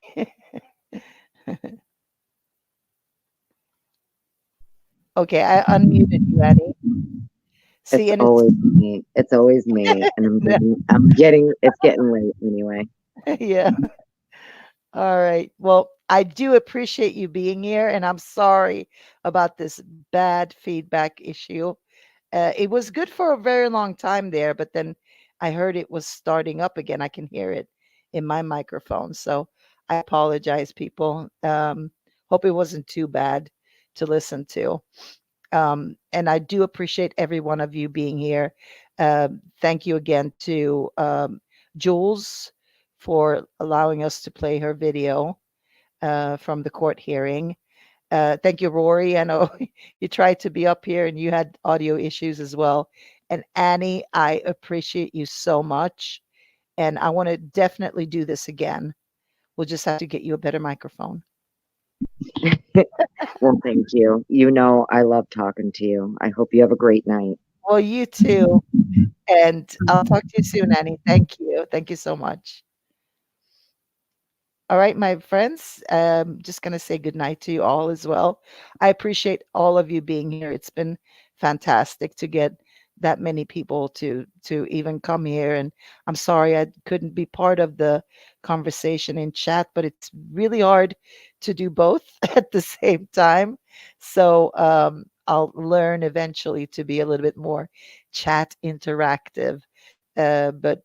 Okay, I unmuted you, Annie. See, it's always me. It's always me, and it's getting late anyway. Yeah. All right. Well, I do appreciate you being here, and I'm sorry about this bad feedback issue. It was good for a very long time there, but then I heard it was starting up again. I can hear it in my microphone. So I apologize, people. Hope it wasn't too bad to listen to. And I do appreciate every one of you being here. Thank you again to Jules for allowing us to play her video from the court hearing. Thank you, Rory. I know you tried to be up here and you had audio issues as well. And Annie, I appreciate you so much. And I want to definitely do this again. We'll just have to get you a better microphone. Well, thank you. You know, I love talking to you. I hope you have a great night. Well, you too. And I'll talk to you soon, Annie. Thank you. Thank you so much. All right, my friends, just going to say goodnight to you all as well. I appreciate all of you being here. It's been fantastic to get that many people to even come here. And I'm sorry I couldn't be part of the conversation in chat, but it's really hard to do both at the same time. So I'll learn eventually to be a little bit more chat interactive. But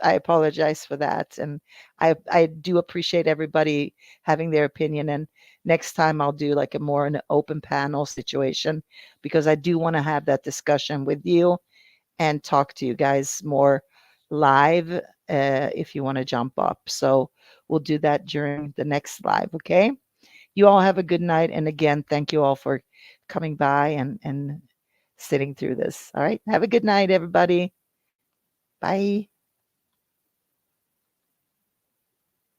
I apologize for that. And I do appreciate everybody having their opinion. And next time I'll do like a more an open panel situation because I do want to have that discussion with you and talk to you guys more live if you want to jump up. So we'll do that during the next live. Okay. You all have a good night. And again, thank you all for coming by and sitting through this. All right. Have a good night, everybody. Bye.